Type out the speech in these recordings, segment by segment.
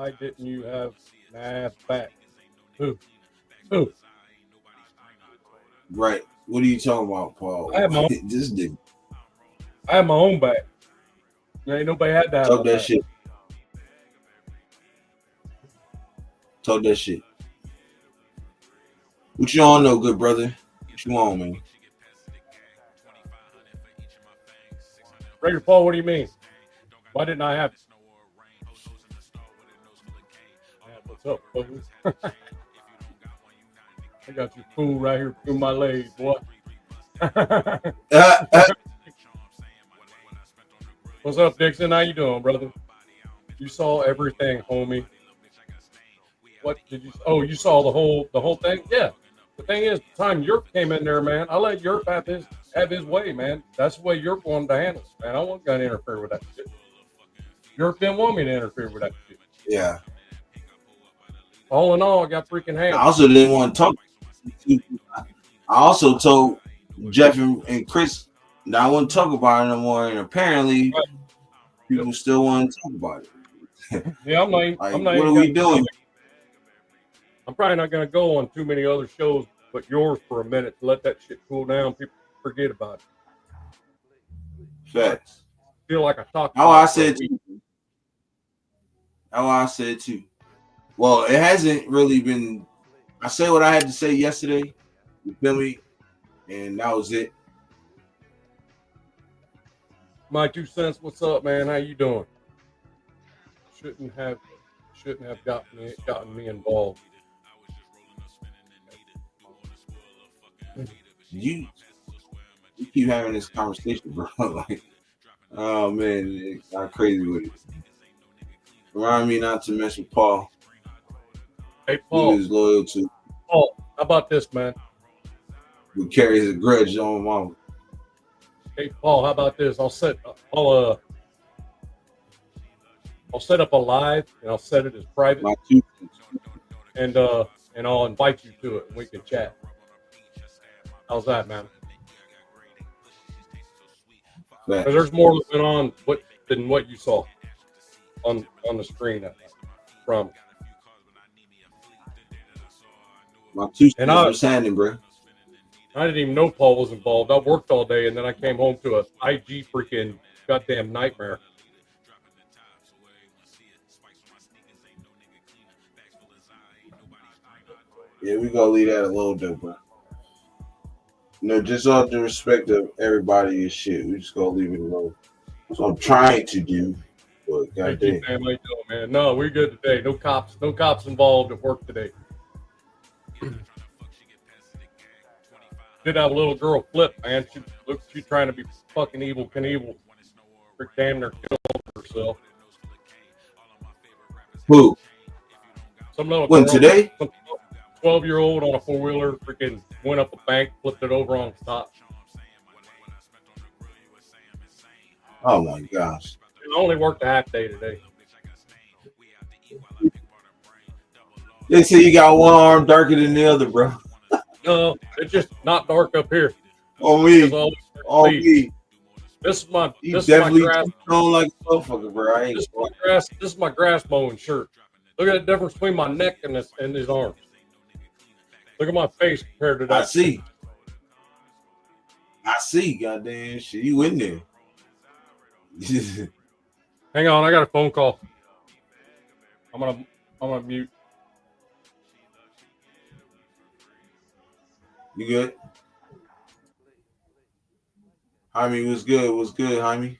Why didn't you have Nav back? Who? Who? Right. What are you talking about, Paul? I have my own, This nigga. I have my own back. Ain't nobody had to have Talk my that back. shit. Talk that shit. What you on though, good brother? What you on, man? Regular Paul, what do you mean? Why didn't I have? Man, what's up, folks? I got you fool right here through my legs, boy. What's up, Dixon? How you doing, brother? You saw everything, homie. What did you? Oh, you saw the whole thing? Yeah. The thing is, the time Yurp came in there, man, I let Yurp have his way, man. That's the way Yurp wanted to handle it, man. I wasn't gonna interfere with that shit. Yurp didn't want me to interfere with that shit. Yeah. All in all, I got freaking I hands. also didn't want to talk. I also told Jeff and Chris that I wouldn't talk about it no more, and apparently people still want to talk about it. Yeah, I'm not. Like, I'm not. what are we doing? I'm probably not gonna go on too many other shows, but yours for a minute to let that shit cool down. People forget about it. Facts. I feel like I talked. How I said too. How I said too. Well, it hasn't really been. I said what I had to say yesterday. You feel me? And that was it. My 2 cents. What's up, man? How you doing? Shouldn't have gotten me involved. You keep having this conversation, bro. Like, oh man, it's not crazy with it. Remind me not to mess with Paul. Hey, Paul. Who is loyal to. Paul, how about this, man? Who carries a grudge on mama. Hey, Paul, how about this? I'll set up a live and I'll set it as private. And I'll invite you to it and we can chat. How's that, man? Because there's more going on than what you saw on the screen from. My 2 cents was standing, bro. I didn't even know Paul was involved. I worked all day and then I came home to a IG freaking goddamn nightmare. Yeah, we gonna leave that alone though, bro. No, just all the respect of everybody and shit. We just gonna leave it alone. So I'm trying to do, but goddamn. How you doing, man? No, we're good today. No cops involved at work today. Did have a little girl flip, man. She's trying to be fucking evil Knievel. Frick damn near killed herself. Who? Some little when girl, today? 12-year-old on a 4-wheeler freaking went up a bank, flipped it over on top. Oh my gosh. I only worked a half day today. They say you got one arm darker than the other, bro. No, it's just not dark up here. On me. On me. This is my grass. Like a motherfucker, bro. This is my grass mowing shirt. Look at the difference between my neck and his arms. Look at my face compared to that. I see. Goddamn shit. You in there. Hang on, I got a phone call. I'm gonna mute. You good? Jaime, what's good? What's good, Jaime?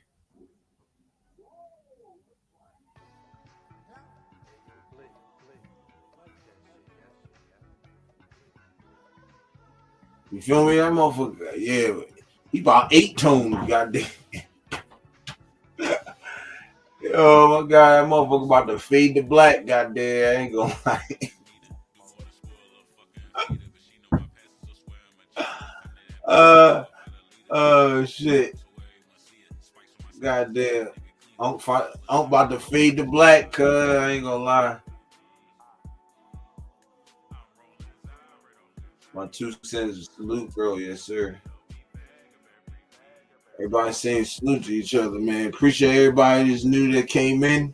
You feel me? That motherfucker, yeah. He about 8 tones, goddamn. Oh my god, that motherfucker about to fade to black, goddamn. I ain't gonna lie. Oh shit. Goddamn. I'm about to fade to black, cuz I ain't gonna lie. My 2 cents salute, bro. Yes, sir. Everybody saying salute to each other, man. Appreciate everybody that's new that came in.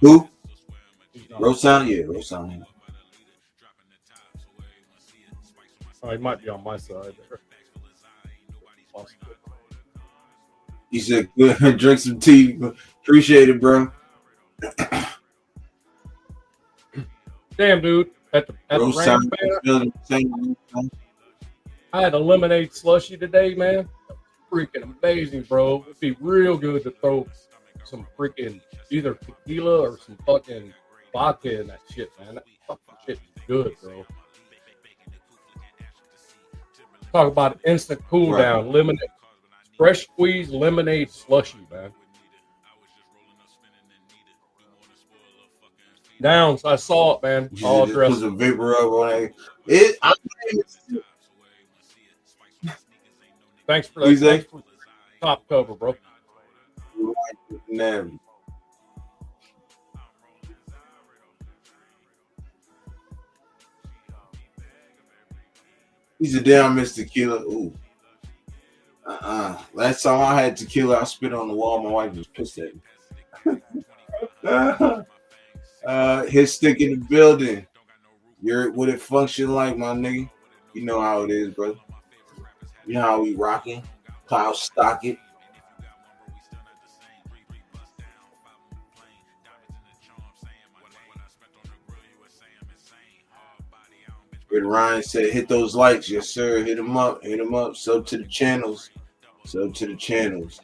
Who? He's not. Roseanne? Yeah, Roseanne. Oh, he might be on my side there. Possibly. He said, drink some tea. Appreciate it, bro. Damn, dude. At the ranch, Roseanne. man, I had a lemonade slushy today, man. Freaking amazing, bro. It'd be real good to throw some freaking either tequila or some fucking vodka in that shit, man. That fucking shit is good, bro. Talk about instant cool Right. down. Lemonade, fresh squeezed lemonade slushy, man. Downs, I saw it, man. You All should just put dressed. some vapor up on it. It. Thanks for What you that. say? Thanks for the top cover, bro. Nav. He's a damn Miss Tequila. Ooh. Last time I had tequila, I spit on the wall. My wife was pissed at me. His stick in the building. You're what it function like, my nigga. You know how it is, brother. You know how we rocking. Cloud stock it. Red Ryan said, hit those likes. Yes, sir. Hit them up. Hit them up. Sub to the channels. Sub to the channels.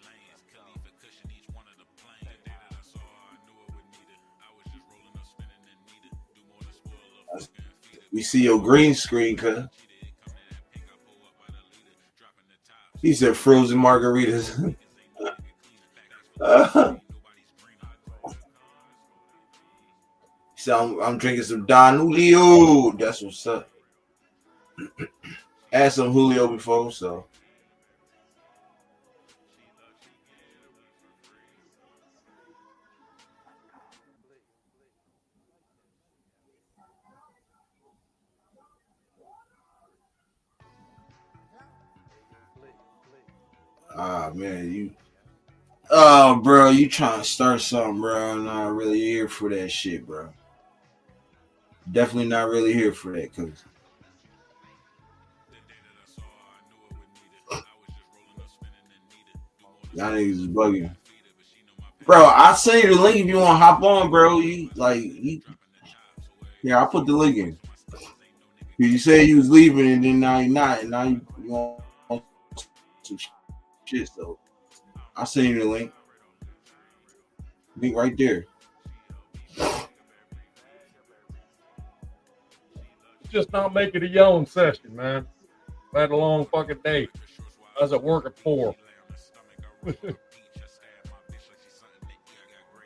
We see your green screen, cuz. He said frozen margaritas. So I'm drinking some Don Julio. That's what's up. Had some Julio before, so. Ah, man, you. Oh, bro, you trying to start something, bro. I'm not really here for that shit, bro. Definitely not really here for that, cuz. Y'all niggas is bugging. Bro, I'll send you the link if you want to hop on, bro. Yeah, I'll put the link in. You said you was leaving and then now you're not, and now you want some shit, so I'll send you the link. Link right there. Just not making a yelling session, man. I had a long fucking day. I was at work at 4.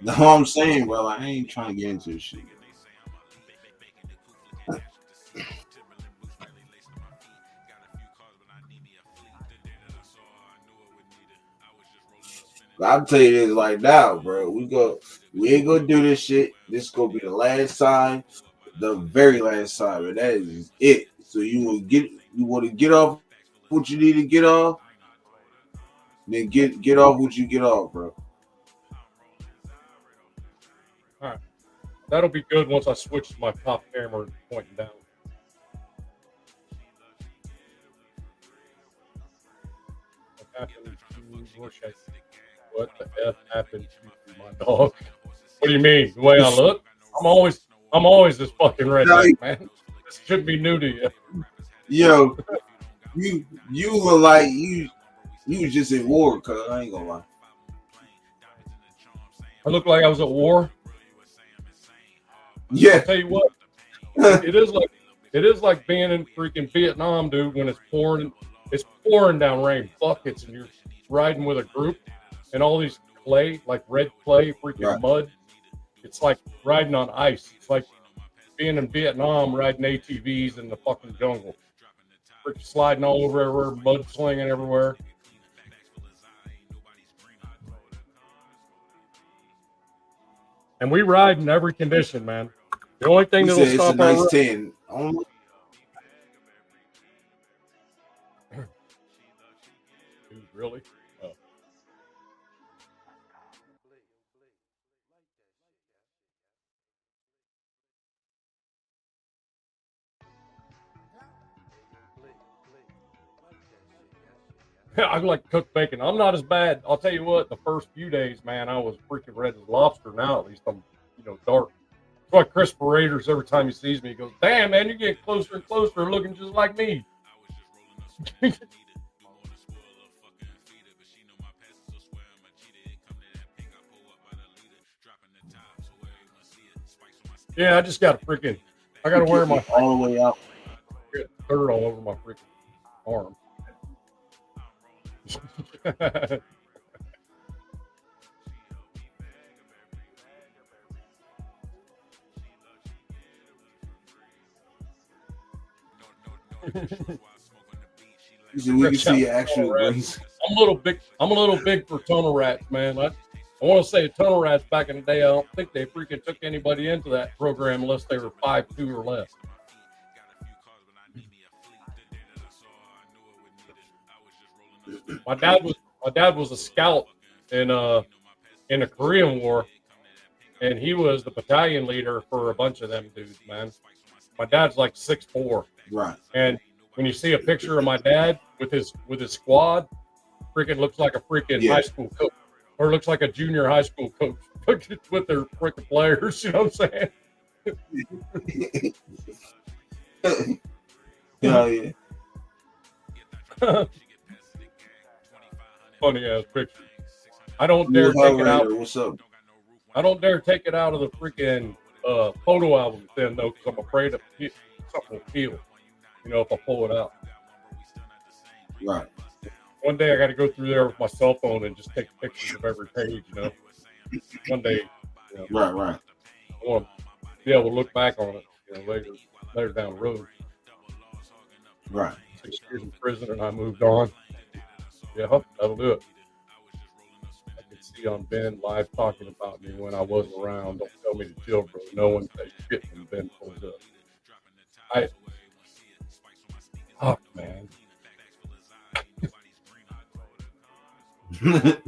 That's what I'm saying, bro. Like, I ain't trying to get into this shit. I'll tell you this like now, bro. We ain't gonna do this shit. This is gonna be the last time, the very last time, and that is it. So you want to get off what you need to get off, then get off what you get off, bro. All right. That'll be good once I switch to my top camera and pointing down. What the F happened to my dog? What do you mean? The way I look? I'm always this fucking redneck, man. This should be new to you. Yo, you look like you was just at war, cuz I ain't gonna lie. I look like I was at war. Yeah. I'll tell you what, it is like being in freaking Vietnam, dude, when it's pouring down rain buckets and you're riding with a group and all these clay, like red clay, freaking Right. mud. It's like riding on ice. It's like being in Vietnam riding ATVs in the fucking jungle. Freaking sliding all over everywhere, mud slinging everywhere. And we ride in every condition, man. The only thing He that'll said it's a stop our nice 10. Only Dude, really? Oh. I like to cook bacon. I'm not as bad. I'll tell you what. The first few days, man, I was freaking red as lobster. Now at least I'm, dark. That's why Christopher Raiders, every time he sees me, he goes, "Damn, man, you're getting closer and closer, looking just like me." Yeah, I just got I got to wear my all the way out. dirt all over my freaking arm. So we can see actual grace. I'm a little big for tunnel rats, man. I want to say tunnel rats back in the day. I don't think they freaking took anybody into that program unless they were 5'2" or less. My dad was a scout in the Korean War, and he was the battalion leader for a bunch of them dudes, man. My dad's like 6'4". Right. And when you see a picture of my dad with his squad, freaking looks like a freaking high school coach, or looks like a junior high school coach with their freaking players. You know what I'm saying? Hell yeah. Funny ass picture. I don't dare take it out. What's up? I don't dare take it out of the freaking photo album then though, because I'm afraid something will peel. If I pull it out. Right. One day I got to go through there with my cell phone and just take pictures of every page. One day. Right. I want to be able to look back on it. Later down the road. Right. 6 years in prison and I moved on. Yeah, that'll do it. I could see on Ben live talking about me when I wasn't around. Don't tell me to chill, bro. No one says shit when Ben pulls up. Oh, man. Did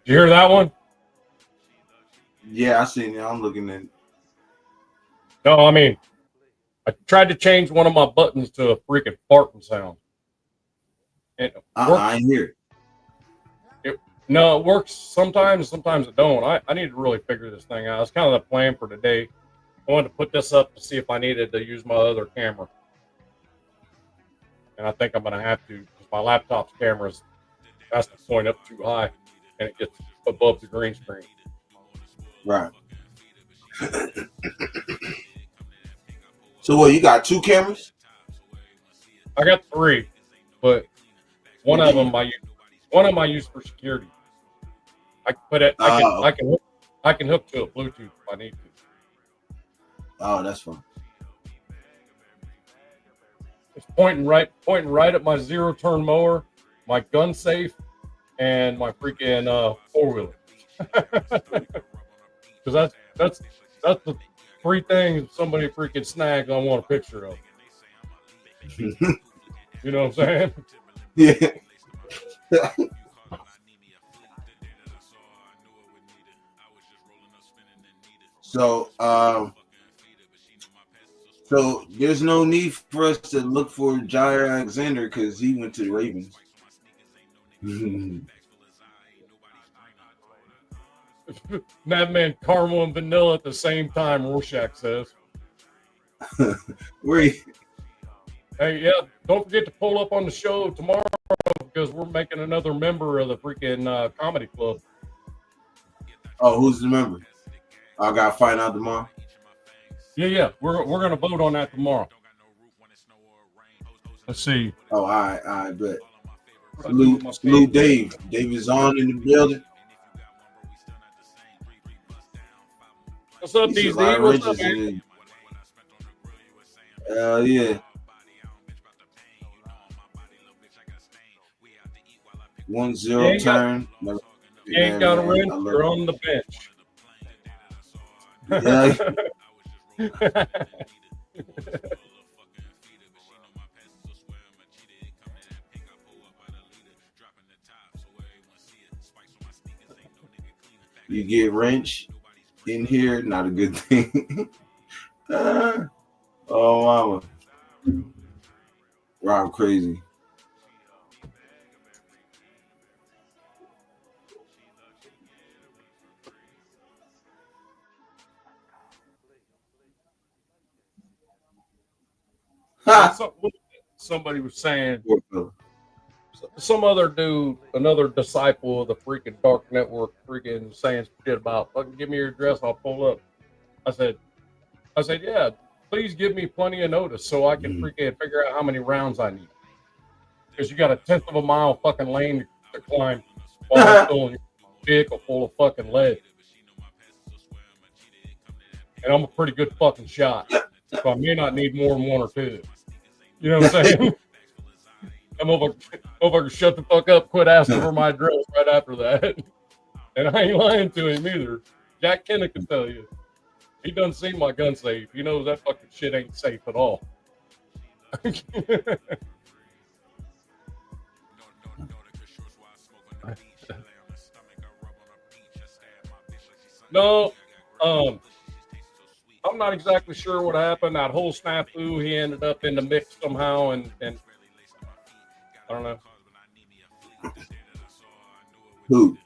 you hear that one? Yeah, I seen it. I'm looking at it. No, I mean, I tried to change one of my buttons to a freaking farting sound. And I ain't hear it. No, it works sometimes it don't. I need to really figure this thing out. It's kind of the plan for today. I wanted to put this up to see if I needed to use my other camera. And I think I'm going to have to, because my laptop's camera has to point up too high and it gets above the green screen. Right. So what, you got 2 cameras? I got 3, but one of them I use for security. I can hook to a Bluetooth if I need to. Oh, that's fine. It's pointing right at my 0-turn mower, my gun safe, and my freaking 4-wheeler. Because that's the 3 things somebody freaking snags I want a picture of. You know what I'm saying? Yeah. So there's no need for us to look for Jair Alexander because he went to the Ravens. That man, caramel and vanilla at the same time, Rorschach says. Hey, yeah, don't forget to pull up on the show tomorrow because we're making another member of the freaking comedy club. Oh, who's the member? I gotta find out tomorrow. Yeah, we're gonna vote on that tomorrow. Let's see. Oh, I bet. Salute Dave. Dave is on in the building. What's up, DZ? What's up, man? Hell yeah. 1-0 turn. You ain't got a wrench, you're on the bench. Yeah. You get wrench in here, not a good thing. Oh, mama. Rob crazy. Man, Ha! somebody was saying Poor fella. some other dude, another disciple of the freaking dark network, freaking saying some shit about fucking give me your address, I'll pull up. I said, yeah, please give me plenty of notice so I can freaking figure out how many rounds I need. Because you got a tenth of a mile fucking lane to climb while I'm still in your vehicle full of fucking lead. And I'm a pretty good fucking shot. So I may not need more than one or two. You know what I'm saying? I'm over shut the fuck up, quit asking for my address right after that. And I ain't lying to him either. Jack Kenna can tell you. He done seen my gun safe. He knows that fucking shit ain't safe at all. No, I'm not exactly sure what happened. That whole snafu, he ended up in the mix somehow, and I don't know. Who?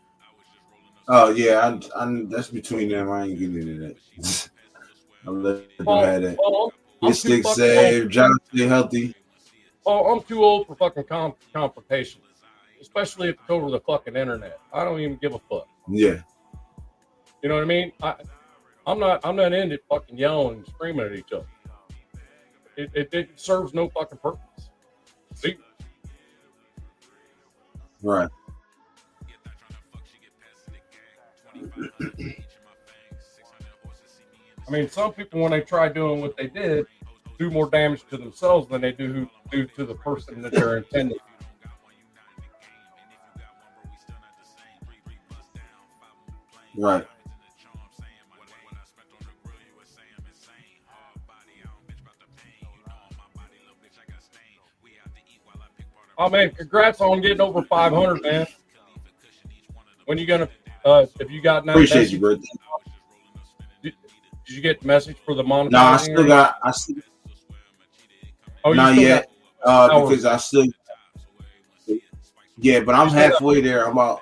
Oh yeah, I that's between them. I ain't getting into that. I'll let them have that. His stick safe, John stay healthy. Oh, I'm too old for fucking confrontation, especially if it's over the fucking internet. I don't even give a fuck. Yeah. You know what I mean? I'm not into fucking yelling and screaming at each other. It serves no fucking purpose. See? Right. I mean, some people, when they try doing what they did, do more damage to themselves than they do to the person that they're intending. Right. Oh man, congrats on getting over 500, man. When you gonna? If you got that Appreciate message, you, bro. did you get the message for the monetizing? No, I still. Oh, Not yet. Because I still. Yeah, but I'm halfway there. I'm about.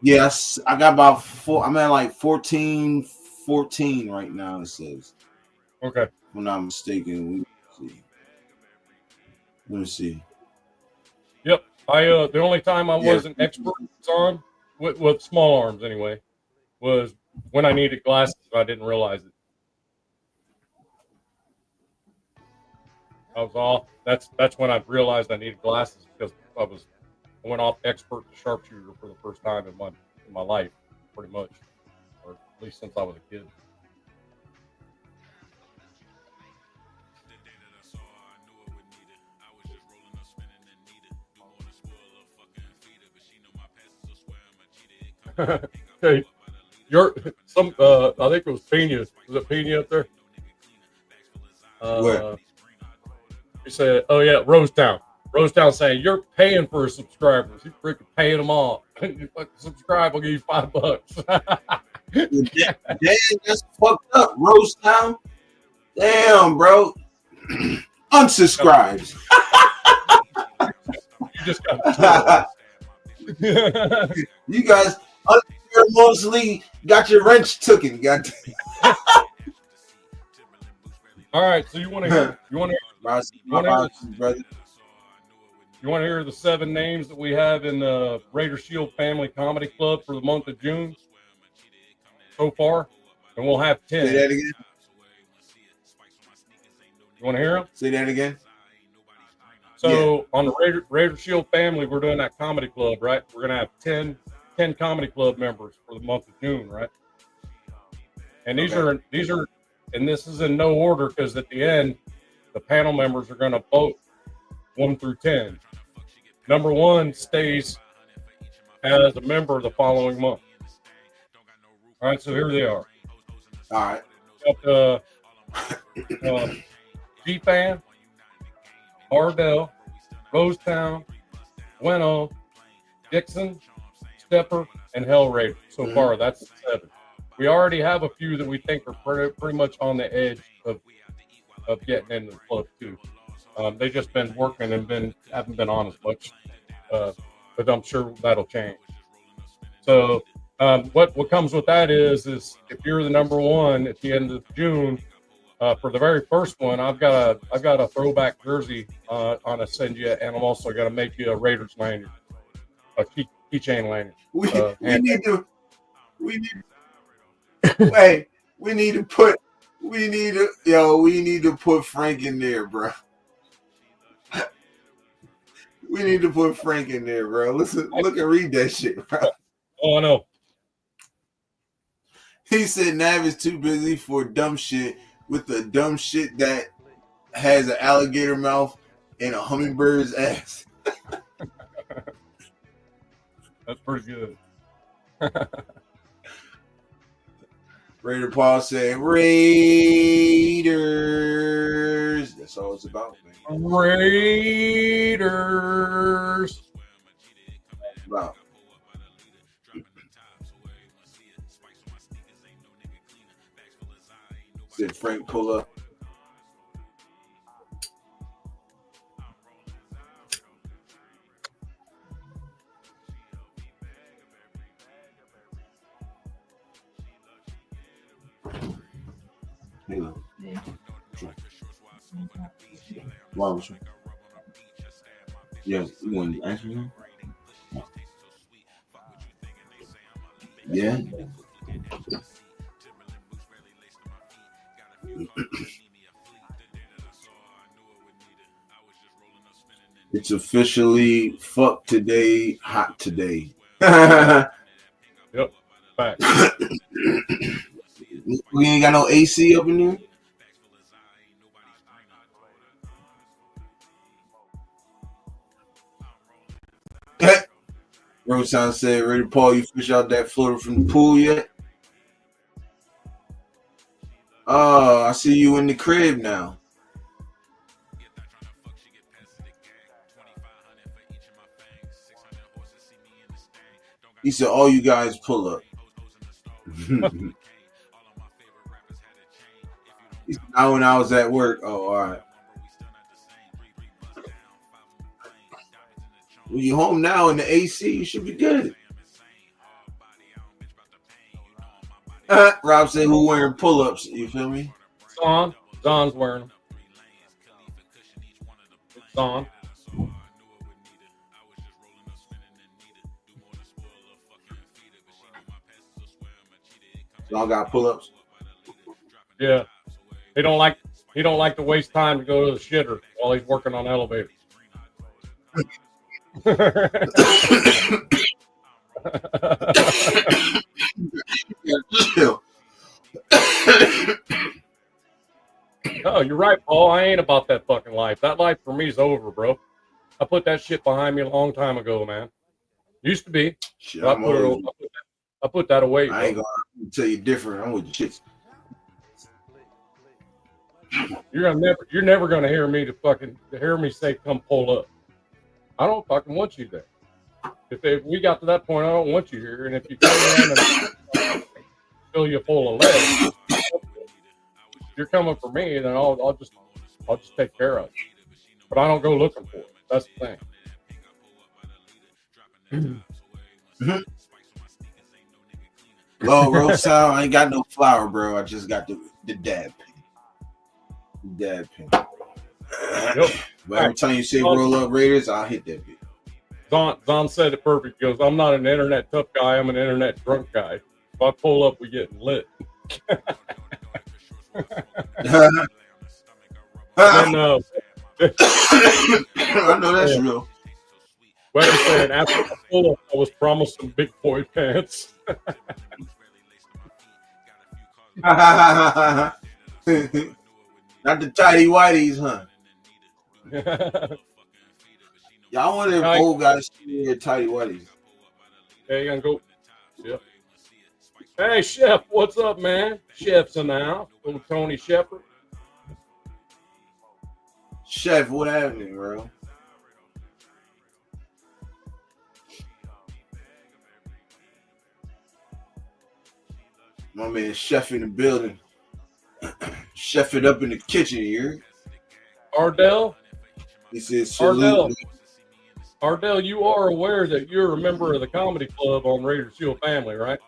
Yes, I got about 4. I'm at like 14 right now. It says. Okay. If I'm not mistaken. Let me see. Yep. The only time I wasn't expert on with small arms anyway was when I needed glasses. I didn't realize it. I was off. That's when I realized I needed glasses because I went off expert to sharpshooter for the first time in my life, pretty much, or at least since I was a kid. Hey, I think it was Pena. Was it Pena up there? Where? He said, "Oh yeah, Rosetown." Rosetown saying, "You're paying for subscribers. You freaking paying them all. You fucking subscribe, I'll give you $5." Damn, that's fucked up, Rosetown. Damn, bro. Unsubscribes. You just got. You guys mostly got your wrench taken. Got. All right, so you want to hear? You want to hear the 7 names that we have in the Raider Shield Family Comedy Club for the month of June so far, and we'll have 10. Say that again. You want to hear them? Say that again. So on the Raider Shield Family, we're doing that comedy club, right? We're gonna have 10 comedy club members for the month of June, right? And these are, and this is in no order because at the end, the panel members are gonna vote 1 through 10. Number 1 stays as a member the following month. All right, so here they are. All right. G-Fan, Ardell, Rosetown, Bueno, Dixon, Stepper, and Hell Raider. So far, that's 7. we already have a few that we think are pretty much on the edge of getting into the club too. They've just been working and haven't been on as much, but I'm sure that'll change. So what comes with that is if you're the number one at the end of June, for the very first one, I've got a throwback jersey on a send you, and I'm also going to make you a Raiders lanyard, a keychain lanyard. We need to hey, we need to put Frank in there, bro. We need to put Frank in there, bro. Listen, look and read that shit, bro. Oh, I know. He said Nav is too busy for dumb shit with the dumb shit that has an alligator mouth and a hummingbird's ass. That's pretty good. Raider Paul said, Raiders. That's all it's about, man. Raiders. Wow. Said Frank pull up. Hello. Why was you? Yes, you want to answer him? Yeah. It's officially fuck today, hot today. Yep. Fact. We ain't got no AC up in there. Rosehound said, Ready, Paul, you fish out that floater from the pool yet? Oh, I see you in the crib now. He said, all you guys pull up. He said, not when I was at work. Oh, all right. Well, you home now in the AC, you should be good. Rob said, who wearing pull-ups? You feel me? Zon's wearing them. Zon. Y'all got pull-ups? Yeah. He don't like to waste time to go to the shitter while he's working on elevators. Oh, you're right, Paul. I ain't about that fucking life. That life for me is over, bro. I put that shit behind me a long time ago, man. Used to be. Shit, I put that away. I ain't gonna tell you different. I'm with the shits. You're never gonna hear me say come pull up. I don't fucking want you there. If we got to that point, I don't want you here. And if you come in and fill you full of lead, if you're coming for me, then I'll just take care of it. But I don't go looking for it. That's the thing. Oh, Rosal, I ain't got no flour, bro. I just got the dab pen. Dab pen. Yep. But every time you say roll up Raiders, I'll hit that bit. Zon said it perfect. He goes, I'm not an internet tough guy. I'm an internet drunk guy. If I pull up, we get lit. And then, I know that's real. Well, saying after the pull up, I was promised some big boy pants. Not the tidy whities, huh? Y'all want them old guys see their tidy whities. There you go. Yep. Hey, Chef, what's up, man? Chef's in the house. Little Tony Shepard. Chef, what happening, bro? My man Chef in the building. Chef it up in the kitchen here. Ardell, He says salute. Ardell, you are aware that you're a member of the comedy club on Raider Shield Family, right?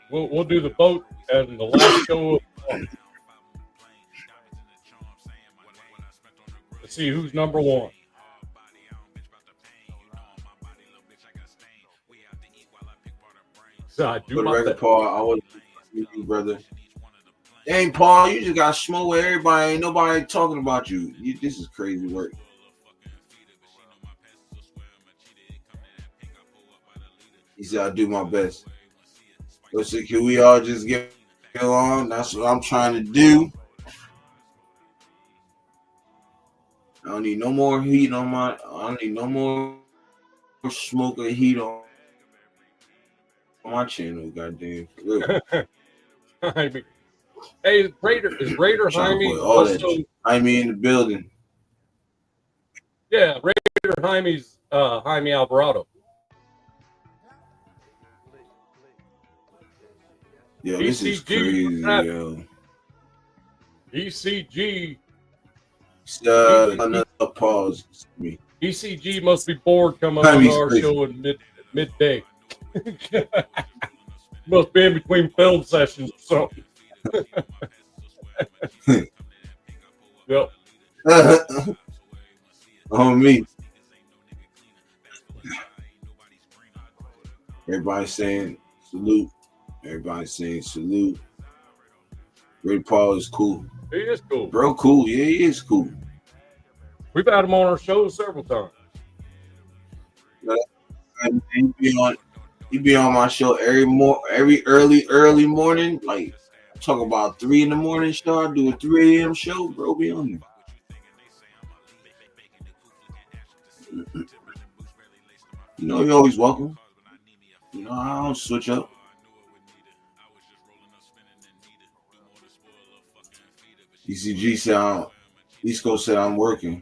We'll do the vote and the last show of the month to see who's number one. So I do For the my record, best. Paul, I was with you, brother. Dang, Paul, you just got smoke with everybody. Ain't nobody talking about you. This is crazy work. He said, I do my best. Listen, can we all just get along? That's what I'm trying to do. I don't need no more heat on I don't need no more smoke or heat on my channel, goddamn. I mean, hey, is Raider Trying to Jaime put all also? that Jaime in the building. Yeah, Raider Jaime's Jaime Alvarado. Yo, this is crazy, yo. ECG. Another pause. ECG must be bored coming on our show in midday. Must be in between film sessions or something. Yep. On me. Everybody saying salute. Everybody saying salute. Ray Paul is cool. He is cool. Bro, cool. Yeah, he is cool. We've had him on our show several times. He be on my show every early morning. Like talk about 3 a.m. show. I do a 3 a.m. show, bro. Be on there. You know, you're always welcome. You know, I don't switch up. ECG said, East Coast said I'm working.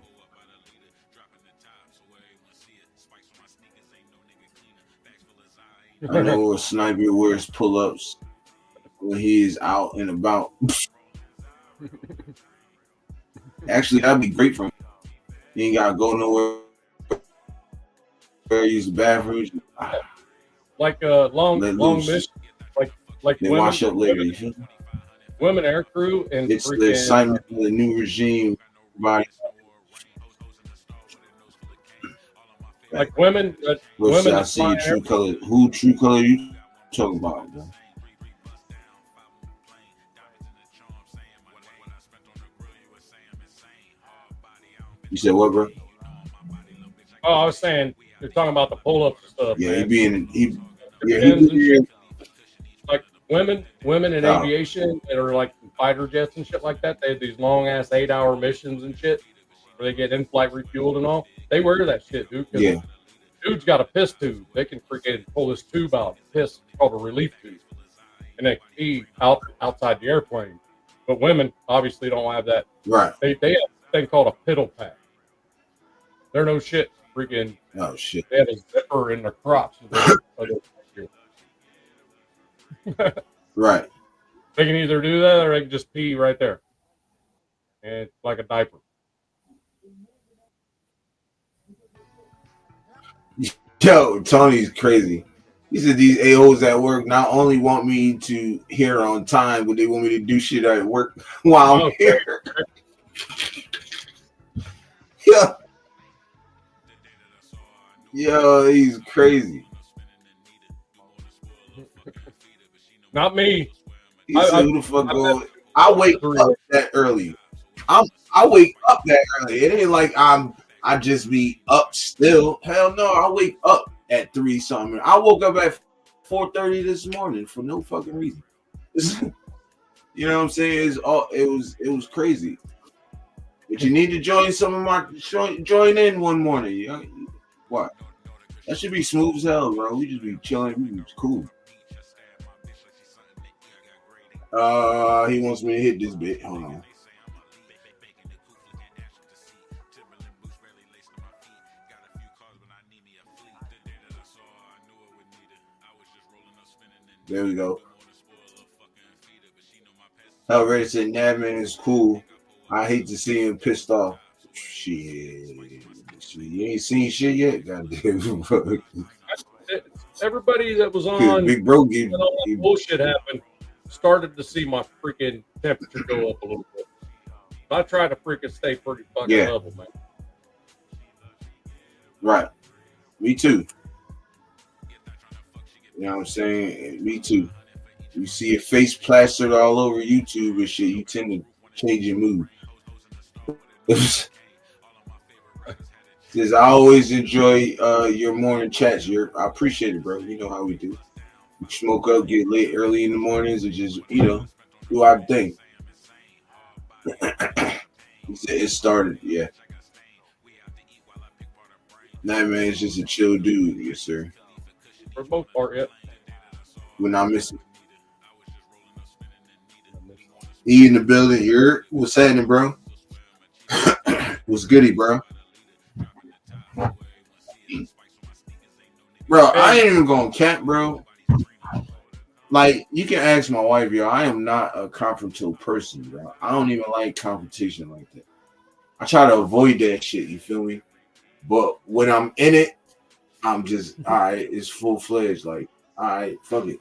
I know a sniper wears pull-ups when he is out and about. Actually, that'd be great for him. He ain't gotta go nowhere. Use the bathroom. Like long mission, like then women, wash up later. Women air crew and it's the assignment of the new regime. Like women, women. I see your true color. Who true color you talking about, bro? You said what, bro? Oh, I was saying you're talking about the pull-ups and stuff. Yeah, man. he be like women in aviation that are like fighter jets and shit like that. They have these long ass 8-hour missions and shit where they get in-flight refueled and all. They wear that shit, dude. Yeah. Dude's got a piss tube. They can freaking pull this tube out. Piss called a relief tube, and they pee outside the airplane. But women obviously don't have that. Right. They have a thing called a piddle pack. They're no shit. Freaking. Oh shit. They have a zipper in their crotch. Right. They can either do that or they can just pee right there. And it's like a diaper. Yo, Tony's crazy. He said these a-holes at work not only want me to here on time, but they want me to do shit at work while I'm here. Yeah. Yo, he's crazy. Not me. He said, who the fuck going? I wake up that early. I wake up that early. It ain't like I just be up still. Hell no, I wake up at 3 something. I woke up at 4:30 this morning for no fucking reason. You know what I'm saying? It was crazy. But you need to join join in one morning. You know? What? That should be smooth as hell, bro. We just be chilling. We just cool. He wants me to hit this bit. Hold on. There we go. Already said Navman is cool. I hate to see him pissed off. Shit. You ain't seen shit yet? Goddamn. Everybody that was on Big bro when all that bullshit happened started to see my freaking temperature go up a little bit. I try to freaking stay pretty fucking level, man. Right. Me too. You know what I'm saying? Me too. You see your face plastered all over YouTube and shit, you tend to change your mood. Says I always enjoy your morning chats. I appreciate it, bro. You know how we do. We smoke up, get lit early in the mornings, and just do our thing. He said it started, yeah. That man is just a chill dude, yes sir. For the most part, yeah. We're not missing. E in the building. What's happening, bro? What's goody, bro? Bro, I ain't even gonna camp, bro. Like, you can ask my wife, yo. I am not a confrontational person, bro. I don't even like confrontation like that. I try to avoid that shit, you feel me? But when I'm in it, I'm just, all right, it's full-fledged. Like, all right, fuck it.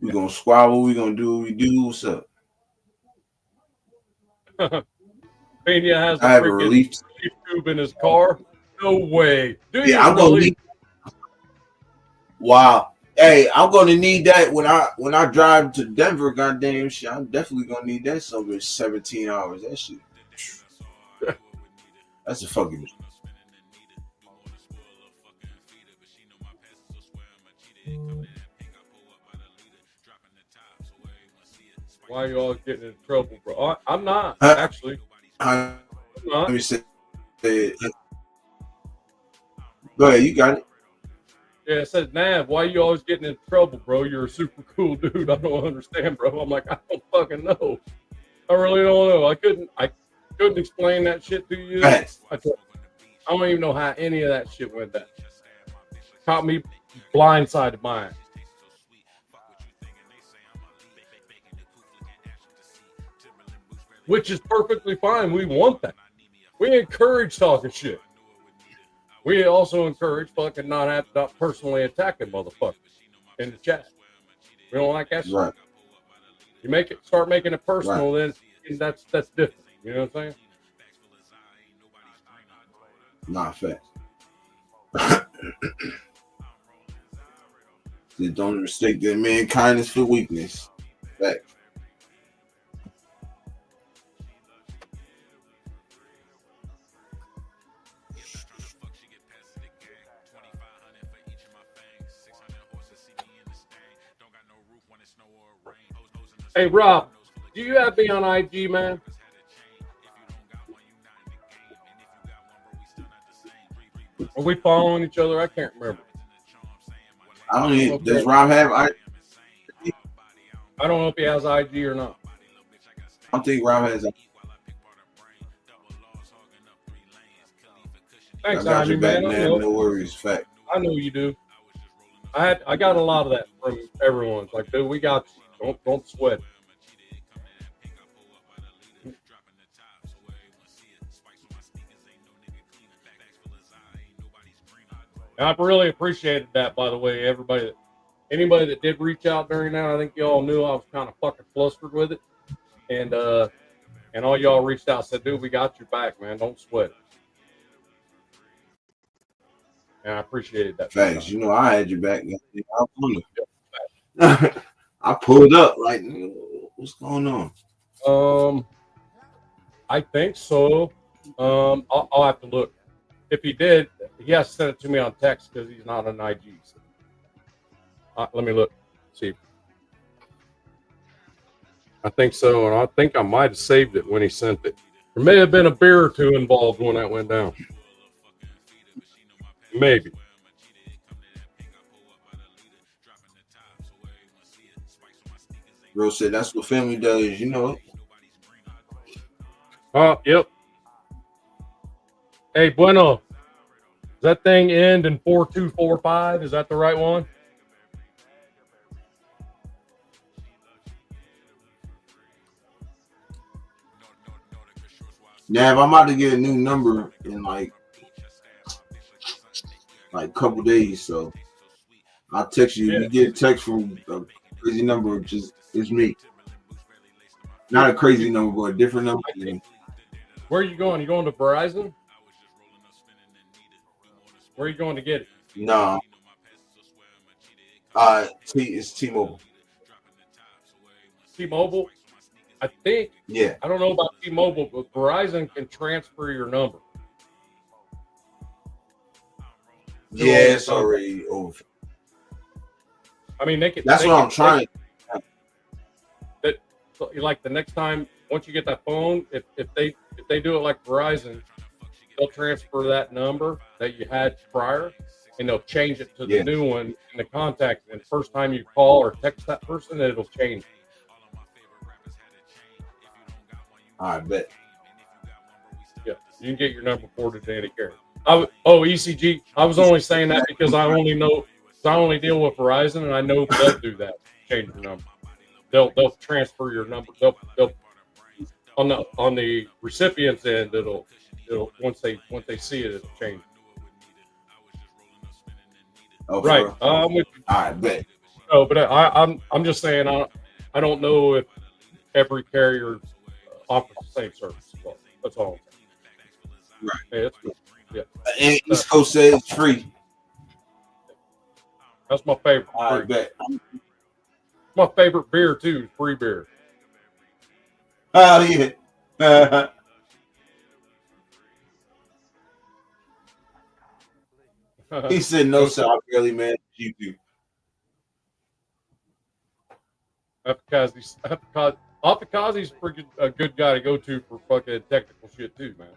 We're gonna squabble, we're gonna do what we do. What's up? Pena has a freaking relief tube in his car. No way. I'm gonna need. Wow. Hey, I'm gonna need that when I drive to Denver. Goddamn shit, I'm definitely gonna need that. Somewhere 17 hours. That shit. That's a fucking. Why are you all getting in trouble, bro? I'm not actually. I'm not. Let me say. Go ahead, you got it. Yeah, it said, Nav, why are you always getting in trouble, bro? You're a super cool dude. I don't understand, bro. I'm like, I don't fucking know. I really don't know. I couldn't explain that shit to you. I don't even know how any of that shit went down. Caught me blindsided by it. Which is perfectly fine. We want that. We encourage talking shit. We also encourage fucking not personally attacking motherfuckers in the chat. We don't like that shit. Right. You start making it personal, then that's different. You know what I'm saying? Not fact. Don't mistake that man kindness for weakness. Fact. Hey, Rob, do you have me on IG, man? Are we following each other? I can't remember. I don't even. Does Rob have IG? I don't know if he has IG or not. I don't think Rob has IG. Thanks, Ivy, man. No worries. Fact. I know you do. I got a lot of that from everyone. It's like, dude, we got you. Don't sweat. And I've really appreciated that, by the way. Anybody that did reach out during that, I think y'all knew I was kind of fucking flustered with it, and all y'all reached out and said, "Dude, we got your back, man. Don't sweat." And I appreciated that. Thanks. You know, I had your back. I pulled up like, what's going on? I think so. I'll have to look. If he did, he has to send it to me on text because he's not on IG. So. Let me look. See. I think so, and I think I might have saved it when he sent it. There may have been a beer or two involved when that went down. Maybe. Bro said that's what family does, you know. Yep. Hey, Bueno. Does that thing end in 4245? Is that the right one? Nav, I'm about to get a new number in like a couple days, so I'll text you. Yeah. You get a text from a crazy number, just it's me. You, Not a crazy you, number, but a different number. I think, where are you going? You going to Verizon? Where are you going to get it? No, it's T-Mobile. T-Mobile. I think Yeah, I don't know about T-Mobile, but Verizon can transfer your number. yeah, it's already over. I mean, they can. That's They what can, I'm trying. that like the next time once you get that phone, if they do it like Verizon, they'll transfer that number that you had prior, and they'll change it to the Yeah. new one in the contact. And first time you call or text that person, it'll change. I bet. Yeah, you can get your number ported to any carrier. ECG. I was only saying that because I only deal with Verizon, and I know they'll do that. Change your number. They'll transfer your number. They'll on the recipient's end. It'll once they see it, it'll change. Oh, Right. With you. I bet. No, but I'm just saying I don't know if every carrier offers the same service. So that's all. Right. Hey, that's good. Yeah. And East Coast says it's free. That's my favorite. I bet. My favorite beer too is free beer. Oh yeah. He said no, sir. I barely managed you do. Apikazi's a good guy to go to for fucking technical shit too, man.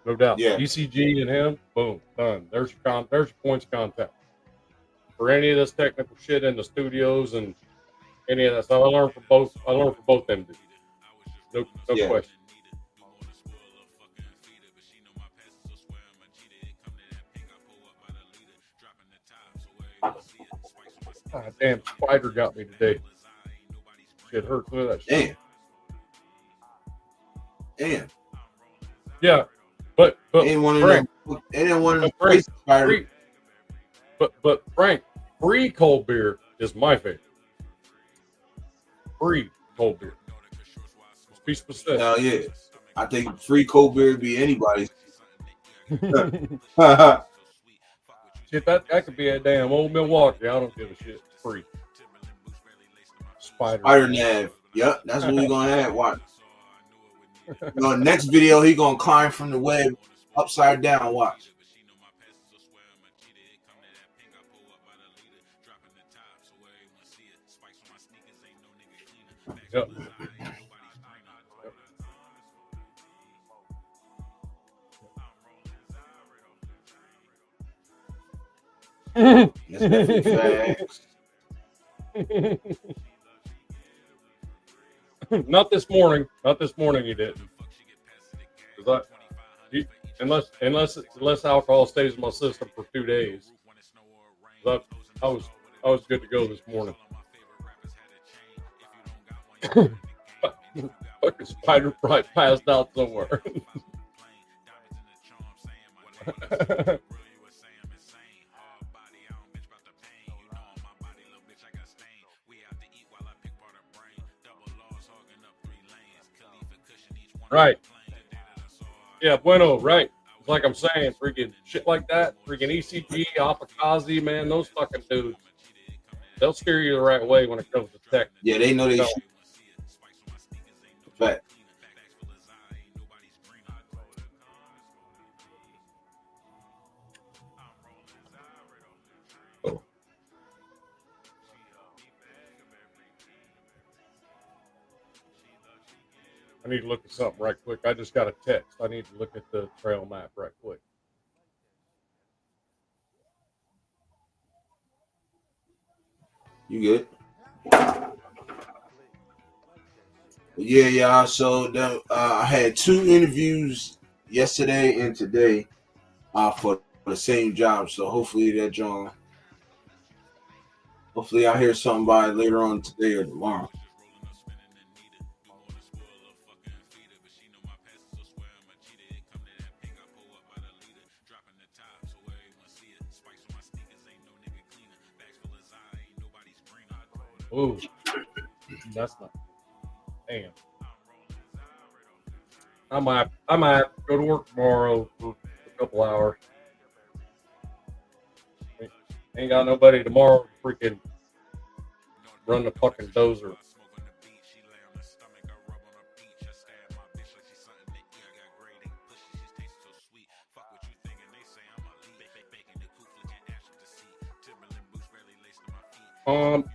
No doubt. Yeah. ECG and him, boom, done. There's your points of contact for any of this technical shit in the studios and any of that stuff. I learned from both them dudes. No question. God damn, spider got me today. Shit hurts with that shit. Damn. Yeah, but Ain't one Frank, of them Frank, spider. but Frank, free cold beer is my favorite. Free cold beer. Let's be specific. Hell yeah. I think free cold beer would be anybody's. Shit, that could be a damn old Milwaukee. I don't give a shit. It's free. Spider Nav. Yep, that's what we're gonna have. Watch. Next video, he gonna climb from the web upside down. Watch. Yep. That's definitely facts. Not this morning. Not this morning. He didn't. Unless alcohol stays in my system for 2 days. I was good to go this morning. Fucking spider probably passed out somewhere. Right. Yeah, bueno, right. It's like I'm saying, freaking shit like that, freaking ECG, Apikazi, man, those fucking dudes, they'll steer you the right way when it comes to tech. Yeah, they know they should. Fact. I need to look at something right quick. I just got a text. I need to look at the trail map right quick. You good? Yeah. So I had 2 interviews yesterday and today for the same job. So hopefully I'll hear something by later on today or tomorrow. Ooh, that's not. Damn. I might have to go to work tomorrow for a couple hours. Ain't got nobody tomorrow to freaking run the fucking dozer.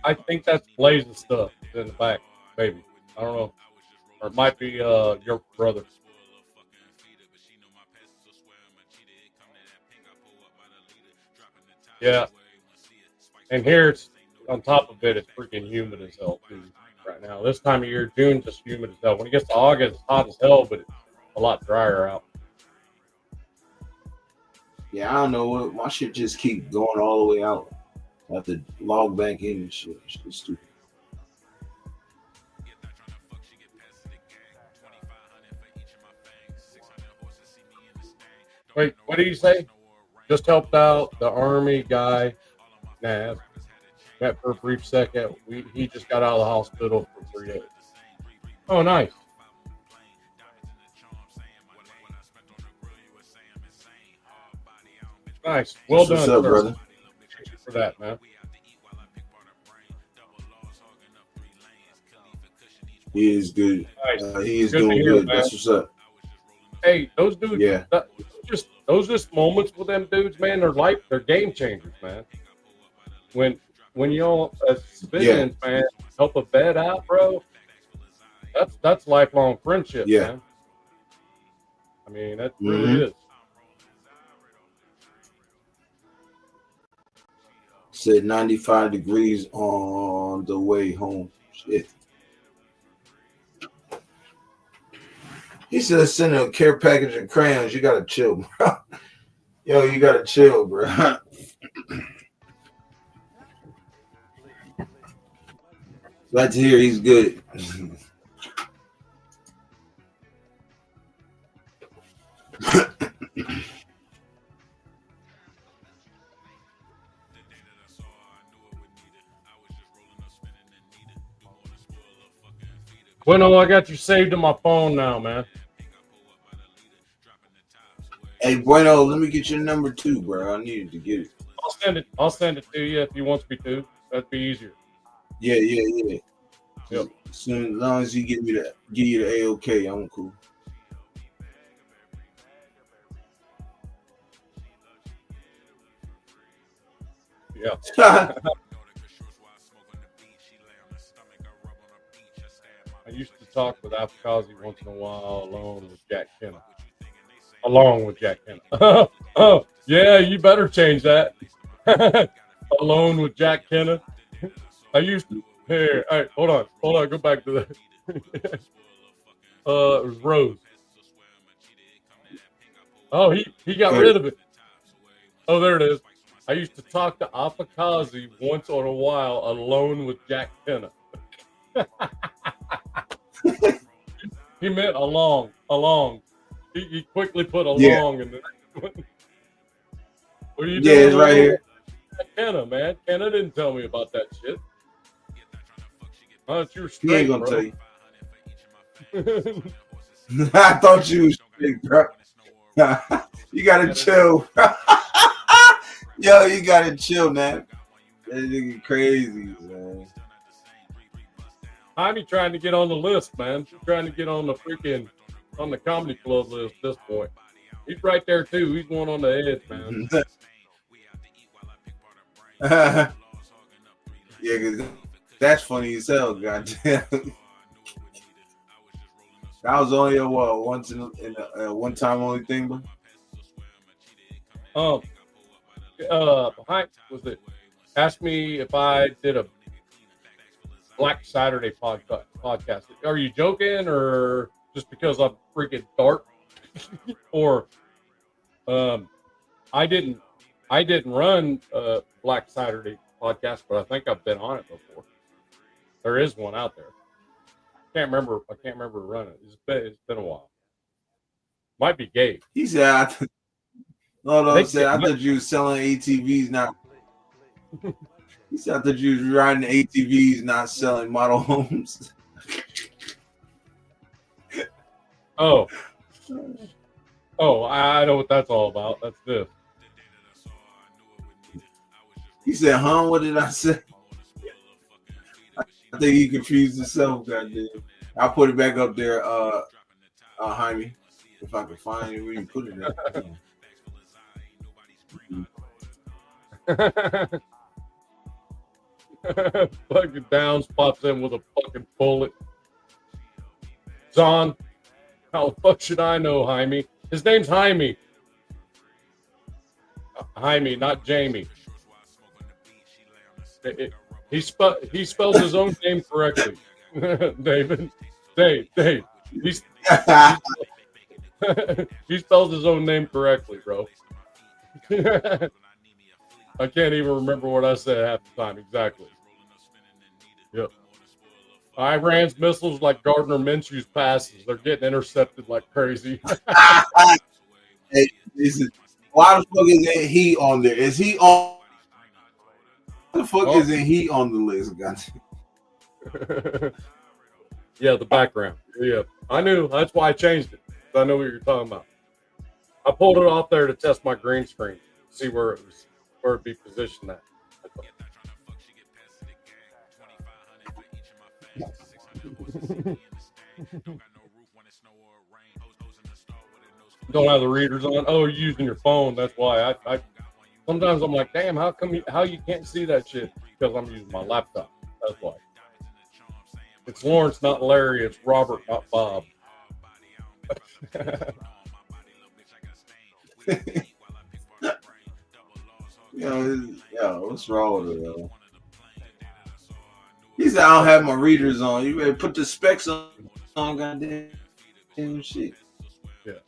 I think that's Blaze's stuff in the back, baby. I don't know. Or it might be your brother. Yeah. And here it's on top of it, it's freaking humid as hell too right now. This time of year, June's just humid as hell. When it gets to August, it's hot as hell, but it's a lot drier out. Yeah, I don't know what my shit just keep going all the way out. I have to log back in and shit. It's stupid. Wait, what did you say? Just helped out the army guy, Nav. Met for a brief second. He just got out of the hospital for 3 days. Oh, nice. Nice. Well What's done, up, sir. brother? Thank you for that, man. He is good. Nice. He is Good to doing hear, good. man. That's what's up. Hey, those dudes. Yeah. Those just moments with them dudes, man. They're game changers, man. When y'all as civilians, man, help a vet out, bro. That's lifelong friendship, Yeah. man. I mean, that really is. Said 95 degrees on the way home. Shit. He said send a care package of crayons. You gotta chill, bro. Yo, you gotta chill, bro. Glad to hear he's good. Bueno, I got you saved in my phone now, man. Hey, Bueno, let me get your number too, bro. I needed to get it. I'll send it to you if you want me to. That'd be easier. Yeah. Yep. As long as you give you the A-OK, I'm cool. Yeah. I used to talk with Afkazi once in a while alone with Jack Kenna. Along with Jack Kenna. Oh, yeah, you better change that. Alone with Jack Kenna. I used to. Here, all right, hold on, go back to that. It was Rose. Oh, he got rid of it. Oh, there it is. I used to talk to Afkazi once in a while alone with Jack Kenna. He meant along. He quickly put along in the what are you doing? Yeah, it's right here. Kenna, man. Kenna didn't tell me about that shit. Oh, you were straight, He ain't gonna bro. tell you. I thought you was straight, bro. You gotta chill. Yo, you gotta chill, man. That nigga crazy, man. I'm trying to get on the list, man. He's trying to get on the freaking on the comedy club list at this point. He's right there too. He's going on the edge, man. Yeah, cause that's funny as hell, goddamn. That was only a once in a one time only thing, bro. Behind was it? Asked me if I did a Black Saturday podcast. Are you joking, or just because I'm freaking dark? Or I didn't run Black Saturday podcast, but I think I've been on it before. There is one out there. I can't remember running. It's been a while. Might be Gabe. He said, I thought you were selling ATVs now. He said that you was riding ATVs, not selling model homes. Oh, I know what that's all about. That's this. He said, "Huh? What did I say?" I think he confused himself. Goddamn. I'll put it back up there, Jaime, if I can find it where you put it at. Fucking Downs pops in with a fucking bullet. Zon, how the fuck should I know, Jaime? His name's Jaime. Jaime, not Jamie. He spells his own name correctly. David. Dave. He spells his own name correctly, bro. I can't even remember what I said half the time exactly. Yep. Iran's missiles like Gardner Minshew's passes. They're getting intercepted like crazy. Hey, listen, why the fuck isn't he on there? Is he on? Why the fuck isn't he on the list? Yeah, the background. Yeah, I knew. That's why I changed it. I know what you're talking about. I pulled it off there to test my green screen, see where it'd be positioned at. Don't have the readers on. Oh, you're using your phone. That's why I sometimes I'm like, damn, how you can't see that shit? Because I'm using my laptop. That's why. It's Lawrence, not Larry. It's Robert, not Bob. Yo, what's wrong with it, though? He said, I don't have my readers on. You better put the specs on goddamn shit. Yeah.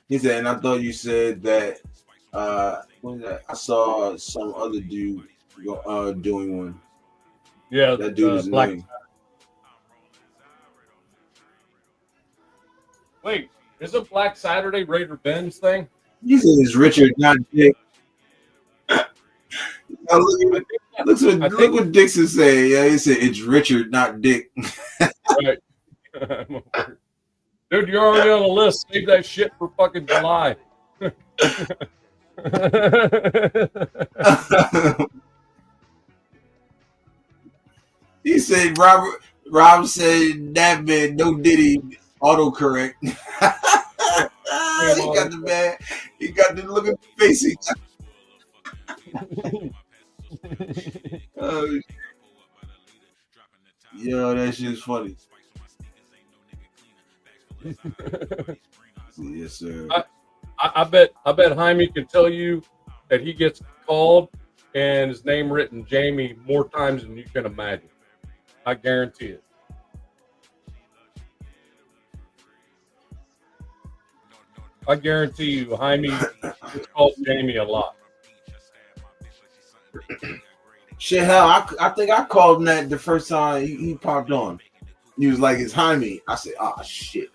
He said, and I thought you said that I saw some other dude doing one. Yeah, that dude is Black. annoying. Wait, isn't Black Saturday Raider Ben's thing? He said it's Richard, not Dick. Look what Dixon said. Yeah, he said it's Richard, not Dick. Right. Dude, you're already on the list. Save that shit for fucking July. He said Rob said that man no Diddy autocorrect. He got the man. He got the look at the face. Oh, yo, that shit's funny. Yes, sir. I bet Jaime can tell you that he gets called and his name written Jamie more times than you can imagine. I guarantee it. I guarantee you, Jaime gets called Jamie a lot. Shit, hell, I think I called him that the first time he popped on. He was like, "It's Jaime." I said, "Oh shit."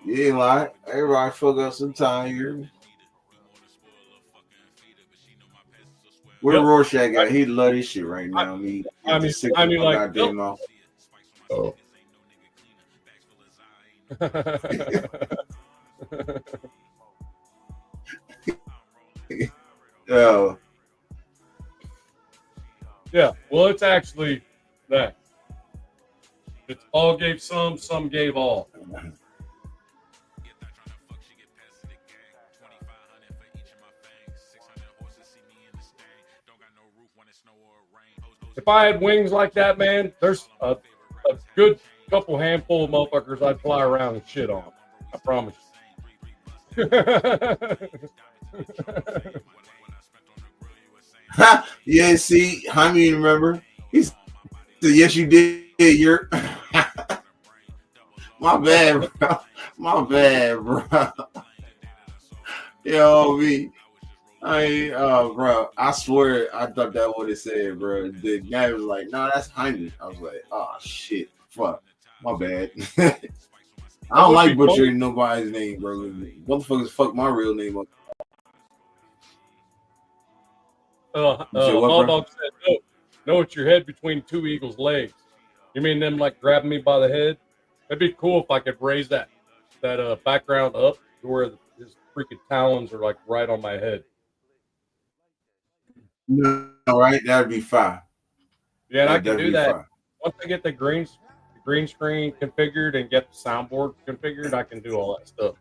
You ain't lying. Everybody fuck up sometime. Where Rorschach at? He love this shit right now. I mean, like, nope. Oh. Oh. Yeah, well, it's actually that. It's all gave some gave all. If I had wings like that, man, there's a good couple handful of motherfuckers I'd fly around and shit on. I promise you. Yeah, see, Jaime, remember? He said, "Yes, you did, Yurp." My bad, bro. My bad, bro. Yo, me. Bro, I swear I thought that what it said, bro. The guy was like, "No, that's Jaime." I was like, "Oh shit, fuck, my bad." I don't like butchering nobody's name, bro. Motherfuckers fuck my real name up. You said what, Hall bro? Dog said, no, it's your head between two eagles' legs. You mean them like grabbing me by the head? That'd be cool if I could raise that background up to where his freaking talons are like right on my head. No, right? That'd be fine. Yeah, and I That'd can do definitely be that fine. once I get the green screen configured and get the soundboard configured. I can do all that stuff.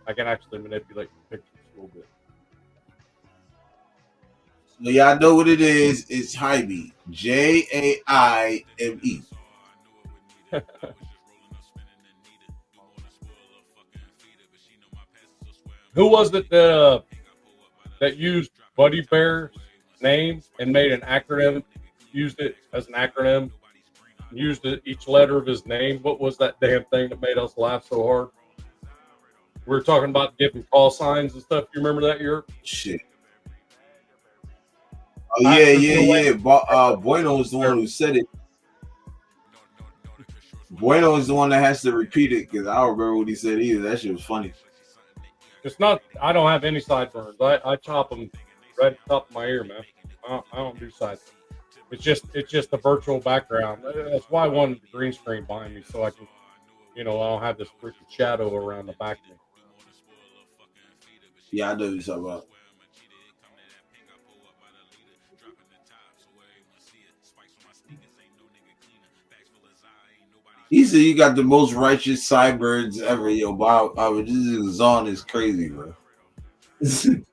I can actually manipulate the pictures a little bit. So y'all know what it is. It's Jaime. Jaime. Who was it that used Buddy Bear's name and made an acronym? Used it as an acronym. Used each letter of his name. What was that damn thing that made us laugh so hard? We were talking about giving call signs and stuff. You remember that, Yurp? Shit. Oh yeah. Bueno is the one who said it. Bueno is the one that has to repeat it because I don't remember what he said either. That shit was funny. It's not. I don't have any sideburns. I chop them right at the top of my ear, man. I don't do sideburns. It's just a virtual background. That's why I wanted the green screen behind me so I can, I don't have this freaking shadow around the back of me. Yeah, I know what you're talking about. He said you got the most righteous sideburns ever, yo. Wow, this Zon is crazy, bro. You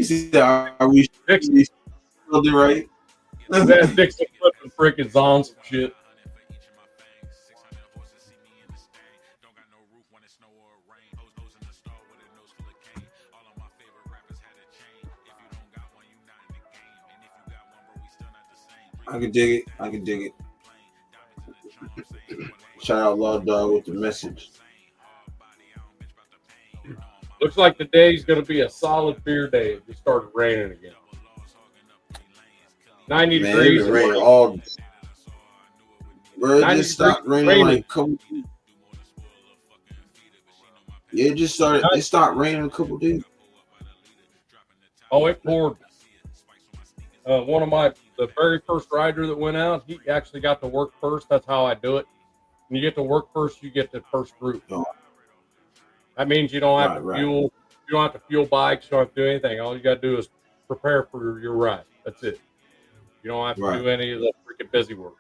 see that? Are we Dixon still do right? Dixon flipping freaking Zon some shit. I can dig it. Shout out Law Dog with the message. Looks like the day's going to be a solid beer day. It just started raining again. 90 degrees. It rained all. Bro, it just stopped raining like a couple. Yeah, it just started. It stopped raining a couple days. Oh, it poured. The very first rider that went out, he actually got to work first. That's how I do it. When you get to work first, you get the first group. Oh. That means you don't have to fuel. You don't have to fuel bikes. You don't have to do anything. All you got to do is prepare for your ride. That's it. You don't have to do any of the freaking busy work.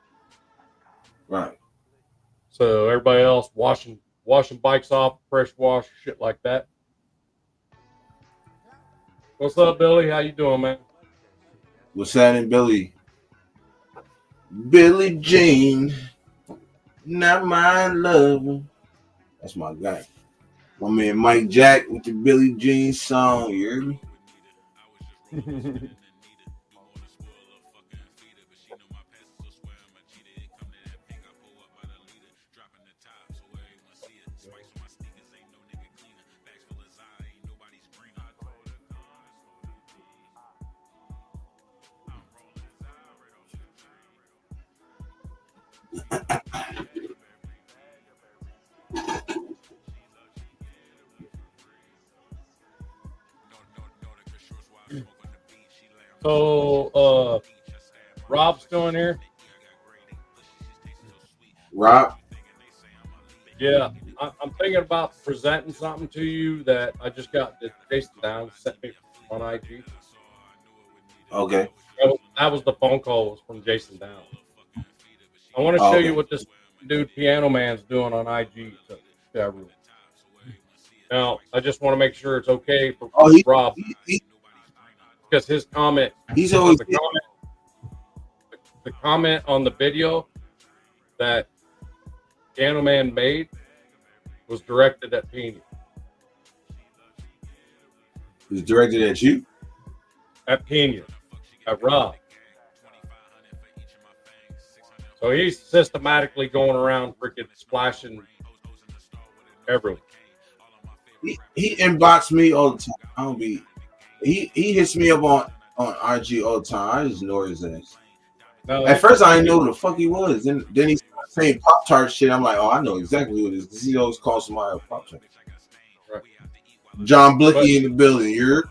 Right. So everybody else washing bikes off, fresh wash, shit like that. What's up, Billy? How you doing, man? What's happening, Billy? Billy Jean, not my love. That's my guy. My man Mike Jack with the Billy Jean song. You hear me? So, Rob's still in here? Rob? Yeah, I'm thinking about presenting something to you that I just got that Jason Downs sent me on IG. Okay. That was the phone call was from Jason Downs. I want to show you what this dude Piano Man's doing on IG to everyone. Now, I just want to make sure it's okay for Rob because his comment. He's always the comment on the video that Piano Man made was directed at Pena. It was directed at you? At Pena. At Rob. So he's systematically going around freaking splashing everyone. He inboxed me all the time. I don't be. He hits me up on IG all the time. I just ignore his ass. No, at first, I didn't know who the fuck he was. Then he started saying Pop Tart shit. I'm like, oh, I know exactly what it is. Because he always calls somebody a Pop Tart. John Blicky But- in the building. You're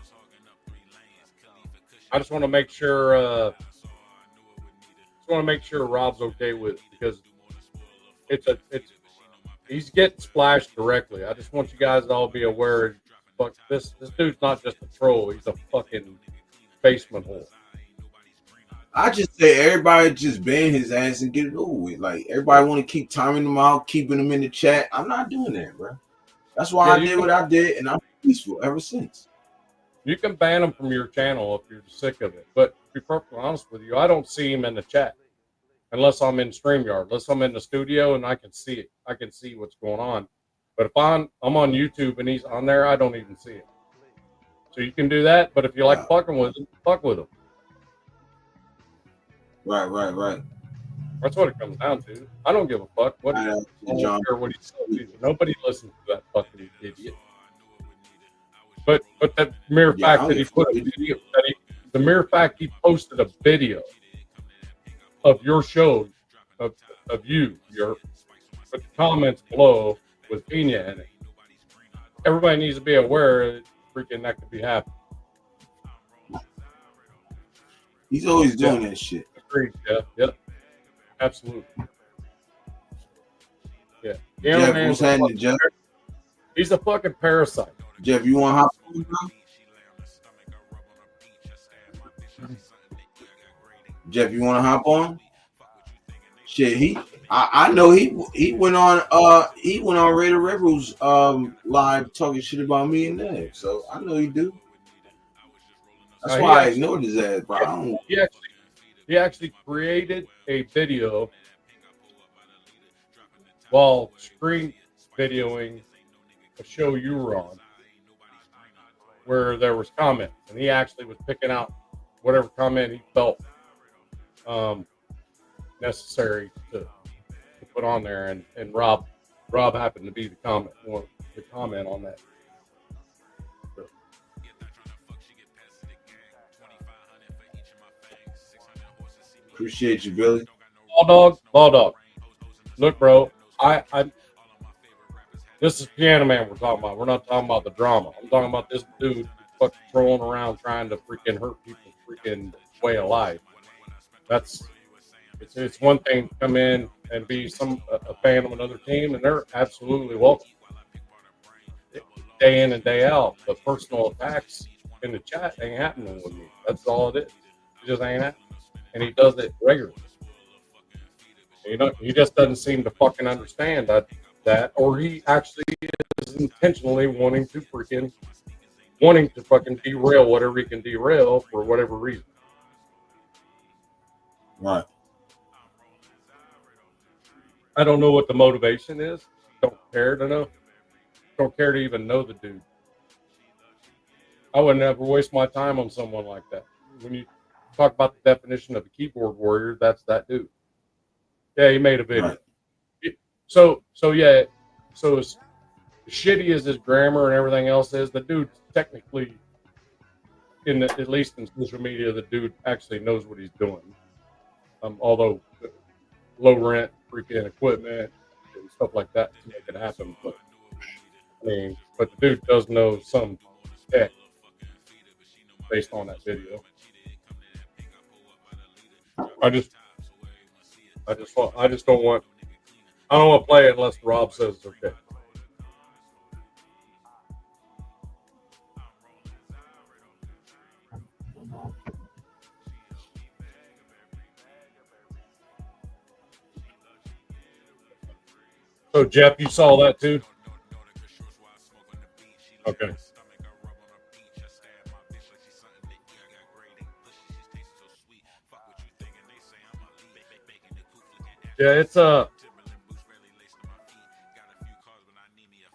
I just want to make sure. Rob's okay with it because he's getting splashed directly. I just want you guys to all be aware. Fuck this dude's not just a troll. He's a fucking basement hole. I just say everybody just ban his ass and get it over with. Like everybody want to keep timing him out, keeping him in the chat. I'm not doing that, bro. That's why I did what I did, and I'm peaceful ever since. You can ban him from your channel if you're sick of it. But to be perfectly honest with you, I don't see him in the chat unless I'm in StreamYard, unless I'm in the studio and I can see it. I can see what's going on. But if I'm on YouTube and he's on there, I don't even see it. So you can do that. But if you like fucking with him, fuck with him. Right. That's what it comes down to. I don't give a fuck. I don't care what he says. Nobody listens to that fucking idiot. But the mere fact that he put a video, the mere fact he posted a video of your show, of you, with the comments below with Pina in it. Everybody needs to be aware that freaking that could be happening. He's always doing that shit. Agreed, Jeff. Yep. Absolutely. Yeah. Jeff, what's happening, Jeff? He's a fucking parasite. Jeff, you want to hop on, bro? Jeff, you want to hop on? Shit, I know he went on Raider Rebels live talking shit about me and Nav. So I know he do. That's why I ignored his ass, bro. He actually created a video while screen videoing a show you were on where there was comments, and he actually was picking out whatever comment he felt necessary to put on there, and Rob happened to be the comment on that. So. Appreciate you, Billy. Ball dog. Look, bro, I this is Piano Man we're talking about. We're not talking about the drama. I'm talking about this dude fucking trolling around trying to freaking hurt people's freaking way of life. It's one thing to come in and be a fan of another team, and they're absolutely welcome day in and day out. But personal attacks in the chat ain't happening with me. That's all it is. It just ain't happening, and he does it regularly. He just doesn't seem to fucking understand that, or he actually is intentionally wanting to fucking derail whatever he can derail for whatever reason. Right. I don't know what the motivation is. Don't care to know. Don't care to even know the dude. I would never waste my time on someone like that. When you talk about the definition of a keyboard warrior, that's that dude. Yeah, he made a video. Right. So as shitty as his grammar and everything else is, the dude technically, at least in social media, the dude actually knows what he's doing. Although low rent, freaking equipment, and stuff like that to make it happen. But the dude does know some tech based on that video. I don't want to play it unless Rob says it's okay. So Jeff, you saw that too? Okay. Yeah, it's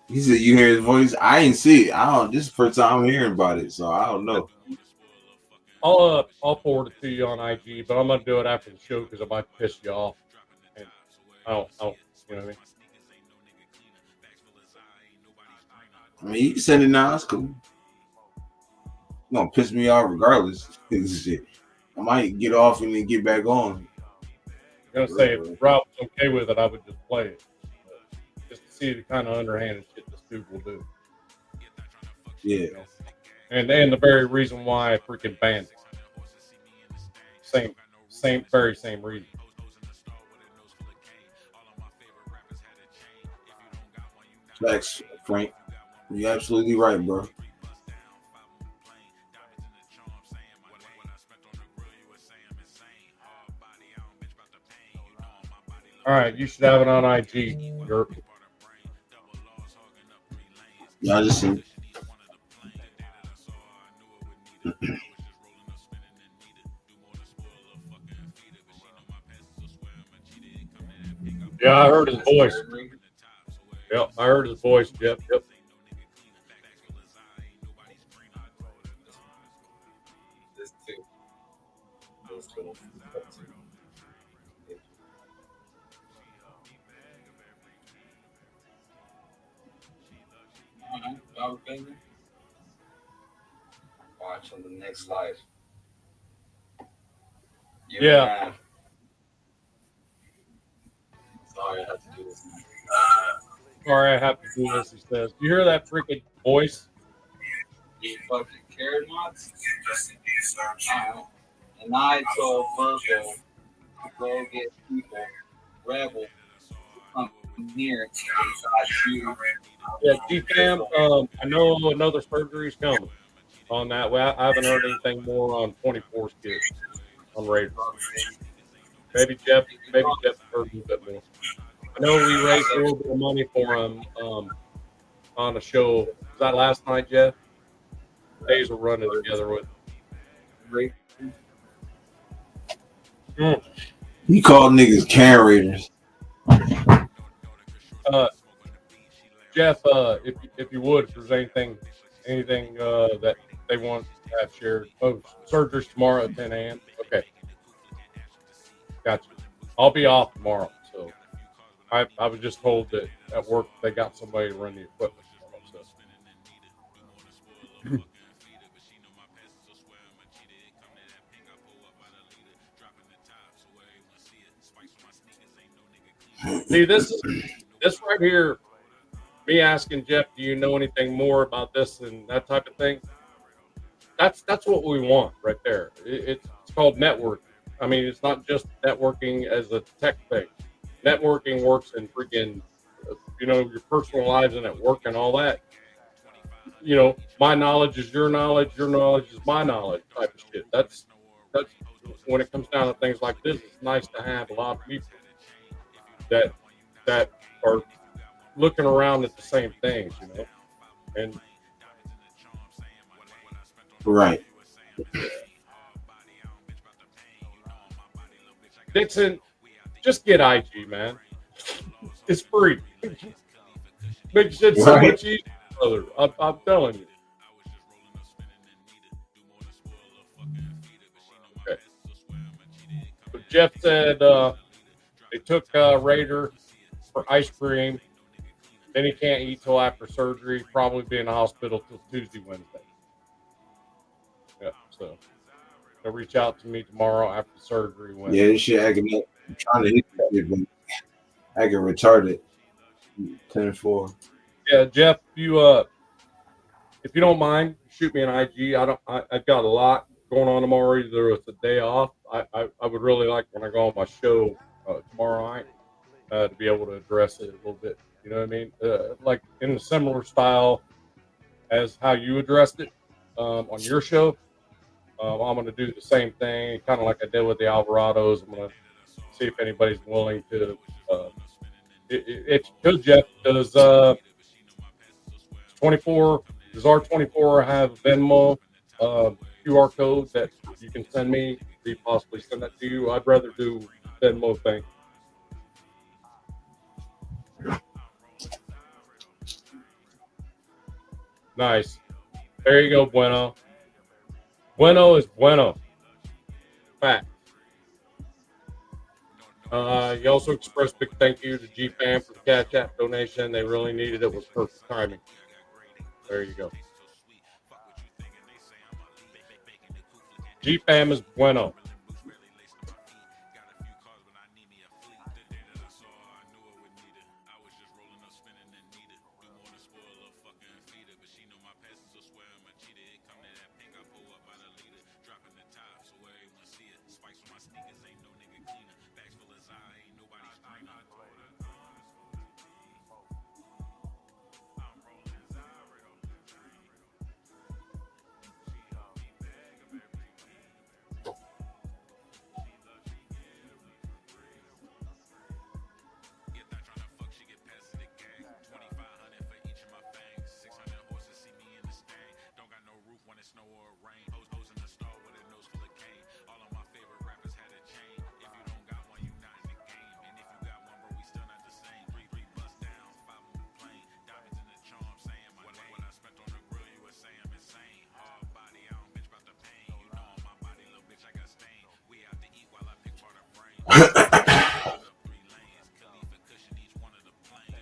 He said you hear his voice. I ain't see it. This is the first time I'm hearing about it, so I don't know. I'll forward it to you on IG, but I'm gonna do it after the show because I might piss you off. And I don't, you know what I mean? I mean, you can send it now. It's cool. It's gonna piss me off regardless. Shit. I might get off and then get back on. I'm gonna say if Rob was okay with it, I would just play it, just to see the kind of underhanded shit this dude will do. Yeah. You know? And the very reason why I freaking banned it. Very same reason. Facts, Frank. You're absolutely right, bro. All right, you should have it on IG. Yeah, I just see. Yeah, I heard his voice. Yep, I heard his voice, Jeff. Yep. Watch on the next live. Yeah. Sorry, I have to do this. Sorry, I have to do this. He says, "You hear that freaking voice?" You fucking carrot mods? And I told Virgo to go get people, rebel, come here inside you. Yeah, G-Fam, I know another surgery's coming on that. Well, I haven't heard anything more on 24's kids on Raiders. Maybe Jeff heard a little bit more. I know we raised a little bit of money for him on a show. Was that last night, Jeff? Days were running together with. He called niggas can raiders. Jeff, if you would, if there's anything that they want to have shared. Oh, surgery's tomorrow at 10 a.m. Okay, gotcha. I'll be off tomorrow, so I was just told that at work they got somebody to run the equipment tomorrow. So. See, this right here, me asking Jeff, do you know anything more about this and that type of thing? That's what we want right there. It's called networking. I mean, it's not just networking as a tech thing. Networking works in freaking, your personal lives and at work and all that. My knowledge is your knowledge is my knowledge type of shit. That's when it comes down to things like this. It's nice to have a lot of people that are looking around at the same things, and right. Dixon, just get IG, man. It's free. Makes it so much easier, brother. I'm telling you. Okay. But Jeff said they took Raider for ice cream. Then he can't eat till after surgery. Probably be in the hospital till Tuesday, Wednesday. Yeah, so they'll reach out to me tomorrow after surgery. Yeah, this shit acting up. I'm trying to hit that shit, but acting retarded. 10-4. Yeah, Jeff, if you don't mind, shoot me an IG. I've got a lot going on tomorrow. Either it's a day off. I would really like when I go on my show tomorrow night to be able to address it a little bit. You know what I mean? Like in a similar style as how you addressed it on your show. I'm going to do the same thing, kind of like I did with the Alvarados. I'm going to see if anybody's willing to. If you could, Jeff, does 24 does R24 have Venmo QR code that you can send me? Be possibly send that to you. I'd rather do Venmo thing. Nice. There you go, Bueno. Bueno is bueno. Fact. You also expressed big thank you to G-Fam for the Cash App donation. They really needed it. Was perfect timing. There you go. G-Fam is bueno.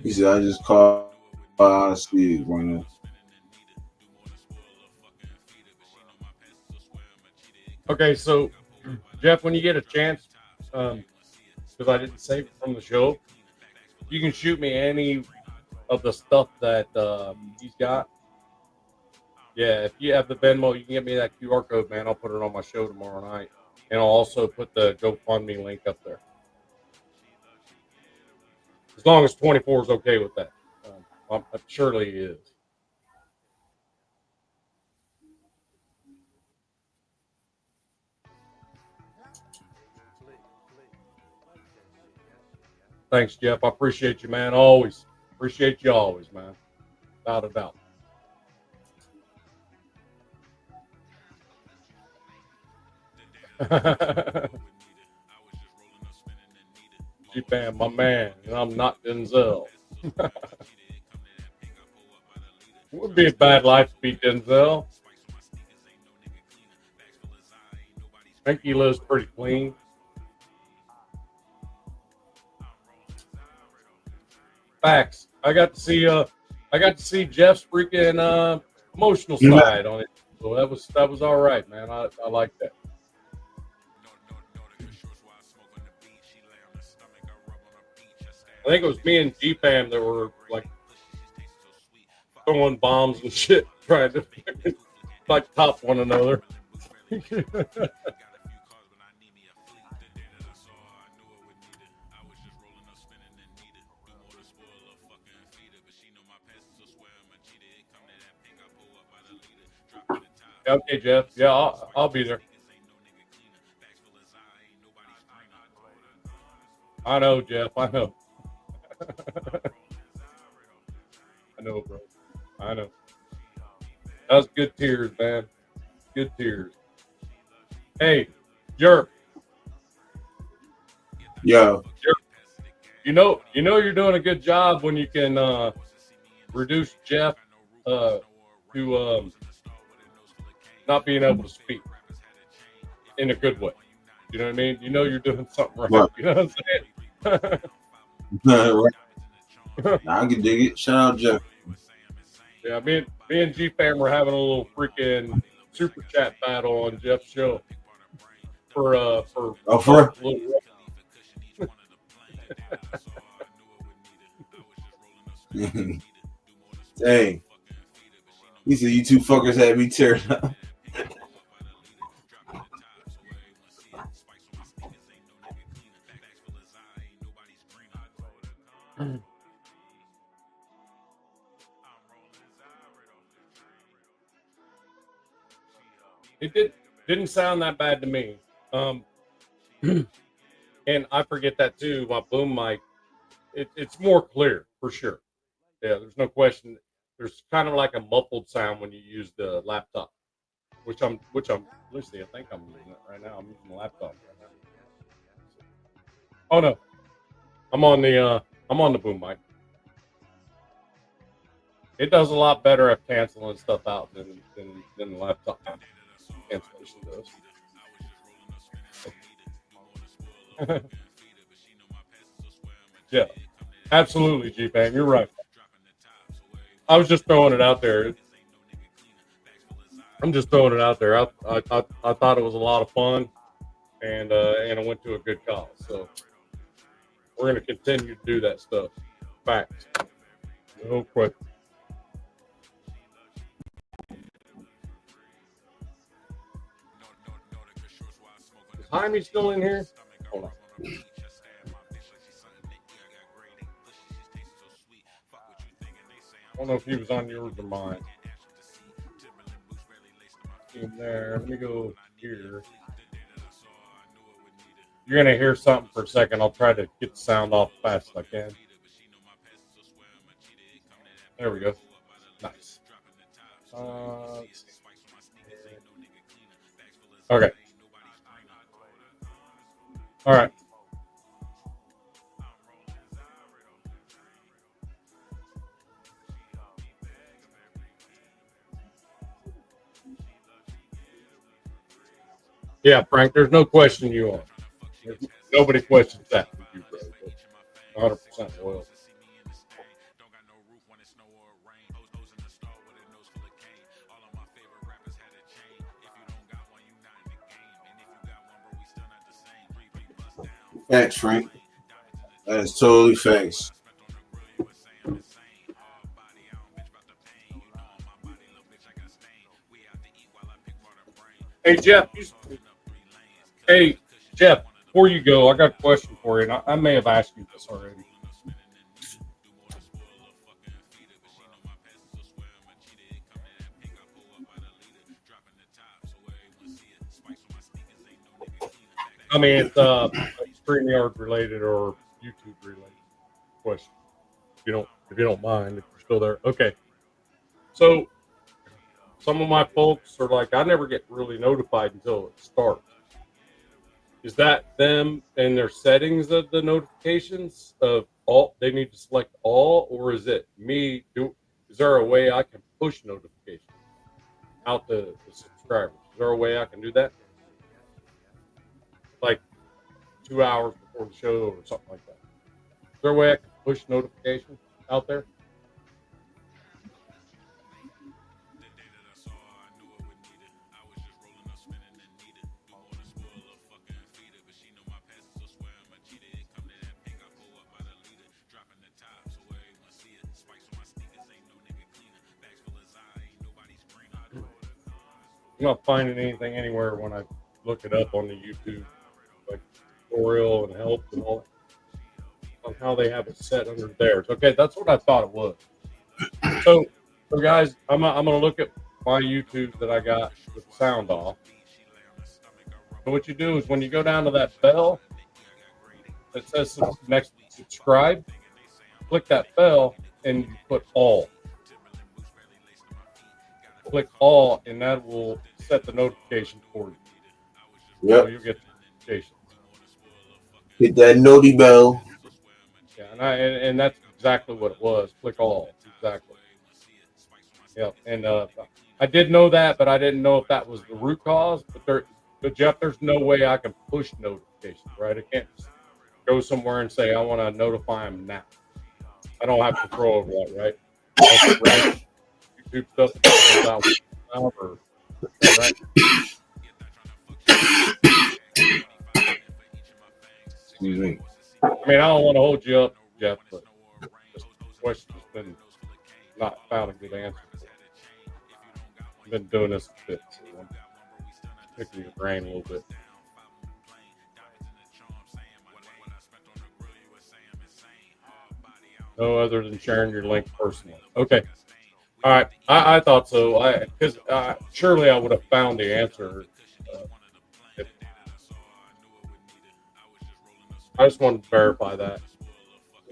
He said, I just called Steve right now. Okay, so Jeff, when you get a chance, because I didn't save it from the show, you can shoot me any of the stuff that he's got. Yeah, if you have the Venmo, you can get me that QR code, man. I'll put it on my show tomorrow night, and I'll also put the GoFundMe link up there. As long as 24 is okay with that, surely he is. Thanks, Jeff. I appreciate you, man. Always appreciate you, always, man. Without a doubt. G-Bam, my man, and I'm not Denzel. It would be a bad life to be Denzel. I think he lives pretty clean. Facts. I got to see Jeff's freaking emotional side on it. So that was all right, man. I like that. I think it was me and G-Fam that were like throwing bombs and shit, trying to like top one another. Okay, Jeff. Yeah, I'll be there. I know, Jeff. I know. I know, bro. I know. That was good tears, man. Good tears. Hey, Yurp. Yeah. You know you're doing a good job when you can reduce Jeff to not being able to speak in a good way. You know what I mean? You know you're doing something right. Right. You know what I'm saying? Right. I can dig it. Shout out, Jeff. Yeah, me and G-Fam were having a little freaking super chat battle on Jeff's show for a little. Dang. He said, you two fuckers had me teared up. It didn't sound that bad to me. And I forget that too. My boom mic, it's more clear for sure. Yeah, there's no question. There's kind of like a muffled sound when you use the laptop, which I'm. Lucy, I think I'm using it right now. I'm using the laptop right now. Oh no, I'm on the boom mic. It does a lot better at canceling stuff out than the laptop cancellation does. Yeah, absolutely, G-Bang. You're right. I was just throwing it out there. I'm just throwing it out there. I thought it was a lot of fun, and it went to a good cause. So we're gonna continue to do that stuff. Facts. No question. Is Jaime still in here? Hold on. I don't know if he was on yours or mine. In there. Let me go here. You're gonna hear something for a second. I'll try to get the sound off as fast as I can. There we go. Nice. Okay. All right. Yeah, Frank, there's no question you are. There's Nobody questions that with you, bro. 100% loyal. Facts, Frank. That is totally facts. Hey, Jeff. Hey, Jeff. Before you go, I got a question for you, and I may have asked you this already. I mean, it's StreamYard related or YouTube related question. If you don't mind, if you're still there. Okay. So some of my folks are like, I never get really notified until it starts. Is that them and their settings of the notifications of all? They need to select all, or is it me? Is there a way I can push notifications out to the subscribers? Is there a way I can do that? Like 2 hours before the show or something like that. Is there a way I can push notifications out there? I'm not finding anything anywhere when I look it up on the YouTube, like tutorial and help and all on how they have it set under theirs. Okay, that's what I thought it was. So guys, I'm gonna look at my YouTube that I got with the sound off. So what you do is when you go down to that bell that says next to subscribe, click that bell and you put all. Click all, and that will set the notification for you. Yep. So you'll get the notifications. Hit that noti bell. Yeah, and that's exactly what it was. Click all. Exactly. Yep. And I did know that, but I didn't know if that was the root cause. But Jeff, there's no way I can push notifications, right? I can't just go somewhere and say I want to notify them now. I don't have control over that, right? Right? YouTube stuff that comes out now, or right? Excuse me. I mean, I don't want to hold you up, Jeff, but this question's been not found a good answer for. I've been doing this a bit, so I'm picking your brain a little bit. No other than sharing your link personally. Okay. All right. I thought so. Because surely I would have found the answer. I just wanted to verify that.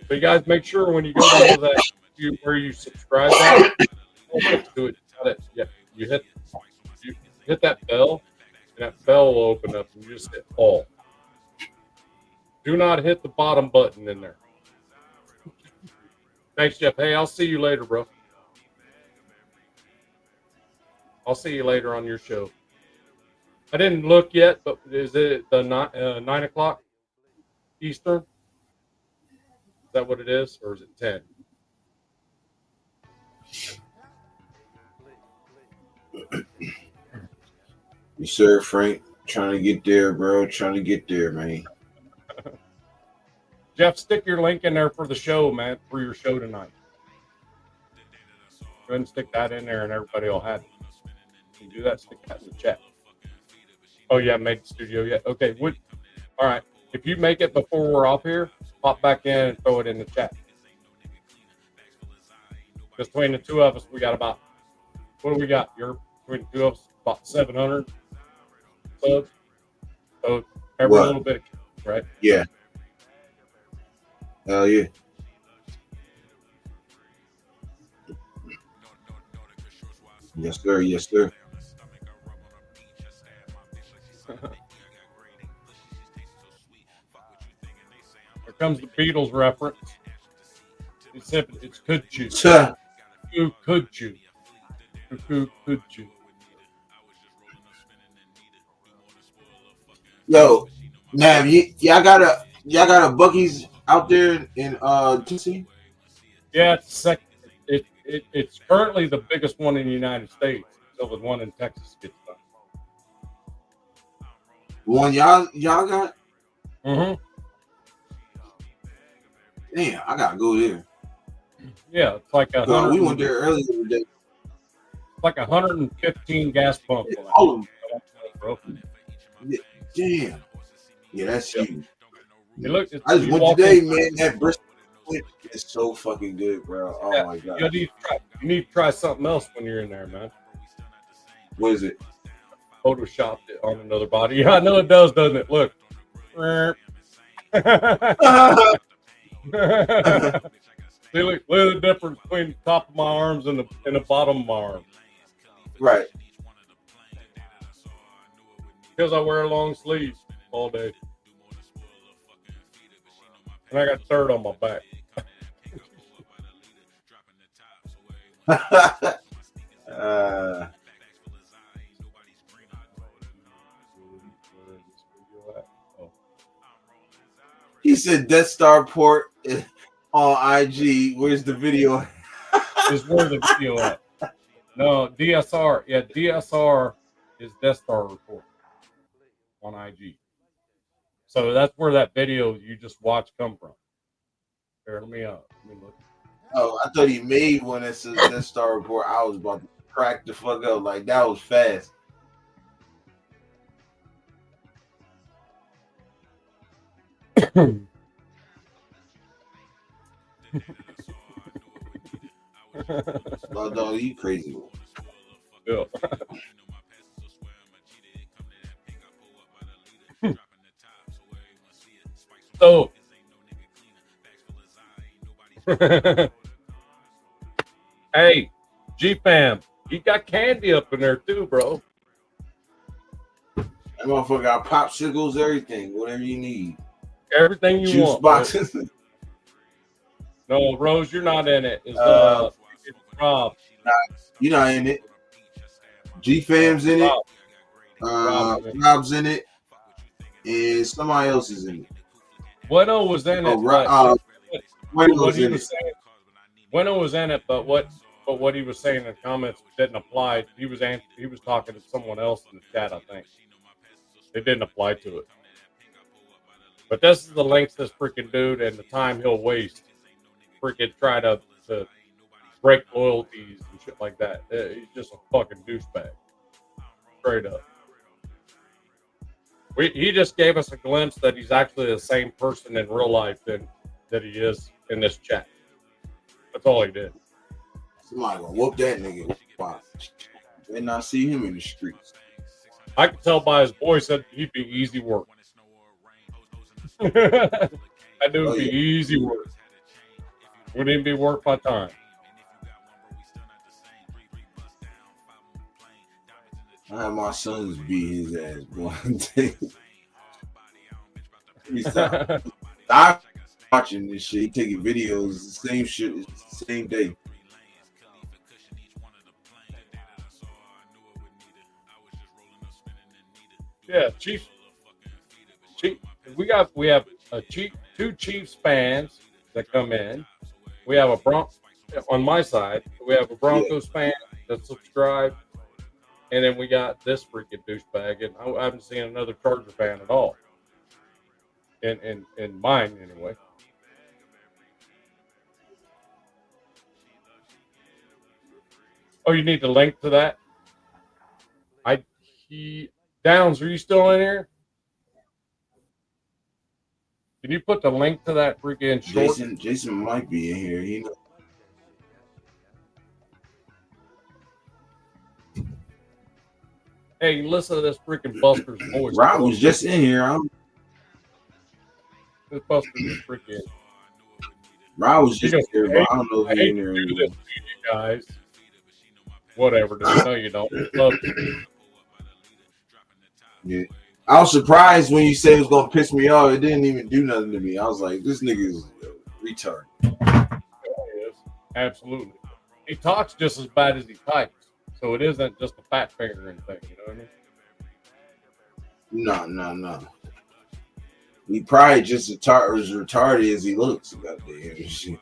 So you guys make sure when you go down to that where you subscribe to it, you hit that bell, and that bell will open up, and you just hit all. Do not hit the bottom button in there. Thanks, Jeff. Hey, I'll see you later, bro. I'll see you later on your show. I didn't look yet, but is it the 9 o'clock Eastern? Is that what it is, or is it 10? Yes, sir, Frank. Trying to get there, bro. Trying to get there, man. Jeff, stick your link in there for the show, man, for your show tonight. Go ahead and stick that in there, and everybody will have it. Can you do that? Stick that in the chat. Oh, yeah, make the studio yet. Okay, all right. If you make it before we're off here, pop back in and throw it in the chat. Because between the two of us, we got about, what do we got? Between the two of us, about 700 subs. So every little bit, right? Yeah. Hell yeah. Yes, sir. Yes, sir. Here comes the Beatles reference. It's could you. Who could you? Who could you? Yo, Nav, y'all got a Bucky's out there in Tennessee? Yeah, it's second. It's currently the biggest one in the United States. So the one in Texas gets done. One y'all got? Mm-hmm. Damn, I gotta go there. Yeah, it's like We went there earlier today. Like 115 gas pump. Oh, bro. Yeah, damn. Yeah, that's huge. I just went today, man. That brisket is so fucking good, bro. Oh my god. You need to try something else when you're in there, man. What is it? Photoshopped it on another body. Yeah, I know it does, doesn't it? Look. See, look at the difference between the top of my arms and the bottom of my arms. Right. Because I wear long sleeves all day. And I got third on my back. He said Death Star port on IG. Where's the video? Is where the video at. No, DSR. Yeah, DSR is Death Star report on IG. So that's where that video you just watched come from. Here, let me look. Oh, I thought he made one that says Death Star report. I was about to crack the fuck up. Like, that was fast. Oh, dog, you crazy. Yeah. So, hey, G-Fam, you got candy up in there too, bro. That motherfucker got popsicles, everything, whatever you need. Everything you Juice want. boxes. No, Rose, you're not in it. It's Rob. You're not in it. G-Fam's in it. Rob's in it. And somebody else is in it. Bueno was in it. Bueno was in it. Bueno was in it, but what he was saying in the comments didn't apply. He was talking to someone else in the chat, I think. It didn't apply to it. But this is the lengths this freaking dude and the time he'll waste. Freaking try to break loyalties and shit like that. He's just a fucking douchebag. Straight up. He just gave us a glimpse that he's actually the same person in real life that he is in this chat. That's all he did. Somebody gonna whoop that nigga. Wow. Did not see him in the streets. I could tell by his voice that he'd be easy work. That dude would be easy work. Wouldn't even be worth my time. I had my sons beat his ass one day. I'm watching this shit. He taking videos, the same shit, it's the same day. Yeah, Chiefs. We have two Chiefs fans that come in. We have on my side. We have a Broncos fan that subscribed, and then we got this freaking douchebag, and I haven't seen another Charger fan at all. In mine anyway. Oh, you need the link to that? Downs, are you still in here? Can you put the link to that freaking short? Jason might be in here. He know. Hey, listen to this freaking Buster's voice. Rob was just in here. This Buster's is freaking. Rob was just here, but I don't know if he's in there anymore. You guys. Whatever, dude. No, you don't. Love you. Yeah. I was surprised when you said it was gonna piss me off. It didn't even do nothing to me. I was like, this nigga is a retard. Yes, absolutely. He talks just as bad as he types. So it isn't just a fat fingering thing, you know what I mean? No. He probably just as retarded as he looks. Goddamn shit.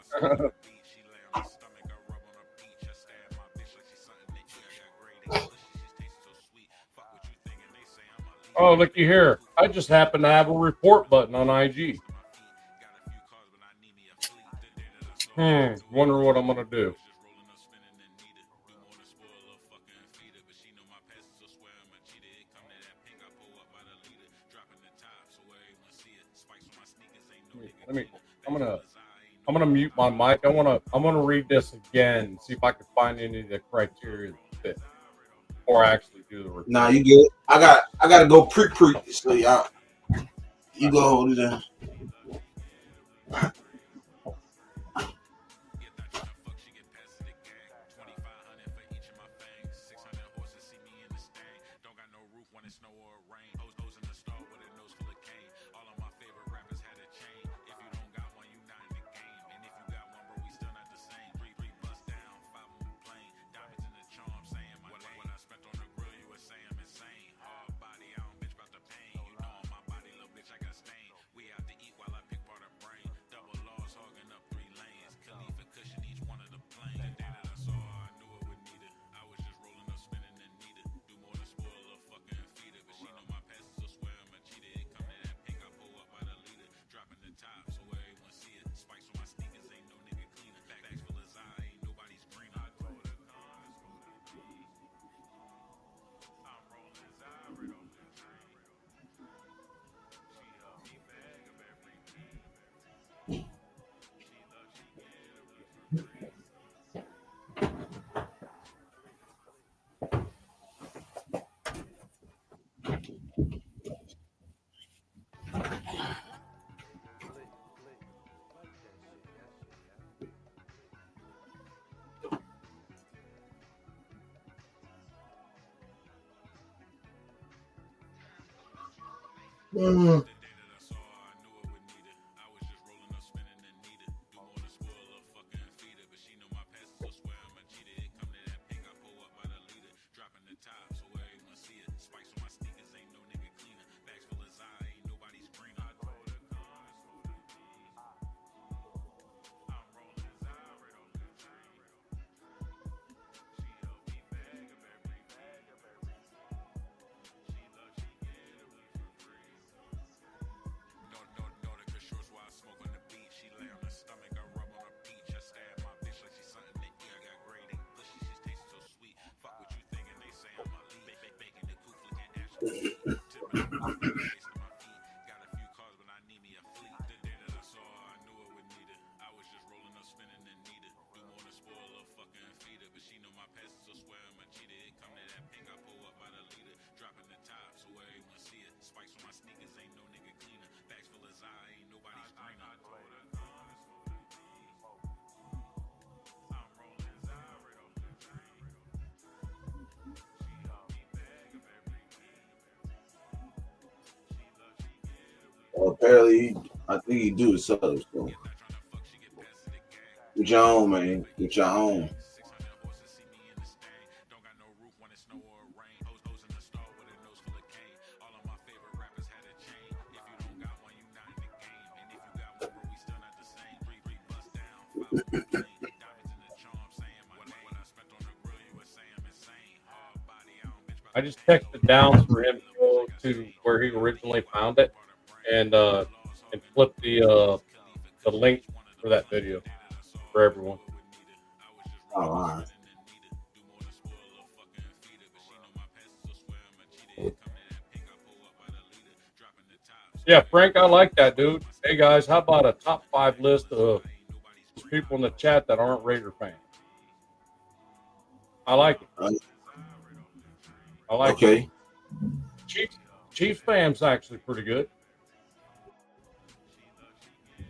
Oh, looky here. I just happen to have a report button on IG. Wonder what I'm gonna do. I'm gonna mute my mic. I'm gonna read this again, see if I can find any of the criteria that fit, or actually do the report. Nah, you good. I gotta go pre. So y'all, you go hold it down. Apparently, I think he do his subs though. With your own, man. With your own. I just texted down for him to go to where he originally found it and flip the link for that video for everyone. Oh, all right. Yeah, Frank, I like that, dude. Hey guys, how about a top 5 list of people in the chat that aren't Raider fans? I like it. I like okay. it. Chiefs fans actually pretty good.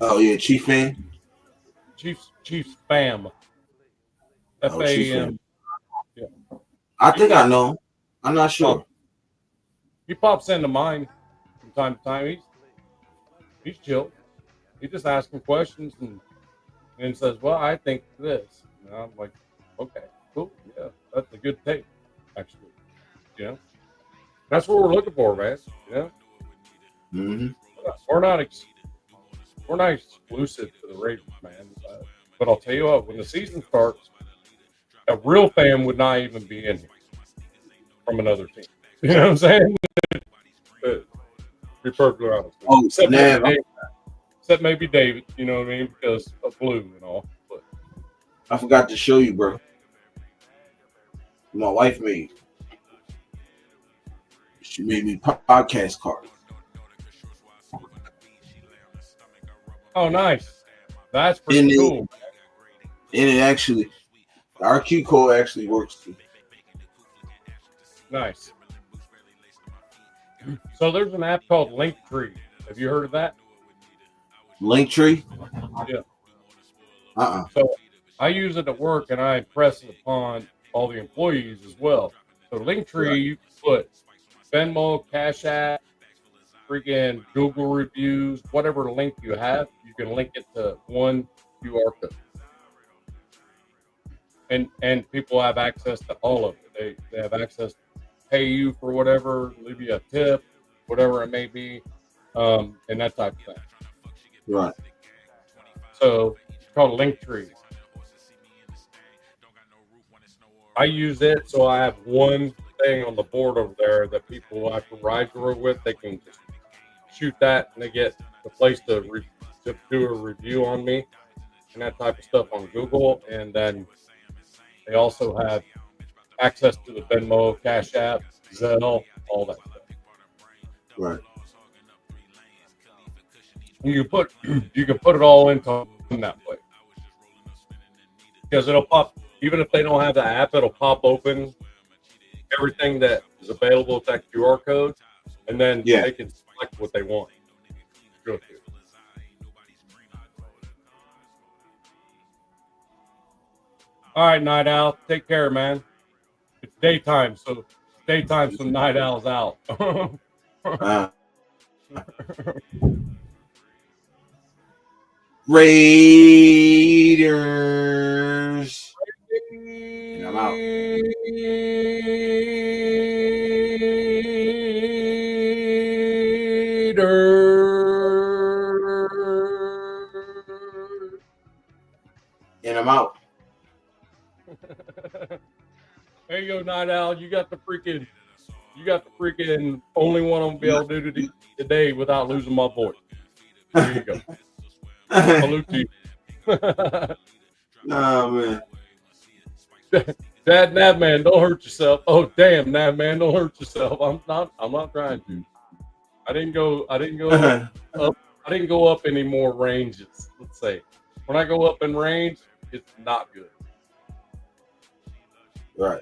Oh yeah, Chief fan. Chiefs fam. FAM. Yeah. I think I know. I'm not sure. He pops into mine from time to time. He's chill. He just asking questions and says, "Well, I think this." And I'm like, "Okay, cool, yeah, that's a good take, actually." You know, that's what we're looking for, man. You know, mm-hmm. we're not exclusive to the Raiders, man. But I'll tell you what, when the season starts, a real fan would not even be in here from another team. You know what I'm saying? To be perfectly honest. Oh, Nav, Except maybe David, you know what I mean? Because of blue and all. But I forgot to show you, bro. My wife made. She made me podcast cards. oh, nice. That's pretty cool. And it actually, our Q code actually works too. Nice. So there's an app called Linktree. Have you heard of that? Linktree? Yeah. So I use it at work and I press it upon all the employees as well. So Linktree, you can put Venmo, Cash App, freaking Google reviews, whatever link you have, you can link it to one QR code. And people have access to all of it. They have access to pay you for whatever, leave you a tip, whatever it may be, and that type of thing. Right. So it's called Linktree. I use it so I have one thing on the board over there that people I can ride through with. They can just shoot that and they get the place to do a review on me and that type of stuff on Google. And then they also have access to the Venmo, Cash App, Zelle, all that stuff. Right. You can put it all into that way because it'll pop. Even if they don't have the app, it'll pop open everything that is available with that QR code, and then they can select what they want. Go to. All right, Night Owl. Take care, man. It's daytime, so Night Owl's out. Raiders. And I'm out. And I'm out. There you go, Night Owl. You got the freaking only one I'm gonna be able to do today without losing my voice. There you go. Salute to you. Nah, man. Dad, Nav man, don't hurt yourself. Oh, damn, Nav man, don't hurt yourself. I'm not trying to. I didn't go up any more ranges. Let's say when I go up in range, it's not good. Right.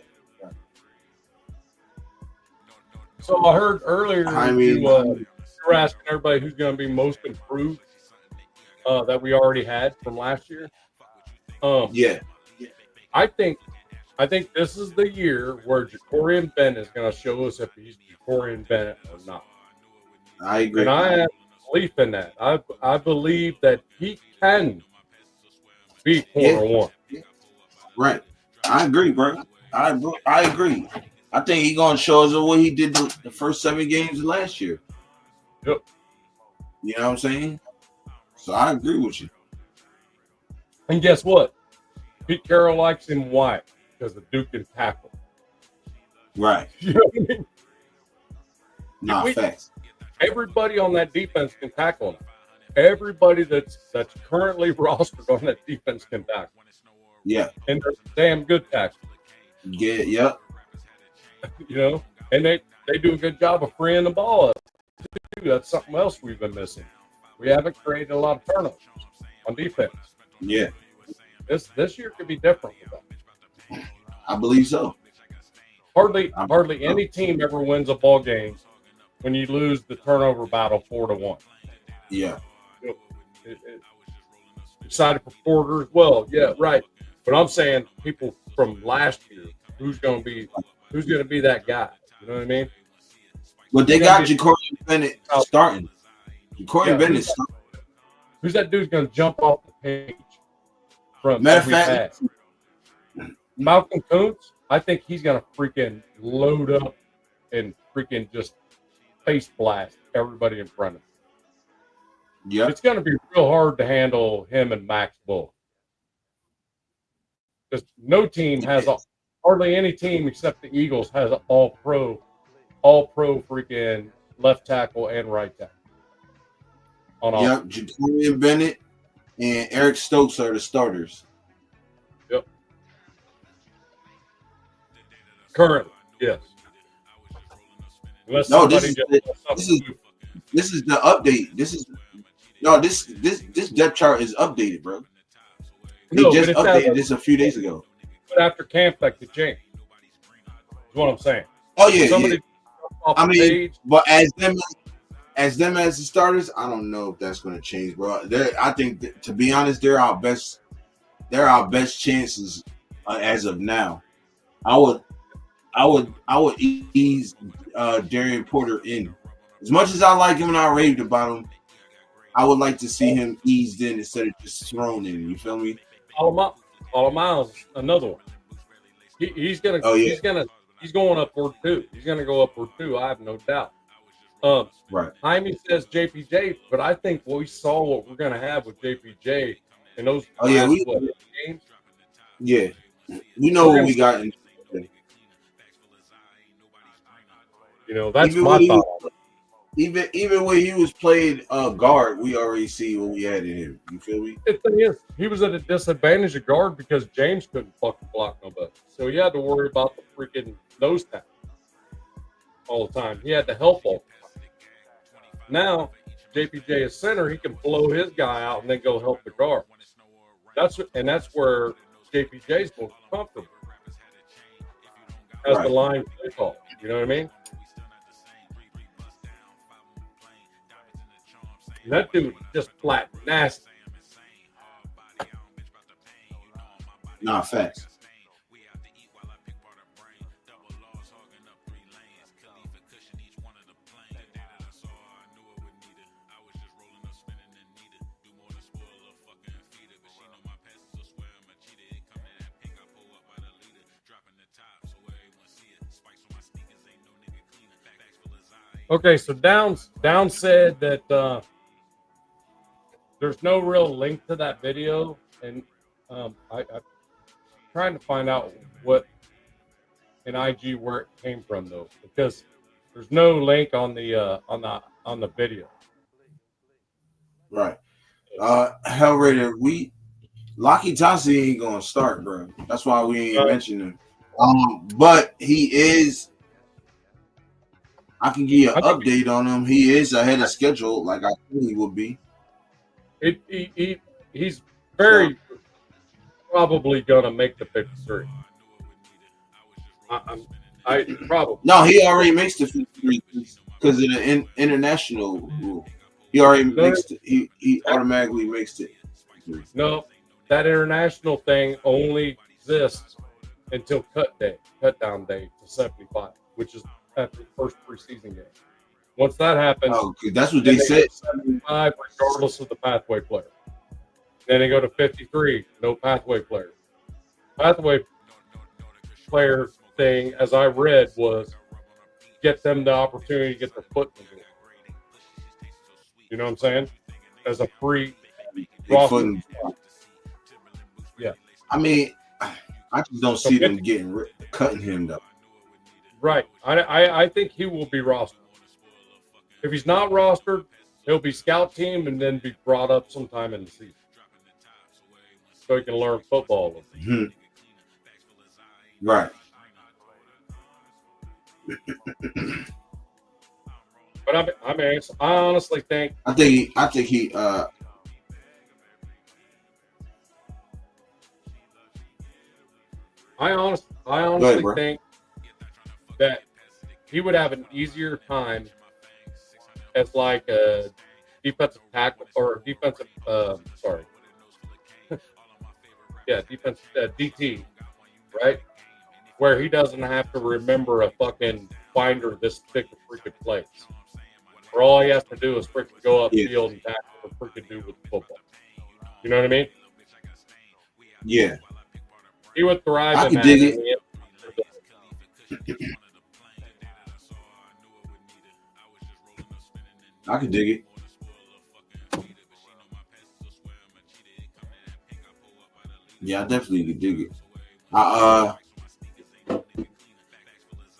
So I heard earlier you were asking everybody who's going to be most improved that we already had from last year. I think this is the year where Jacorian Bennett is going to show us if he's Jacorian Bennett or not. I agree. And I have belief in that. I believe that he can be corner one. Right. I agree, bro. I agree. I think he's going to show us what he did the first 7 games of last year. Yep. You know what I'm saying? So I agree with you. And guess what? Pete Carroll likes him why? Because the Duke can tackle. Right. You know what I mean? Not facts. Everybody on that defense can tackle him. Everybody that's currently rostered on that defense can tackle. Yeah. And they're damn good tackles. Yeah, yep. You know, and they do a good job of freeing the ball up. That's something else we've been missing. We haven't created a lot of turnovers on defense. Yeah. This year could be different with that. I believe so. Hardly any team ever wins a ball game when you lose the turnover battle 4-1. Yeah. Excited for Porter as well. Yeah, right. But I'm saying people from last year, who's going to be that guy? You know what I mean? But they got Jacorian Bennett starting. Jacorian Bennett starting. Who's that dude's going to jump off the page from Matter of every fact, pass? Malcolm Kuntz, I think he's going to freaking load up and freaking just face blast everybody in front of him. Yeah. It's going to be real hard to handle him and Max Bull. Because no team has hardly any team except the Eagles has an all pro freaking left tackle and right tackle. Yep, Jacoby Bennett and Eric Stokes are the starters. Yep. Currently, yes. Unless No, this is the update. This depth chart is updated, bro. They just updated this a few days ago. But after camp, that could change. That's what I'm saying. Oh yeah, I mean, page, but as them as the starters, I don't know if that's going to change, bro. I think to be honest, they're our best chances as of now. I would ease Darian Porter in. As much as I like him and I raved about him, I would like to see him eased in instead of just thrown in. You feel me? All Miles, another one. He's going upward too. He's gonna go upward too. I have no doubt. Right. Jaime says JPJ, but I think we saw what we're gonna have with JPJ in those games. Yeah, we know what we got. That's my thought. Even when he was playing guard, we already see what we had in him. You feel me? The thing is, he was at a disadvantage of guard because James couldn't fucking block nobody. So he had to worry about the freaking nose tackle all the time. He had to help all the time. Now, JPJ is center. He can blow his guy out and then go help the guard. That's where JPJ's most comfortable as the line play call. You know what I mean? And that dude just flat nasty. Nah, facts. Okay, so Down said that there's no real link to that video, and I'm trying to find out what an IG where it came from though, because there's no link on the video. Right. Hellraider, Lockie Tassi ain't gonna start, bro. That's why we ain't mentioning him. But he is. I can give you an update on him. He is ahead of schedule, like I thought he would be. He's very probably gonna make the 53. I probably. No, he already makes the 53 because of the international rule. He already makes it. He automatically makes it. No, that international thing only exists until cut down day to 75, which is at the first preseason game. Once that happens, that's what they said. 75, regardless of the pathway player. Then they go to 53, no pathway player. Pathway player thing, as I read, was get them the opportunity to get their foot in the door. You know what I'm saying? As a free roster. Yeah. I mean, I just don't see them cutting him though. Right. I think he will be rostered. If he's not rostered, he'll be scout team and then be brought up sometime in the season, so he can learn football. Mm-hmm. Right. But I honestly think. I think he. I honestly think that he would have an easier time as like a defensive tackle or defensive. Defensive DT, right? Where he doesn't have to remember a fucking binder this thick of freaking plays. Where all he has to do is freaking go up field and tackle or freaking do with the football. You know what I mean? Yeah. He would thrive I in can dig it. I can dig it. Yeah, I definitely could dig it. I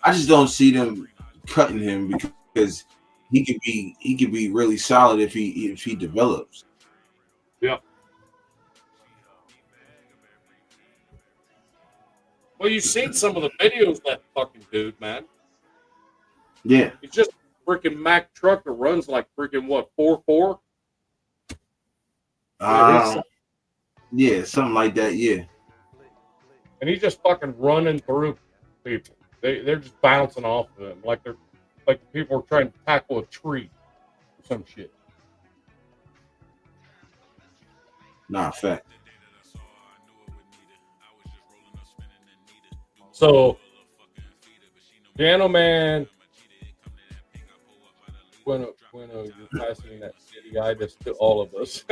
I just don't see them cutting him because he could be really solid if he develops. Yeah. Well, you've seen some of the videos of that fucking dude, man. Yeah. He's just a freaking Mack truck that runs like freaking what 4.4. Yeah, Yeah, something like that. Yeah. and he's just fucking running through people. They're just bouncing off of him like they're like the people are trying to tackle a tree or some shit. Nah, fact. So, Piano Man, when you're passing that idiotis to all of us.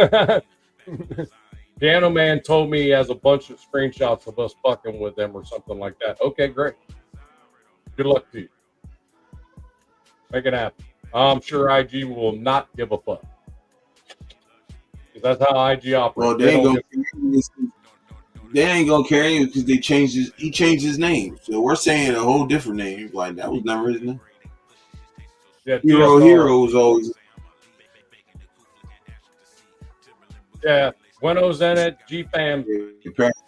Piano Man told me he has a bunch of screenshots of us fucking with them or something like that. Okay, great. Good luck to you. Make it happen. I'm sure IG will not give a fuck. That's how IG operates. Well, they ain't gonna carry him because he changed his name. So we're saying a whole different name. Like that was never his name. Yeah, Hero was always. Yeah, Bueno's in it. G-Fam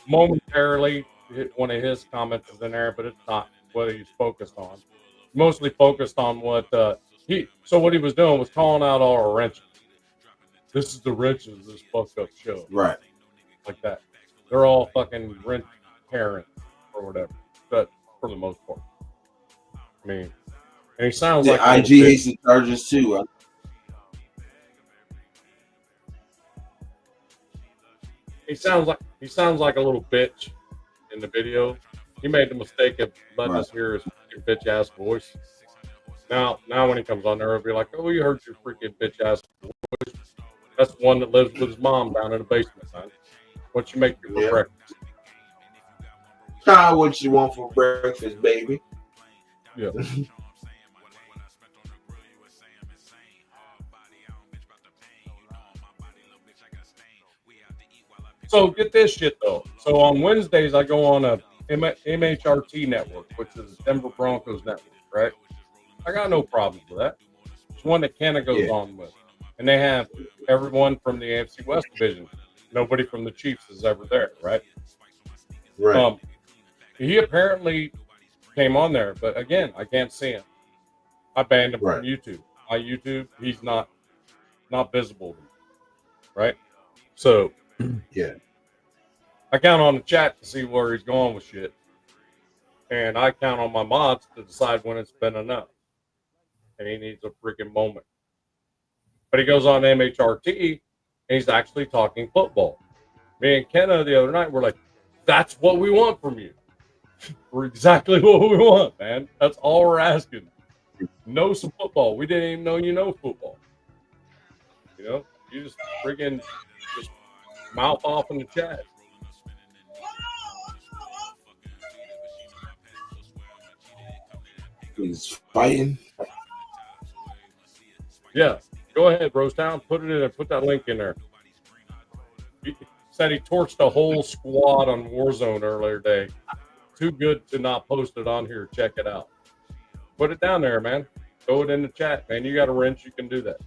momentarily hit one of his comments is in there, but it's not what he's focused on. Mostly focused on what what he was doing was calling out all our wrenches. This is the wrenches of this fucked up show. Right. Like that. They're all fucking wrench parents or whatever. But for the most part. I mean, and he sounds like IG hates the Chargers too. He sounds like a little bitch in the video. He made the mistake of letting us hear his freaking bitch ass voice. Now when he comes on there, he'll be like, "Oh, you heard your freaking bitch ass voice." That's the one that lives with his mom down in the basement, man. What you make for breakfast? What you want for breakfast, baby? Yeah. So get this shit though. So on Wednesdays I go on a MHRT network, which is Denver Broncos network, right? I got no problems with that. It's one that Canada goes on with, and they have everyone from the AFC West division. Nobody from the Chiefs is ever there, right? Right. He apparently came on there, but again, I can't see him. I banned him from YouTube. My YouTube, he's not visible, right? So yeah, I count on the chat to see where he's going with shit, and I count on my mods to decide when it's been enough. And he needs a freaking moment. But he goes on MHRT, and he's actually talking football. Me and Kenna the other night were like, "That's what we want from you. We're exactly what we want, man. That's all we're asking. Know some football. We didn't even know you know football. You know, you just freaking just mouth off in the chat." He's fighting. Yeah, go ahead, Rosetown. Put it in there. Put that link in there. He said he torched a whole squad on Warzone earlier today. Too good to not post it on here. Check it out. Put it down there, man. Throw it in the chat, man. You got a wrench, you can do that.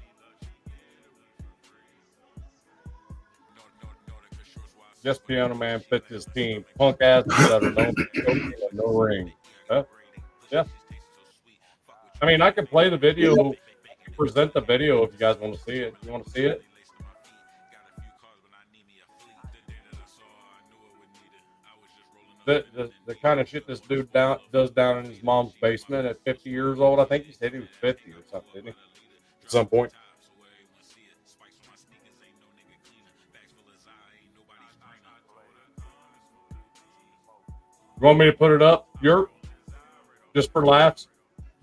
Just Piano Man fits his team. Punk asses that are known for no ring. Huh? Yeah. I mean, I can play the video, present the video if you guys want to see it. You want to see it? The kind of shit this dude does down in his mom's basement at 50 years old. I think he said he was 50 or something, didn't he? At some point. You want me to put it up, Yurp? Just for laughs?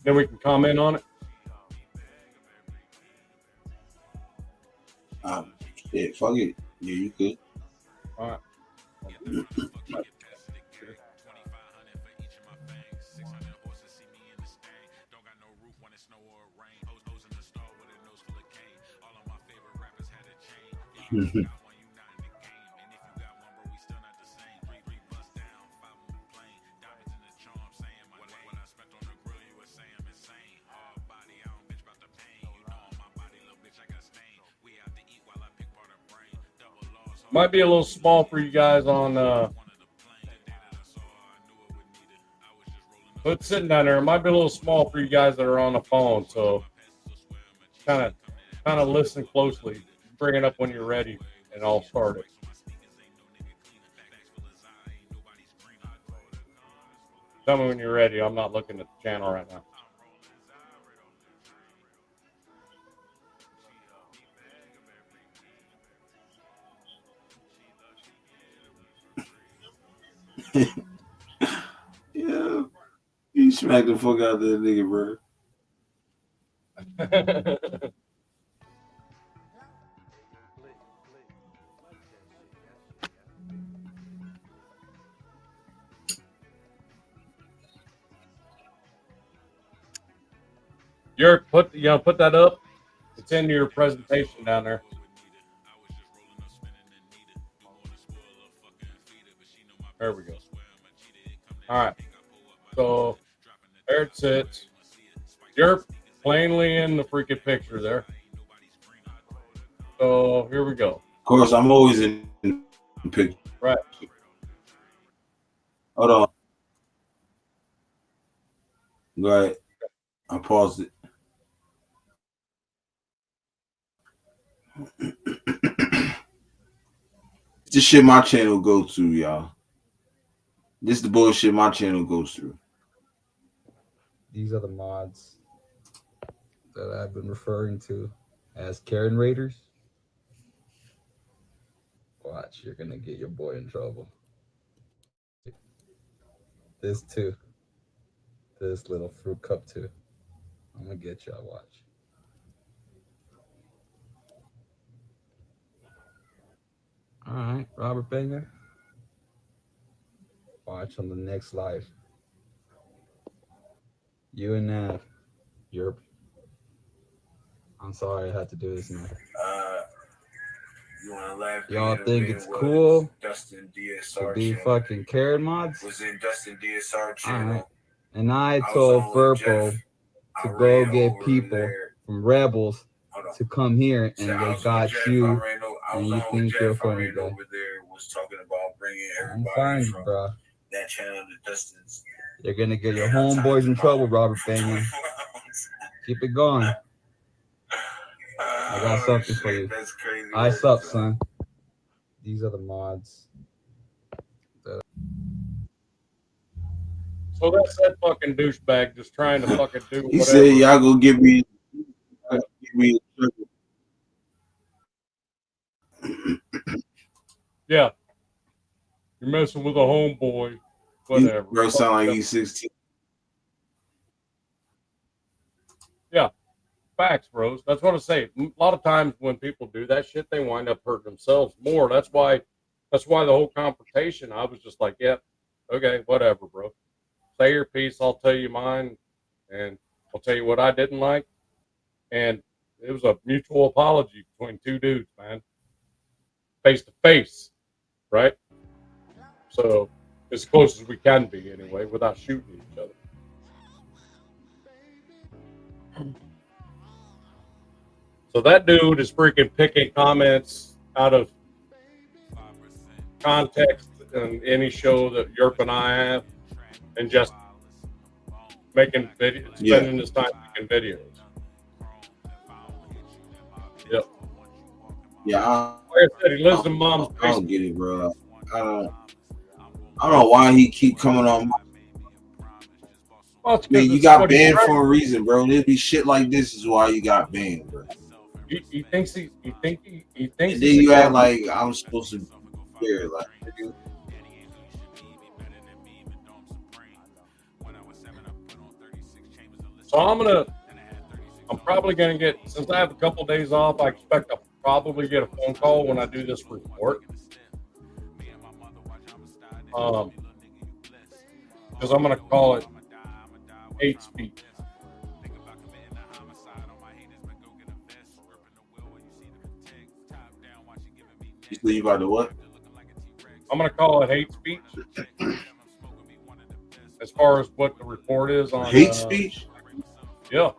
Then we can comment on it? Yeah, fuck it. Yeah, you could. All right. Might be a little small for you guys on but sitting down there. It might be a little small for you guys that are on the phone, so kind of listen closely. Bring it up when you're ready, and I'll start it. Tell me when you're ready. I'm not looking at the channel right now. Yeah, you smacked the fuck out of that nigga, bro. Put that up. It's in your presentation down there. There we go. All right. So there it sits. You're plainly in the freaking picture there. So here we go. Of course, I'm always in the picture. Right. Hold on. Go ahead. I paused it. This shit my channel goes through, y'all. This is the bullshit my channel goes through. These are the mods that I've been referring to as Karen Raiders. Watch, you're gonna get your boy in trouble. This too. This little fruit cup too. I'm gonna get y'all. Watch. All right, Robert Banger. Watch on the next live. You and Nav. Yurp. I'm sorry I had to do this now. You wanna laugh? Y'all think it's cool Dustin to be fucking Karen mods? Was in Dustin DSR channel. All right. And I told Furpo to go get people from Rebels to come here, and they got you, and you think you're funny guy. Over there was talking about bringing I'm fine, from bro. that channel to Dustin's. You're gonna get your homeboys in trouble, Robert Banger. Keep it going. I got something for you. That's crazy. Ice up, son. These are the mods. So that's that fucking douchebag just trying to fucking do whatever. He said, "Y'all go give me a circle." Yeah. You're messing with a homeboy. Whatever. Bro, sound like he's 16. Yeah. Facts, bros. That's what I say. A lot of times when people do that shit, they wind up hurting themselves more. That's why the whole confrontation, I was just like, yep, yeah, okay, whatever, bro. Say your piece, I'll tell you mine, and I'll tell you what I didn't like. And it was a mutual apology between two dudes, man. Face to face, right? So as close as we can be anyway, without shooting each other. So that dude is freaking picking comments out of context in any show that Yurp and I have, and just making videos, spending his time making videos. Yep. Yeah. Like I said, he lives in mom's basement. I don't get it, bro. I don't know why he keep coming on. Well, man, you got banned for a reason, bro. There'd be shit like this is why you got banned, bro. He thinks he thinks. And then you act like I'm supposed to be here, like. So I'm probably gonna get, since I have a couple days off, I expect I'll probably get a phone call when I do this report. Because I'm gonna call it hate speech. You say you about to what? I'm gonna call it hate speech. As far as what the report is on hate speech. Yeah.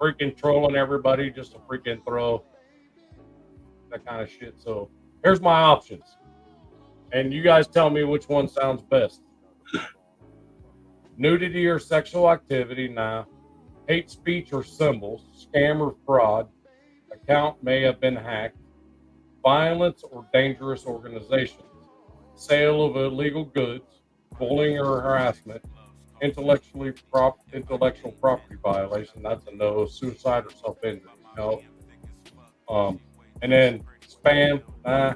freaking trolling everybody just to freaking throw that kind of shit. So here's my options, and you guys tell me which one sounds best. Nudity or sexual activity, nah. Hate speech or symbols, scam or fraud, account may have been hacked, violence or dangerous organizations, sale of illegal goods, bullying or harassment, intellectual property violation, that's a no, suicide or self-injury, no. And then spam, nah.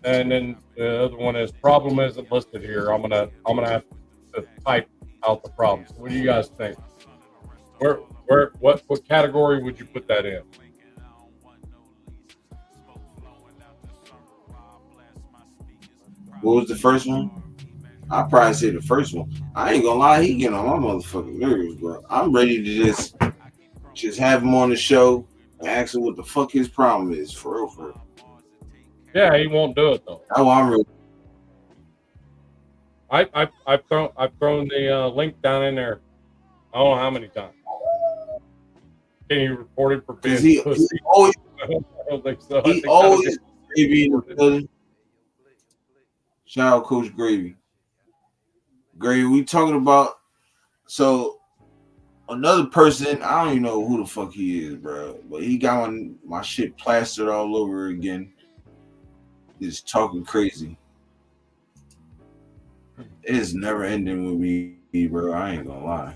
And then the other one is problem isn't listed here. I'm gonna have to type out the problems. What do you guys think? What category would you put that in? What was the first one? I'd probably say the first one. I ain't gonna lie, he getting on my motherfucking nerves, bro. I'm ready to just have him on the show and ask him what the fuck his problem is, for real, for real. Yeah, he won't do it though. That's why I'm ready. I've thrown the link down in there. I don't know how many times. Can you report it for being pussy? He always, I don't think so. he always Gravy in the building. Shout out Coach Gravy. Gravy, we talking about, so another person, I don't even know who the fuck he is, bro, but he got my shit plastered all over again. He's talking crazy. It's never ending with me, bro. I ain't gonna lie.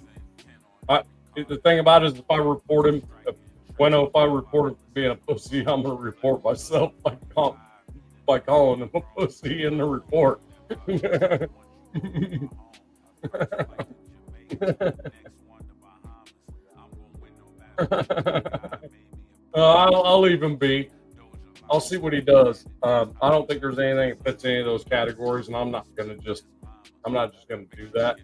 The thing about it is, if I report him for being a pussy, I'm gonna report myself by calling him a pussy in the report. I'll leave him be. I'll see what he does. I don't think there's anything that fits any of those categories, and I'm not just gonna do that.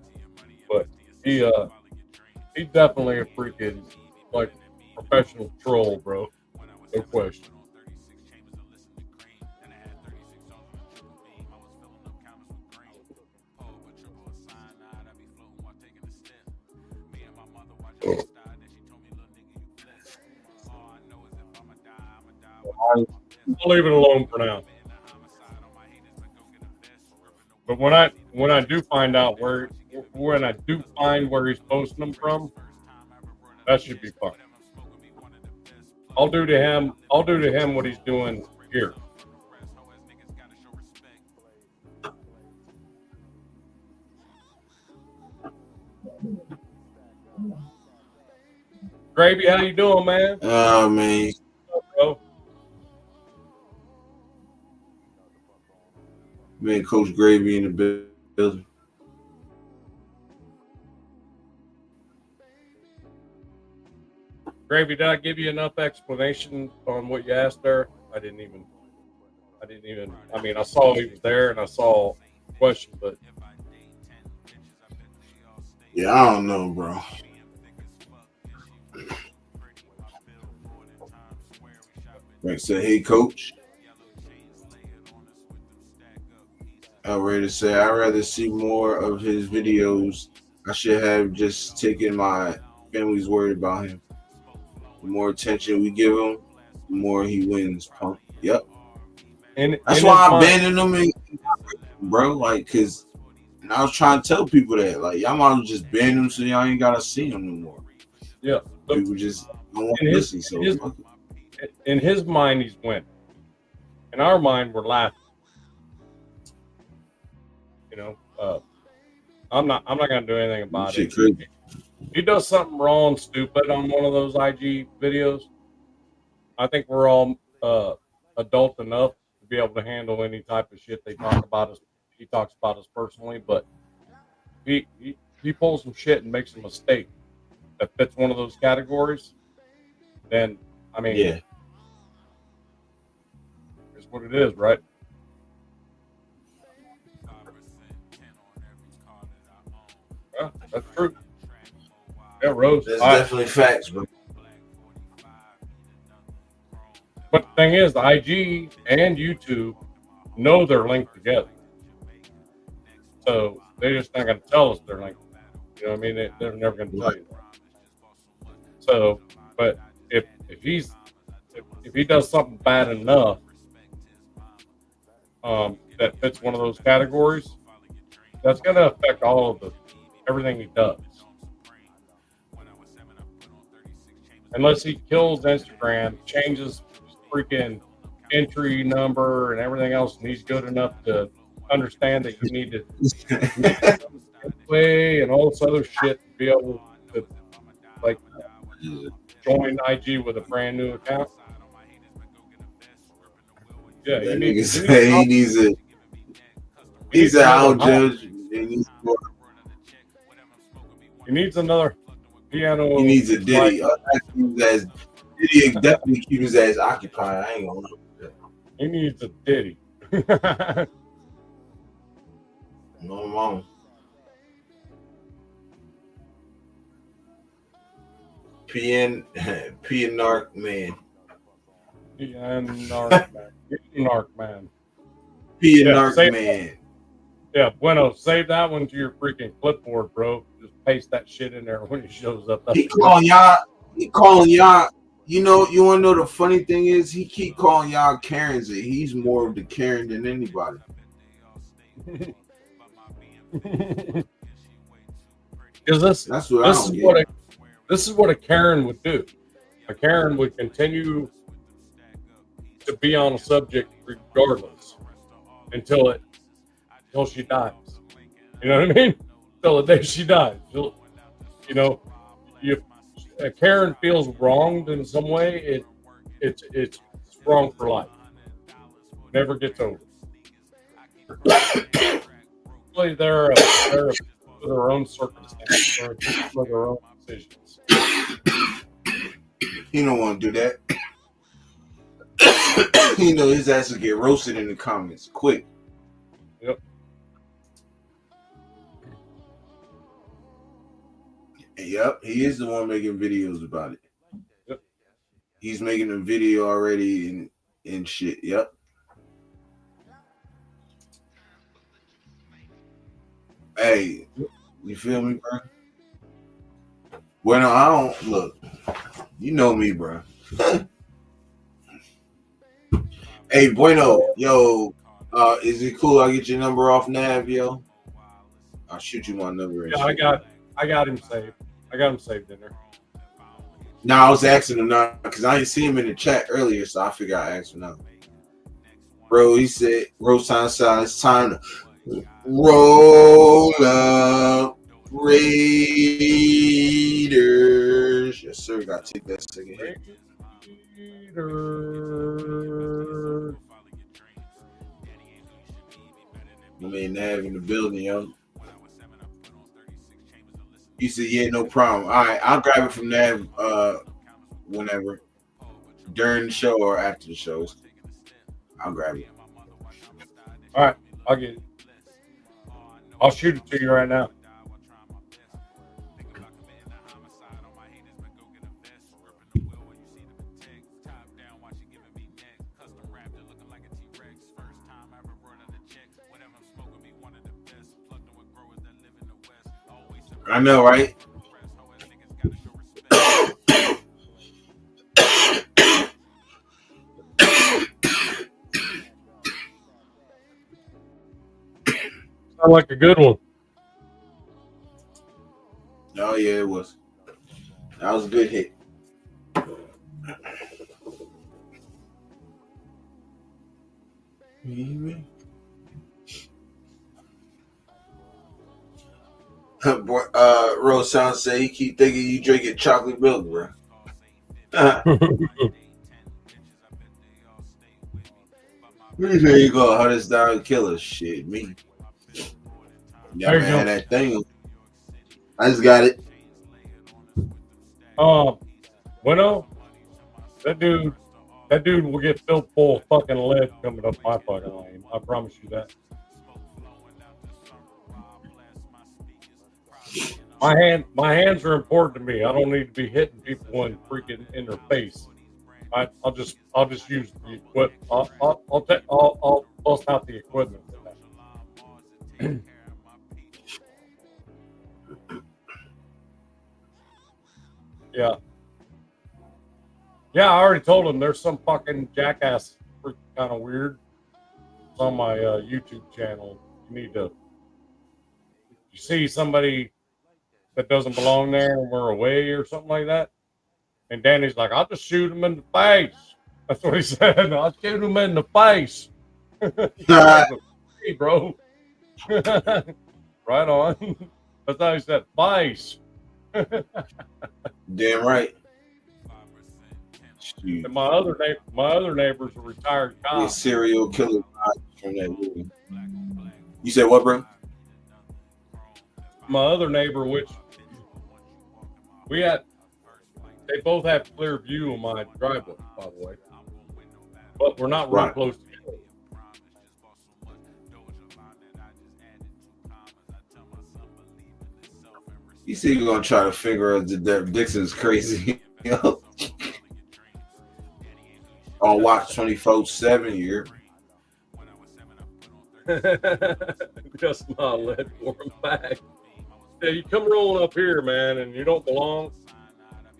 But he's definitely a freaking like professional troll, bro. No question. I'll leave it alone for now. But when I do find out where he's posting them from, that should be fun. I'll do to him what he's doing here. Gravy, how you doing, man? Oh, man. Bro? Man, Coach Gravy in the building. Gravy, did I give you enough explanation on what you asked there? I didn't even. I mean, I saw he was there and I saw the question, but yeah, I don't know, bro. Right, so hey, Coach. I'm ready to say I'd rather see more of his videos. I should have just taken my family's word about him. The more attention we give him, the more he wins, punk. Yep. And that's why I abandoned him, bro. Like, cause and I was trying to tell people that, like, y'all might just ban him so y'all ain't gotta see him no more. Yeah. People just don't want to listen. So in his mind, he's winning. In our mind, we're laughing. You know, I'm not gonna do anything about it. Crazy. If he does something wrong, stupid on one of those IG videos, I think we're all adult enough to be able to handle any type of shit they talk about us. He talks about us personally, but he pulls some shit and makes a mistake that fits one of those categories. Then I mean, yeah, it's what it is, right? Yeah, that's true. Yeah, Rose. That's definitely facts, bro. But the thing is, the IG and YouTube know they're linked together. So they're just not going to tell us they're linked. You know what I mean? They're never going to tell you that. So, But if he does something bad enough that fits one of those categories, that's going to affect all of everything he does. Unless he kills Instagram, changes his freaking entry number and everything else, and he's good enough to understand that you need to play and all this other shit to be able to like join IG with a brand new account. Yeah, that nigga say he needs a. He said, "I don't judge." He needs another piano. He needs a Diddy. Diddy definitely keep his ass occupied. I ain't gonna lie. He needs a Diddy. No mama. Narc man. Narc man. Narc man. Yeah, bueno, save that one to your freaking clipboard, bro. Just paste that shit in there when he shows up. He calling y'all. You know, you want to know the funny thing is he keep calling y'all Karens. He's more of the Karen than anybody. Because this is what a Karen would do. A Karen would continue to be on a subject regardless until she dies. You know what I mean? Till the day she dies. If a Karen feels wronged in some way, it's wrong for life. Never gets over. Really, they're for their own circumstances or for their own decisions. He don't want to do that. He know his ass will get roasted in the comments quick. Yep. Yep, he is the one making videos about it. Yep. He's making a video already and shit. Yep. Hey, you feel me, bro? Bueno, I don't look. You know me, bro. Hey, Bueno, yo, is it cool? I get your number off Nav, yo. I'll shoot you my number. Yeah, I got him saved. I got him saved in there. Nah, I was asking him now because I didn't see him in the chat earlier, so I figured I'd ask him now. Bro, he said, "Roll time side. It's time to roll up Raiders." Yes, sir. Got to take that second hit. Raiders. I mean, Nav in the building, yo. He said, "Yeah, no problem. All right, I'll grab it from Nav whenever, during the show or after the shows. I'll grab it." All right, I'll get it. I'll shoot it to you right now. I know, right? Sound like a good one. Oh yeah, it was. That was a good hit. Boy, Rose Sound say he keep thinking you drinking chocolate milk, bro. There you go, hardest down killer. Shit, me. Yeah, There you man, go. that thing. I just got it. Bueno, that dude will get filled full of fucking lead coming up my fucking lane. I promise you that. My hands are important to me. I don't need to be hitting people in their face. I'll just use the equipment. I'll bust out the equipment for that. Yeah. Yeah, I already told him there's some fucking jackass kind of weird. It's on my YouTube channel. You need to. You see somebody that doesn't belong there and we're away or something like that. And Danny's like, I'll just shoot him in the face. That's what he said. I'll shoot him in the face. Hey, bro. Right on. That's how he said, face. Damn right. And my other neighbor's a retired The cop. serial killer from that movie. You said what, bro? My other neighbor, which they both have clear view of my driveway, by the way. But we're not real Right. close together. You see, you're gonna try to figure out that Dixon's crazy. On watch 24/7 here. Just not let for him back. Yeah, you come rolling up here, man, and you don't belong.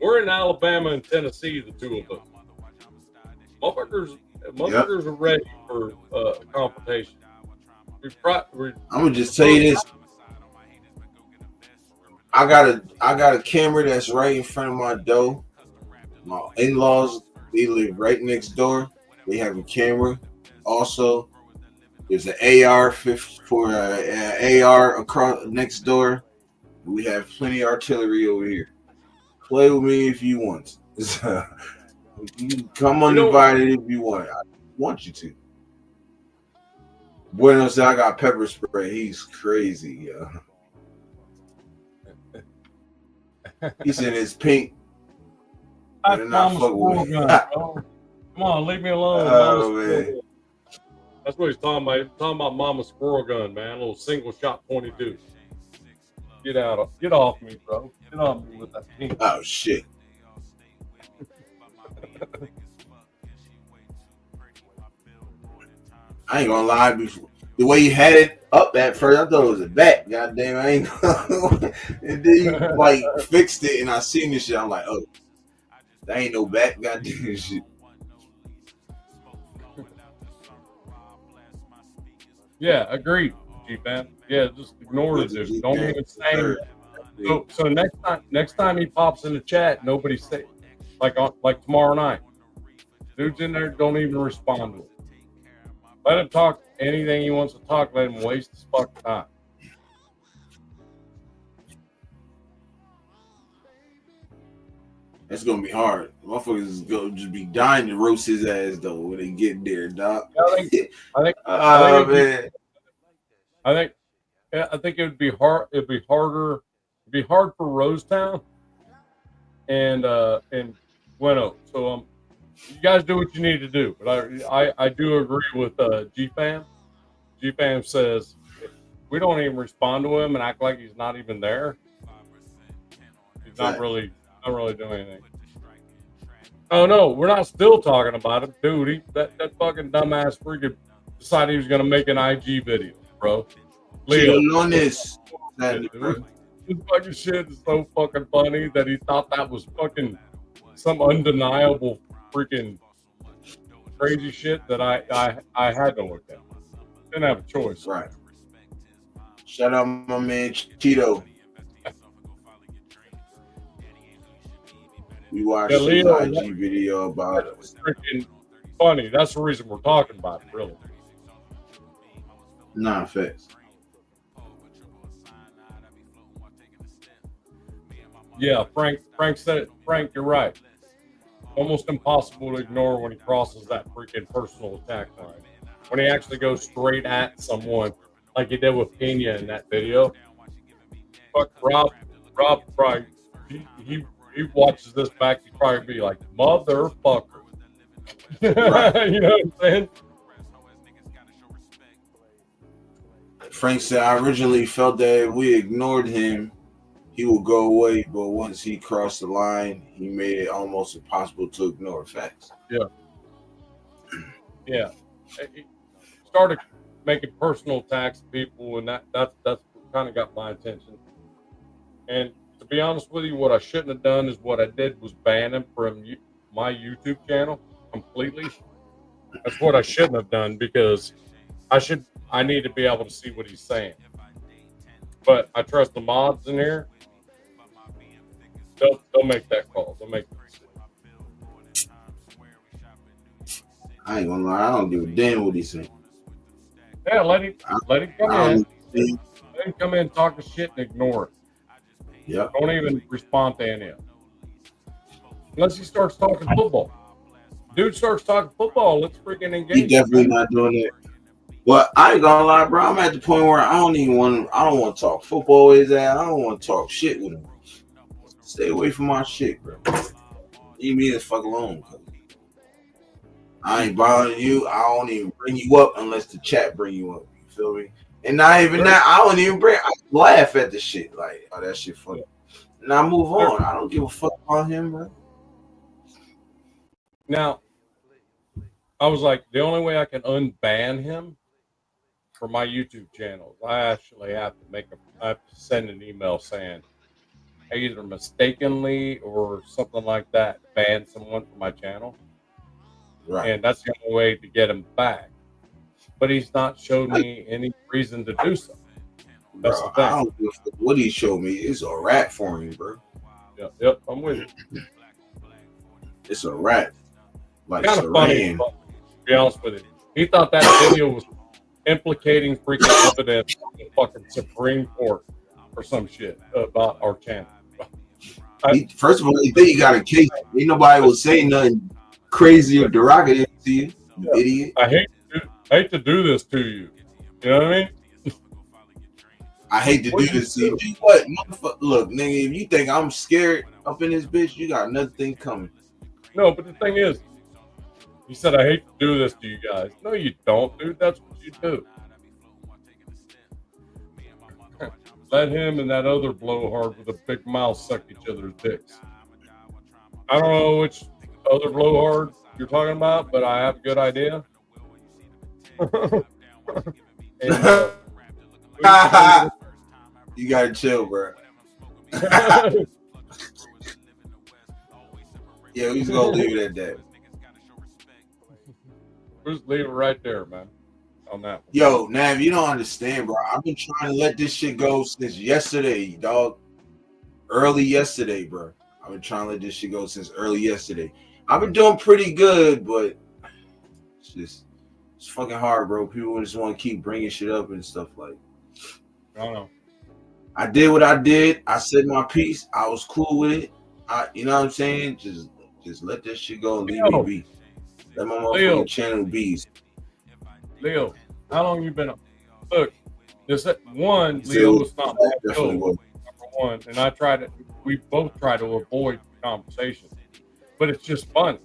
We're in Alabama and Tennessee, the two of us. Motherfuckers are ready for confrontation. I'm gonna just tell you this. I got a camera that's right in front of my door. My in-laws, they live right next door. They have a camera. Also, there's an AR for AR across next door. We have plenty of artillery over here. Play with me if you want. You can come uninvited if you want. I want you to. Buenos, I got pepper spray. He's crazy, yo. He's in his pink. That's not Mama's fuck with squirrel me. gun, bro. Come on, leave me alone. Oh, Mama's man. squirrel gun. That's what he's talking about. He's talking about Mama's squirrel gun, man. A little single shot 22. Get off me, bro. Get off me with that pink. Oh shit. I ain't gonna lie, before the way you had it up at first, I thought it was a bat. Goddamn, I ain't gonna and then you like fixed it and I seen this shit. I'm like, oh, that ain't no bat, goddamn shit. Yeah, agreed, G-Fan. Yeah, just ignore the dude. Don't even say anything. So next time he pops in the chat, nobody say like tomorrow night. Dude's in there, don't even respond to it. Let him talk anything he wants to talk. Let him waste his fucking time. That's gonna be hard. Motherfuckers is gonna just be dying to roast his ass though when they get there, doc. I think it would be hard. It'd be harder. It'd be hard for Rosetown and Bueno. So you guys do what you need to do. But I do agree with G-Fam. G-Fam says if we don't even respond to him and act like he's not even there, he's not really doing anything. Oh no, we're not still talking about him, dude. That fucking dumbass freaking decided he was gonna make an IG video, bro. Leo, this fucking shit is so fucking funny that he thought that was fucking some undeniable freaking crazy shit that I had to look at. Didn't have a choice. Right. Shout out my man Cheeto. We watched his IG video about it. It's freaking funny. That's the reason we're talking about it, really. Nah, facts. Yeah, Frank said it. Frank, you're right. Almost impossible to ignore when he crosses that freaking personal attack line. When he actually goes straight at someone like he did with Pena in that video. Fuck Rob probably he watches this back, he'd probably be like, motherfucker. Right. You know what I'm saying? Frank said, I originally felt that if we ignored him, he would go away, but once he crossed the line, he made it almost impossible to ignore facts. Yeah. He started making personal attacks to people, and that's what kind of got my attention. And to be honest with you, what I shouldn't have done is what I did was ban him from my YouTube channel completely. That's what I shouldn't have done because I need to be able to see what he's saying. But I trust the mods in here. They'll make that call. They'll make. I ain't gonna lie, I don't give a damn what he's saying. Yeah, let him come I in. don't Let him come in, talk a shit, and ignore it. Yep. Don't even respond to any of it. Unless he starts talking football. Dude starts talking football, let's freaking engage. He definitely not doing it. But I ain't gonna lie, bro. I'm at the point where I don't want to talk football with his ass. I don't want to talk shit with him. Stay away from my shit, bro. Leave me the fuck alone, cuz. I ain't bothering you. I don't even bring you up unless the chat bring you up. You feel me? And not even that. I don't even I laugh at the shit. Like, oh, that shit funny. Now move on. I don't give a fuck about him, bro. Now, I was like, the only way I can unban him for my YouTube channel, I actually have to send an email saying I either mistakenly or something like that ban someone from my channel. Right. And that's the only way to get him back. But he's not showed me any reason to do so. That's bro, the thing. I don't give a fuck what he showed me. It's a rat for him, bro. Yep, I'm with you. It's a rat. Like Kind of funny, to be honest with you. He thought that video was implicating freaking evidence in the fucking Supreme Court or some shit about our channel. First of all, he think he got a case. Ain't nobody will say nothing crazy or derogatory to you, you idiot. I hate to do this to you. You know what I mean? I hate to do this to you. What? Look, nigga, if you think I'm scared up in this bitch, you got nothing coming. No, but the thing is, he said, I hate to do this to you guys. No, you don't, dude. That's what you do. Let him and that other blowhard with a big mouth suck each other's dicks. I don't know which other blowhard you're talking about, but I have a good idea. And, you gotta chill, bro. Yeah, we just gonna leave it at that. Just leave it right there, man. On that one. Yo, Nav, you don't understand, bro. I've been trying to let this shit go since yesterday, dog. Early yesterday, bro. I've been trying to let this shit go since early yesterday. I've been doing pretty good, but it's fucking hard, bro. People just want to keep bringing shit up and stuff like. I don't know. I did what I did. I said my piece. I was cool with it. You know what I'm saying? Just let that shit go and leave me be. Let my motherfucking channel be. Leo, how long you been up? Look, this one, Leo was not my show, number one, and we both try to avoid conversation, but it's just fun.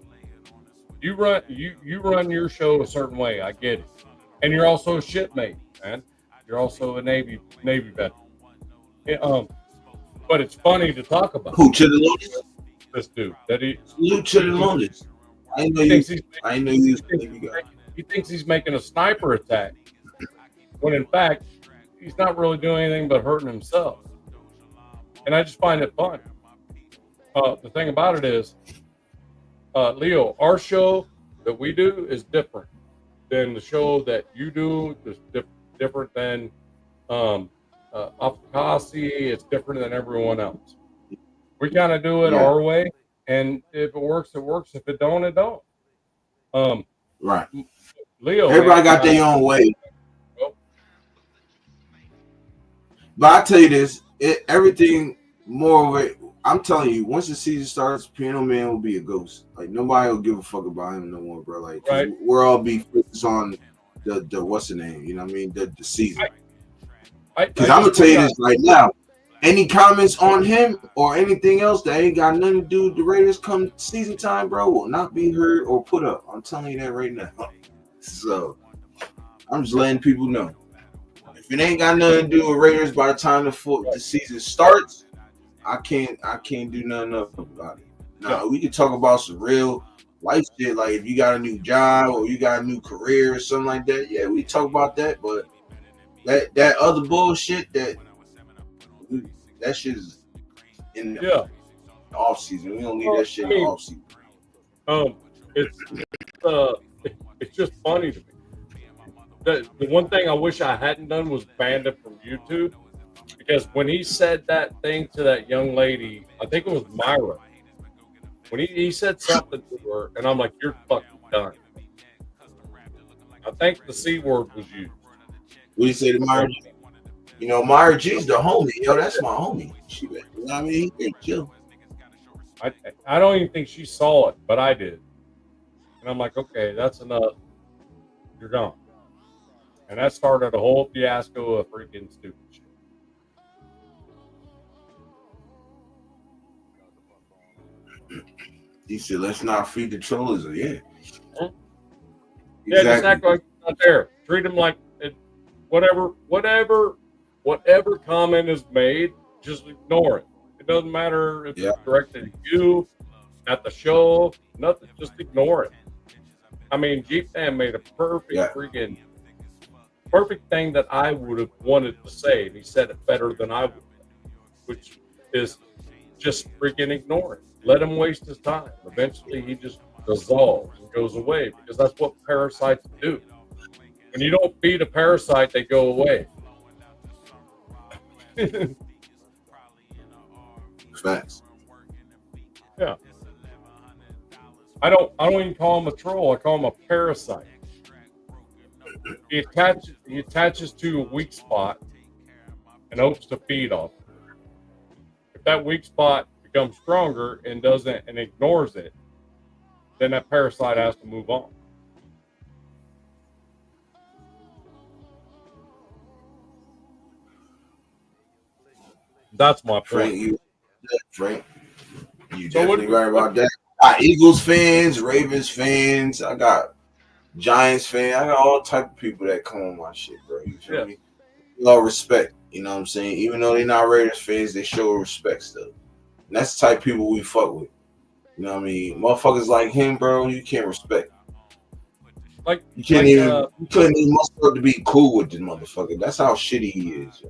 You run your show a certain way, I get it, and you're also a shipmate, man. You're also a Navy veteran. But it's funny to talk about. Who to the longest? This dude that Salute to the longest. I know you. He thinks he's making a sniper attack, when in fact he's not really doing anything but hurting himself. And I just find it fun. The thing about it is, Leo, our show that we do is different than the show that you do. It's different than Afkasi. It's different than everyone else. We kind of do it our way, and if it works, it works. If it don't, it don't. Right. Leo, everybody got their own way. But I tell you this, everything more of it. I'm telling you, once the season starts, Piano Man will be a ghost. Like nobody will give a fuck about him no more, bro. Like we're all be focused on the what's the name? You know what I mean? The season. Because I'm gonna tell you this right now. Any comments on him or anything else that ain't got nothing to do with the Raiders come season time, bro, will not be heard or put up. I'm telling you that right now. So I'm just letting people know. If it ain't got nothing to do with Raiders by the time the season starts, I can't do nothing up about it. Now we can talk about some real life shit, like if you got a new job or you got a new career or something like that. Yeah, we talk about that, but that other bullshit that shit is in the off season. We don't need that shit in the off season. Um, it's it's just funny to me. The one thing I wish I hadn't done was banned it from YouTube, because when he said that thing to that young lady, I think it was Myra, when he said something to her, and I'm like, you're fucking done. I think the C word was used. What do you say to Myra? You know, Myra G's the homie. Yo, that's my homie. She, you know what I mean? He can chill. I don't even think she saw it, but I did. And I'm like, okay, that's enough. You're gone. And that started a whole fiasco of freaking stupid shit. He said, let's not feed the trollers. Yeah. Yeah, just act like it's not there. Treat them like it, whatever comment is made, just ignore it. It doesn't matter if it's directed at you, at the show, nothing. Just ignore it. I mean, Jeep Man made a perfect thing that I would have wanted to say, and he said it better than I would, which is just freaking ignore it. Let him waste his time. Eventually, he just dissolves and goes away, because that's what parasites do. When you don't feed a parasite, they go away. Facts. Yeah. I don't even call him a troll. I call him a parasite. He attaches to a weak spot and hopes to feed off it. If that weak spot becomes stronger and ignores it, then that parasite has to move on. That's my point. Frank, you definitely right about that. I got Eagles fans, Ravens fans. I got Giants fans. I got all type of people that come on my shit, bro. You feel me? All respect. You know what I'm saying? Even though they're not Raiders fans, they show respect still. And that's the type of people we fuck with. You know what I mean? Motherfuckers like him, bro, you can't respect. Like you couldn't even muster up to be cool with this motherfucker. That's how shitty he is.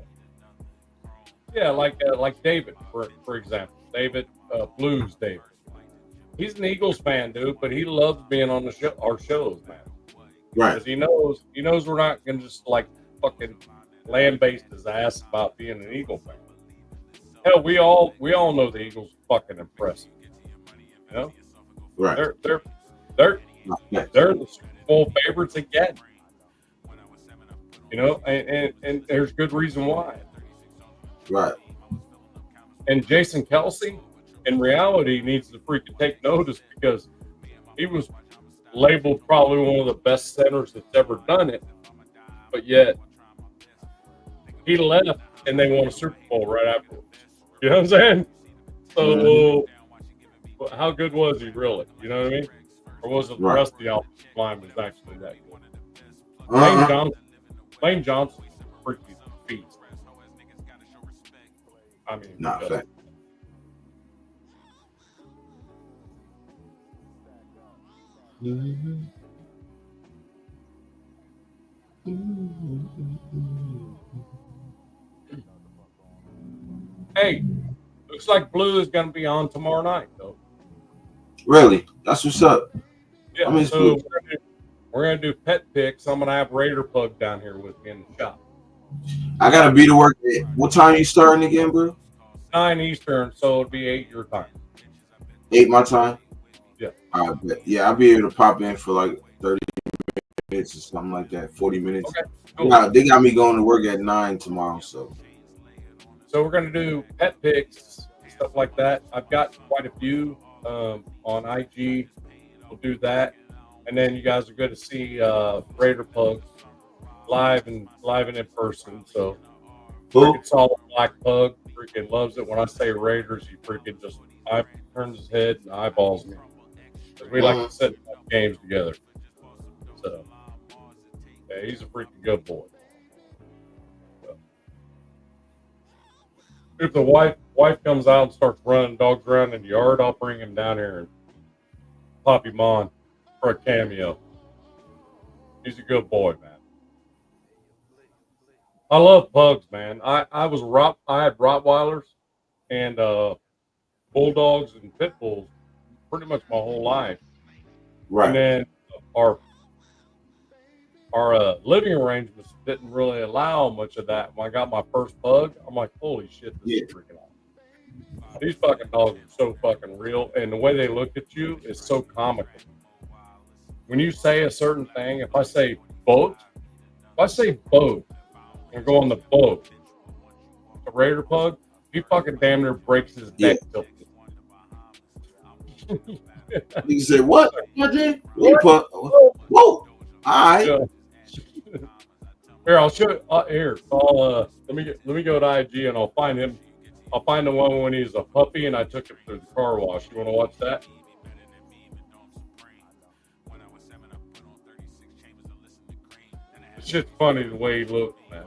Yeah, like David, for example. David, Blues David. He's an Eagles fan, dude, but he loves being on our shows, man. Right. Because he knows we're not gonna just like fucking lambaste his ass about being an Eagle fan. Hell, we all know the Eagles fucking impressive. You know? Right. They're the Super Bowl favorites again. You know, and there's good reason why. Right. And Jason Kelsey, in reality, needs to freaking take notice, because he was labeled probably one of the best centers that's ever done it, but yet he left and they won a Super Bowl right afterwards. You know what I'm saying? So, how good was he really? You know what I mean? Or was it the rest of the offensive line was actually that good? Lane Johnson freaking beast. I mean, not fact. Hey, looks like Blue is going to be on tomorrow night, though. Really? That's what's up. Yeah, so we're gonna do pet picks. I'm gonna have Raider Pug down here with me in the shop. I gotta be to work at what time you starting again, bro? 9 Eastern, so it'll be 8 your time. 8 my time? Yeah. I bet. Yeah, I'll be able to pop in for like 30 minutes or something like that, 40 minutes. Okay, cool. They got me going to work at 9 tomorrow, so we're gonna do pet picks, stuff like that. I've got quite a few on IG. We'll do that, and then you guys are going to see Raider Pug live and in person. So, freaking solid black pug, freaking loves it when I say Raiders. He freaking just turns his head and eyeballs me, because we like to sit games together. So, yeah, he's a freaking good boy. So, if the wife comes out and starts running dogs around in the yard, I'll bring him down here and pop him on for a cameo. He's a good boy, man. I love pugs, man. I had Rottweilers and bulldogs and pit bulls pretty much my whole life. Right. And then our living arrangements didn't really allow much of that. When I got my first pug, I'm like, holy shit, this is freaking awesome. These fucking dogs are so fucking real, and the way they look at you is so comical. When you say a certain thing, if I say boat, and go on the boat, the Raider pug, he fucking damn near breaks his neck. You say what? What? Whoa! All right. Yeah. Here, I'll show. Here, I'll let me go to IG and I'll find him. I'll find the one when he's a puppy and I took him through the car wash. You want to watch that? It's just funny the way he looks, man.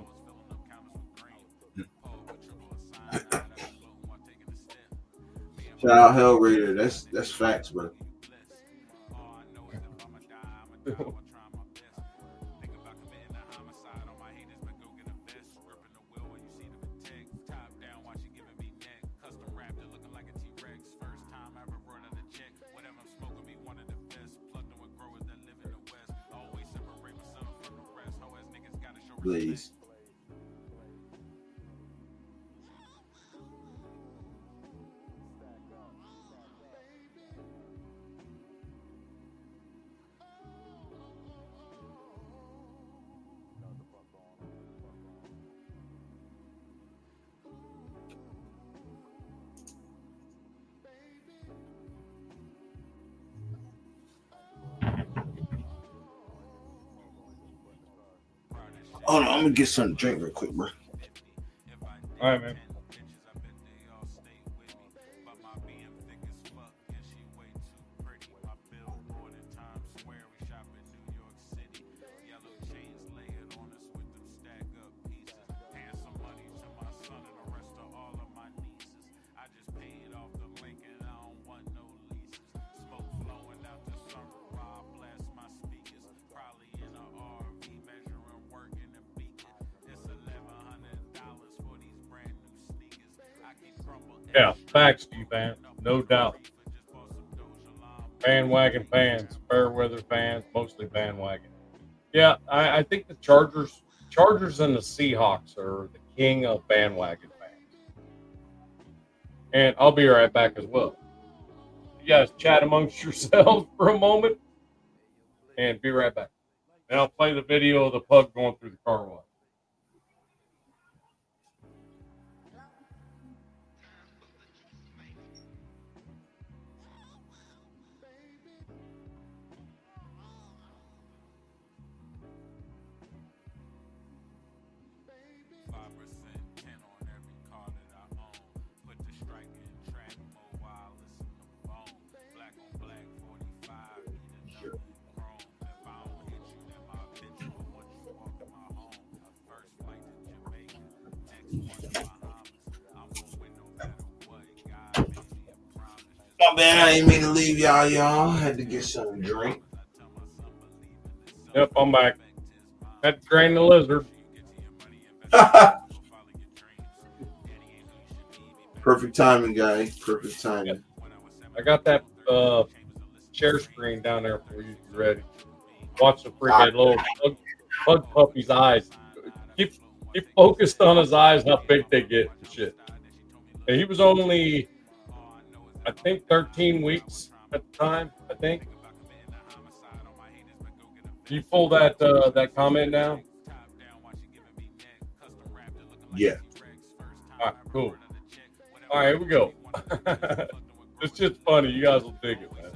Shout out Hell Raider. That's facts, bro. Please. Hold on, I'm gonna get something to drink real quick, bro. All right, man. Yeah, facts, G-Fan. No doubt. Bandwagon fans, fair weather fans, mostly bandwagon. Yeah, I think the Chargers and the Seahawks are the king of bandwagon fans. And I'll be right back as well. You guys chat amongst yourselves for a moment and be right back. And I'll play the video of the pug going through the car wash. My bad, I didn't mean to leave y'all. Had to get something to drink. Yep, I'm back. Had to drain the lizard. Perfect timing, guy. Perfect timing. I got that share screen down there for you to be ready. Watch the freaking little bug puppy's eyes. Keep focused on his eyes, how big they get and shit. And he was only, I think, 13 weeks at the time, I think. Can you pull that comment down? Yeah. All right, cool. All right, here we go. It's just funny. You guys will dig it, man.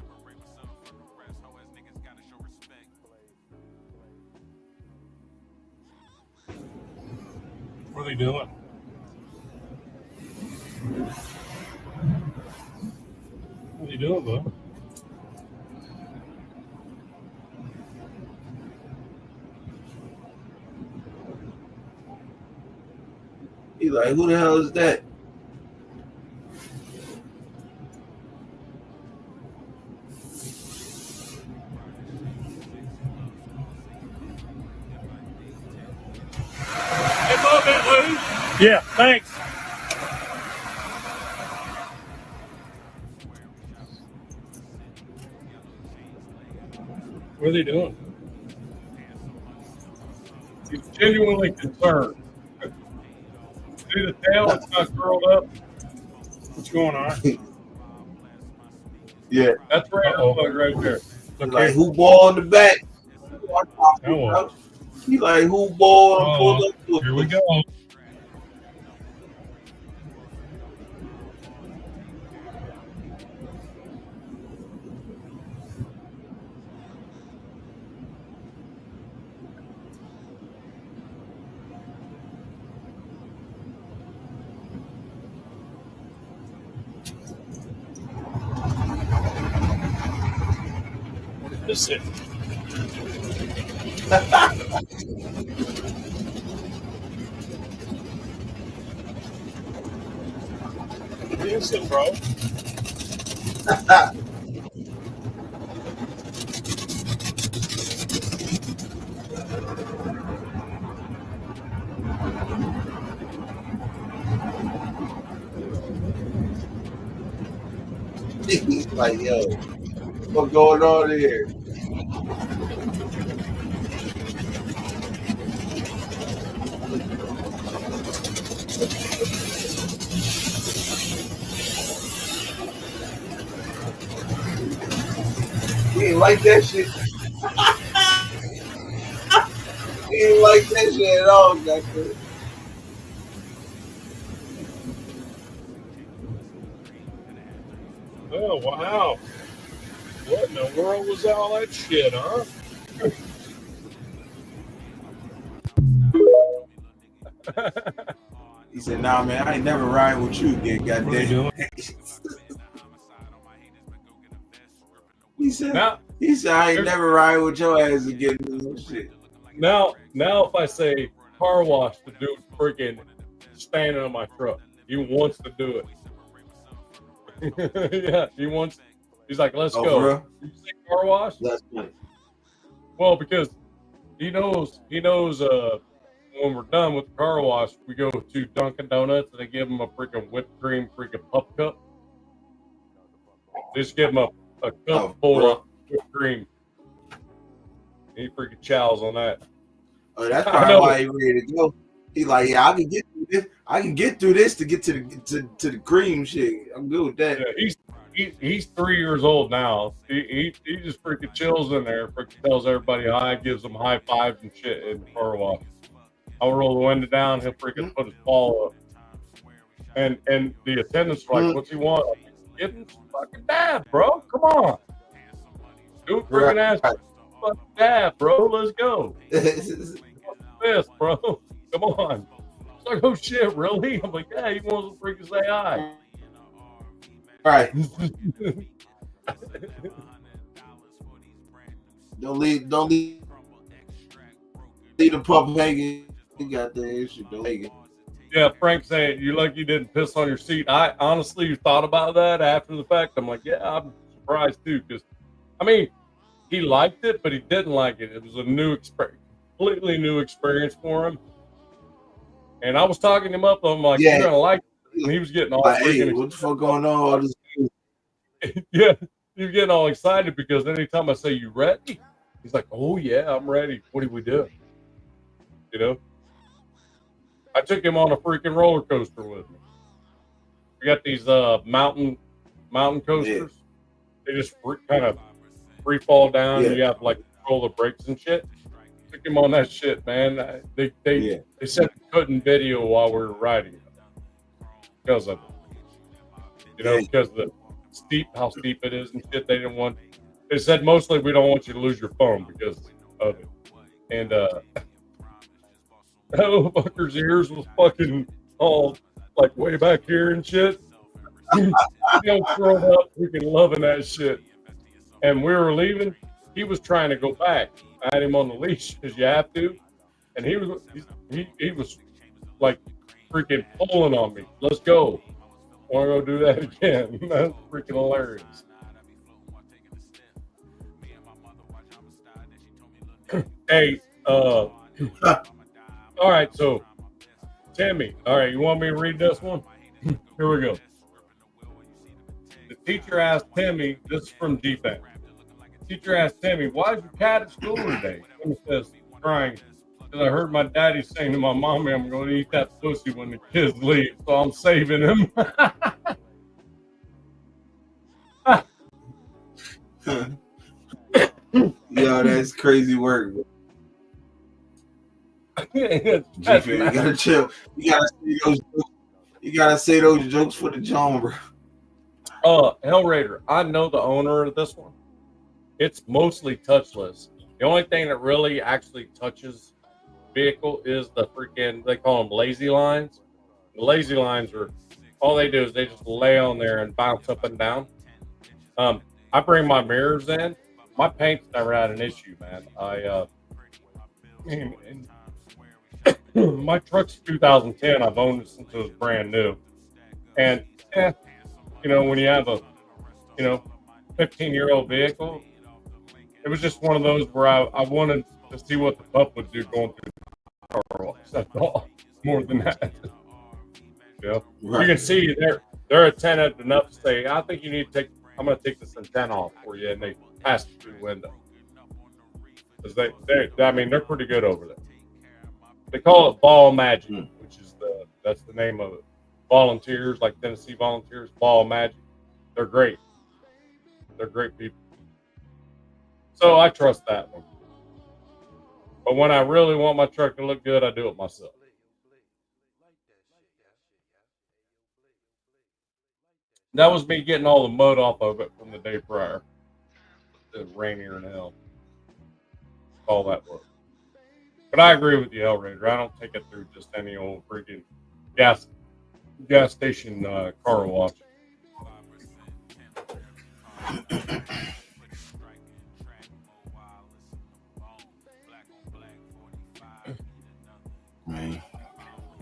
What are they doing? What are you doing, bud? He like, who the hell is that? Yeah, thanks. What are they doing? He's genuinely concerned. See the tail? It's not curled up. What's going on? Yeah. That's Rambo right there. He's like, who ball in the back? Oh, He like, who ball pulled up to here we go. What is it? What is it, bro? He's like, yo, what's going on here? He ain't like that shit. He ain't like that shit at all, goddamn. Oh, wow. What in the world was all that shit, huh? He said, nah, man, I ain't never riding with you again, What are you goddamn. doing? He said, I ain't never riding with your ass again. Shit. Now, if I say car wash, the dude freaking standing on my truck. He wants to do it. Yeah, he wants. He's like, let's go. Bro? You say car wash? That's nice. Well, because he knows. When we're done with the car wash, we go to Dunkin' Donuts and they give him a freaking whipped cream freaking pup cup. They just give him a cup full of whipped cream. He freaking chows on that. Oh, that's probably why he ready to go. He's like, yeah, I can get through this. I can get through this to get to the cream shit. I'm good with that. Yeah, he's 3 years old now. He just freaking chills in there, freaking tells everybody hi, gives them high fives and shit in the car wash. I'll roll the window down, he'll freaking put his paw up. And the attendants are like, what's he want? I'm like, give him some fucking dab, bro. Come on. Dude freaking ask fucking dab, bro. Let's go. This, bro. Come on. It's like, oh shit, really? I'm like, yeah, he wants to freaking say hi. Right. Don't leave the pup hanging. He got the issue. Don't hang it. Yeah, Frank saying you like you didn't piss on your seat. I honestly thought about that after the fact. I'm like, yeah, I'm surprised too, because I mean, he liked it, but he didn't like it. It was a new experience, completely new experience for him. And I was talking him up. I'm like, you're gonna like it. And he was getting all hey, what the fuck going on? Yeah, he was getting all excited because anytime I say you ready, he's like, oh yeah, I'm ready. What do we do? You know, I took him on a freaking roller coaster with me. We got these mountain coasters. They just kind of free fall down. You have to like control the brakes and shit. Took him on that shit, man. They said they couldn't video while we were riding it because of it. You know, because of the how steep it is and shit. They said mostly we don't want you to lose your phone because of it. And that little fucker's ears was fucking all like way back here and shit. Thrown up, freaking loving that shit. And we were leaving. He was trying to go back. I had him on the leash because you have to, and he was like freaking pulling on me. Let's go. Want to go do that again? That's freaking hilarious. Hey, all right, so Timmy, all right, you want me to read this one? Here we go. The teacher asked Timmy, this is from Defense. teacher asked Timmy, "Why is your cat at school today?" Timmy says, crying, "Because I heard my daddy saying to my mommy, I'm going to eat that pussy when the kids leave, so I'm saving him." Yo, that's crazy work. G-Fan, you gotta chill. You gotta say those jokes. You gotta say those jokes for the genre. Hellraider, I know the owner of this one. It's mostly touchless. The only thing that really actually touches the vehicle is the freaking, they call them lazy lines. The lazy lines are, all they do is they just lay on there and bounce up and down. I bring my mirrors in. My paint's never had an issue, man. My truck's 2010. I've owned it since it was brand new. And, when you have a, 15-year-old vehicle, it was just one of those where I wanted to see what the pup would do going through the car wash. That's all. More than that. Right. You can see they're attentive enough to say, I think you need to I'm going to take this antenna off for you, and they pass it through the window. Because they're pretty good over there. They call it Ball Magic, which is that's the name of it. Volunteers, like Tennessee Volunteers, Ball Magic. They're great. They're great people. So I trust that one. But when I really want my truck to look good, I do it myself. That was me getting all the mud off of it from the day prior. It was rainier than hell. All that work. But I agree with you, Hellraider. I don't take it through just any old freaking gas station car wash. Man.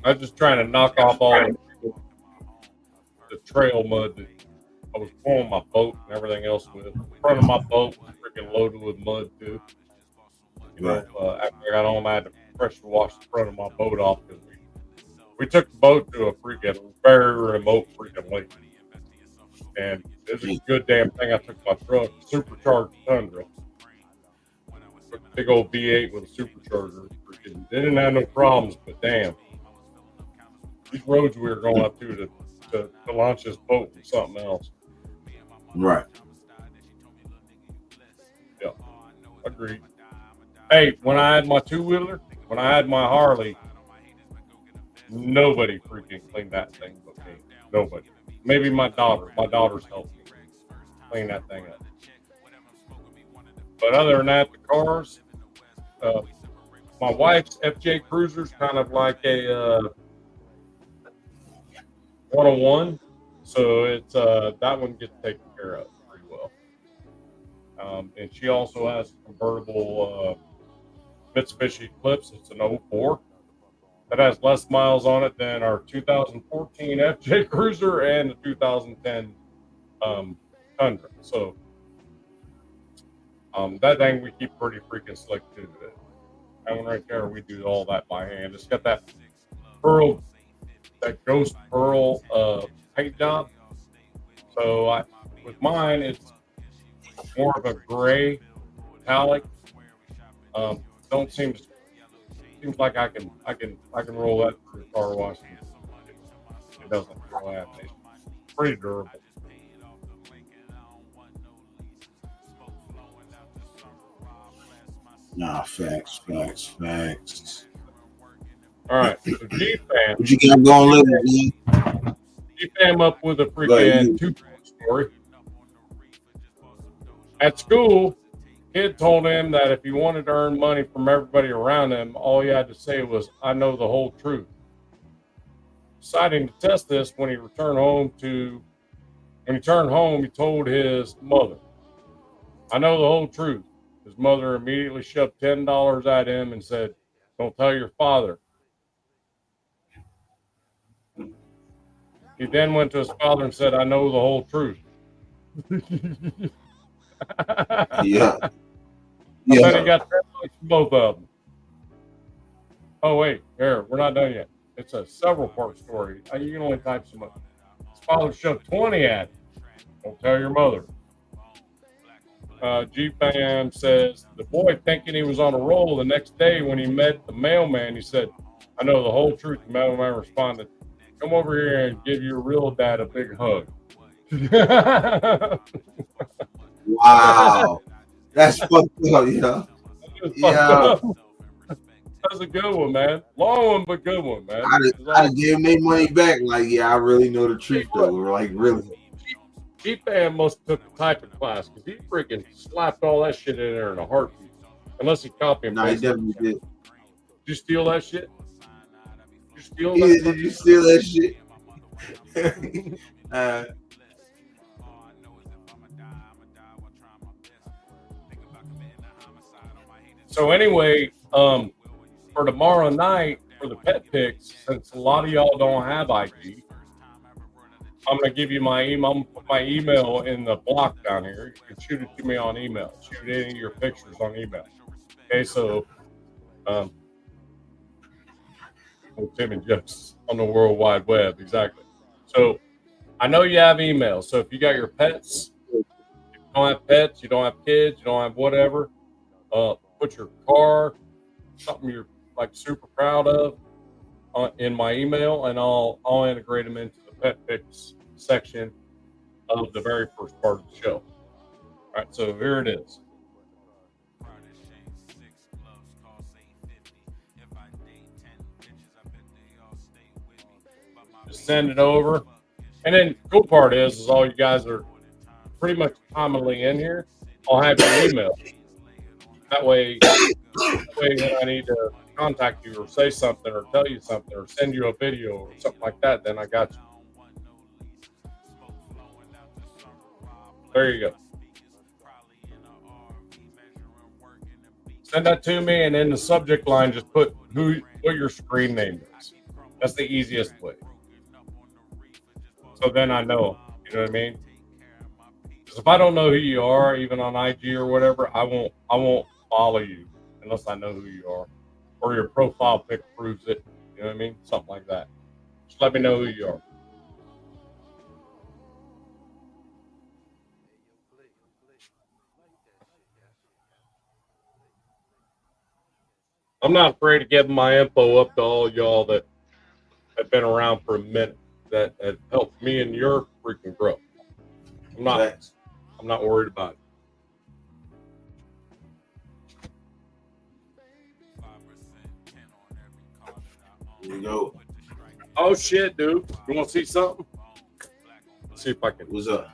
I was just trying to knock off all the trail mud that I was pulling my boat and everything else with. The front of my boat was freaking loaded with mud too. After I got home, I had to pressure wash the front of my boat off because we took the boat to a freaking very remote freaking lake. And it was a good damn thing. I took my truck, supercharged Tundra, big old V8 with a supercharger. Freaking, they didn't have no problems, but damn, these roads we were going up to launch this boat was something else. Right. Yeah, agreed. Hey, when I had my two-wheeler, when I had my Harley, nobody freaking cleaned that thing but me. Nobody. Maybe my daughter. My daughter's helped me clean that thing up. But other than that, the cars, my wife's FJ Cruiser's kind of like a 101. So it's that one gets taken care of pretty well. And she also has a convertible Mitsubishi Eclipse. It's an 04. That has less miles on it than our 2014 FJ Cruiser and the 2010 Tundra. So that thing we keep pretty freaking slick too. That one right there, we do all that by hand. It's got that pearl, that ghost pearl paint job. So with mine, it's more of a gray metallic. Seems like I can roll that through the car wash. It doesn't throw at me. It's pretty durable. Nah, facts. All right, so G-Fan. What you got going lately, man? G-Fan up with a freaking two-part story. At school, kid told him that if he wanted to earn money from everybody around him, all he had to say was, "I know the whole truth." Deciding to test this, when he turned home, he told his mother, "I know the whole truth." His mother immediately shoved $10 at him and said, "Don't tell your father." He then went to his father and said, "I know the whole truth." Yeah. I bet he got $10 from both of them. Oh, wait, here, we're not done yet. It's a several part story. You can only type so much. His father shoved 20 at him. Don't tell your mother. G-Fam says, the boy thinking he was on a roll. The next day when he met the mailman, he said, I know the whole truth. The mailman responded, come over here and give your real dad a big hug. Wow. That's fucked up, yeah. Yeah. That's a good one, man. Long one, but good one, man. I gave him their money back. Like, yeah, I really know the truth, though. Like, really. G-Fan must have took a typing class because he freaking slapped all that shit in there in a heartbeat. Unless he copied and No, he pasted. definitely did. Did you steal that shit? Did you steal Yeah, that? did you steal that shit? So anyway, for tomorrow night for the pet pics, since a lot of y'all don't have IG, I'm gonna give you my email. I'm gonna put my email in the block down here. You can shoot it to me on email. Shoot any of your pictures on email. Okay, so Tim and Jeff's on the World Wide Web, exactly. So I know you have emails. So if you got your pets, if you don't have pets, you don't have kids, you don't have whatever, put your car, something you're like super proud of, in my email, and I'll integrate them into the pet pics section of the very first part of the show. All right, so here it is. Just send it over, and then the cool part is all you guys are pretty much commonly in here. I'll have your email. That way when I need to contact you or say something or tell you something or send you a video or something like that, then I got you. There you go. Send that to me, and in the subject line, just put what your screen name is. That's the easiest way. So then I know. You know what I mean? Because if I don't know who you are, even on IG or whatever, I won't follow you unless I know who you are, or your profile pic proves it. You know what I mean? Something like that. Just let me know who you are. I'm not afraid to give my info up to all y'all that have been around for a minute, that have helped me and your freaking growth. I'm not worried about it. Here you go. Oh shit, dude! You want to see something? Let's see if I can. What's up?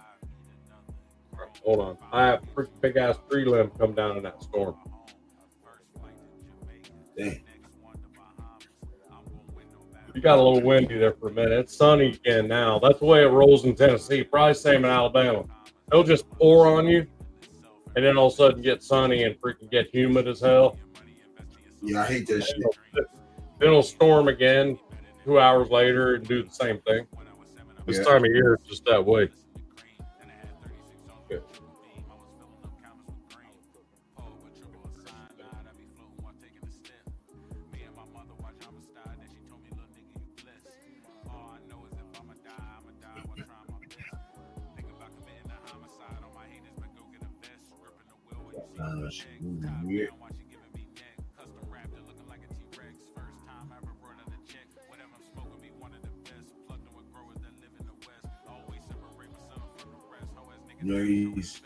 Right, hold on. I have a freaking big ass tree limb come down in that storm. Dang. You got a little windy there for a minute. It's sunny again now. That's the way it rolls in Tennessee. Probably same in Alabama. They'll just pour on you, and then all of a sudden get sunny and freaking get humid as hell. Yeah, I hate that shit. Then it'll storm again 2 hours later and do the same thing. This time of year, it's just that way. Good. Yeah. Nice.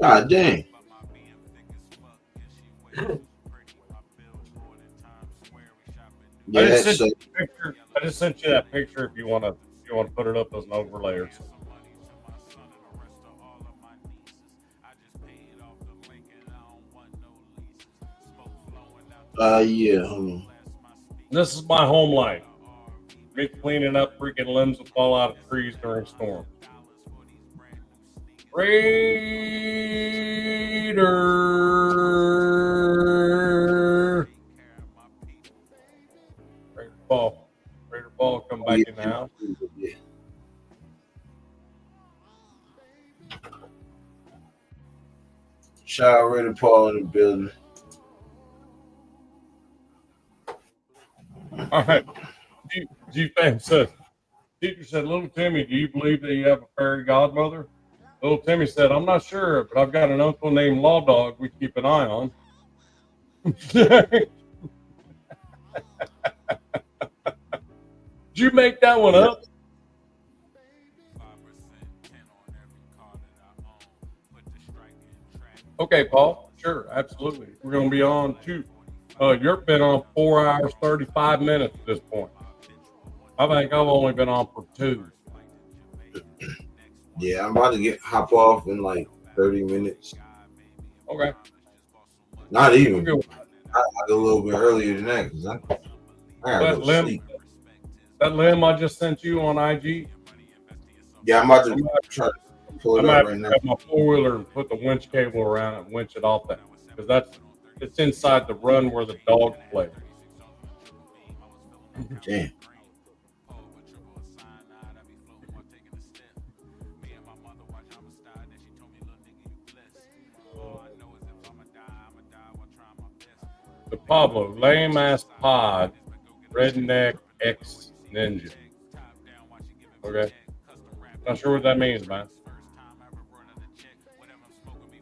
God dang. Yeah, I just sent you that picture if you want to put it up as an overlay or something. Yeah. Hold on. This is my home line. Me cleaning up freaking limbs that fall out of trees during storms. Raider. Raider Paul, come back in the house. Yeah. Shout out Raider Paul in the building. All right. G-Fam says, teacher said, little Timmy, do you believe that you have a fairy godmother? Little Timmy said, I'm not sure, but I've got an uncle named Law Dog we keep an eye on. Did you make that one up? Okay, Paul. Sure, absolutely. We're going to be on too. You've been on 4 hours, 35 minutes at this point. I think I've only been on for 2. Yeah, I'm about to hop off in like 30 minutes. Okay. Not even. I like a little bit earlier than that because I gotta go to sleep. That limb I just sent you on IG? Yeah, I'm about to try to pull it up right now. Grab my 4-wheeler and put the winch cable around it and winch it off that, because it's inside the run where the dogs play. Damn. The Pablo, lame ass pod, redneck X ninja. Okay. Not sure what that means, man.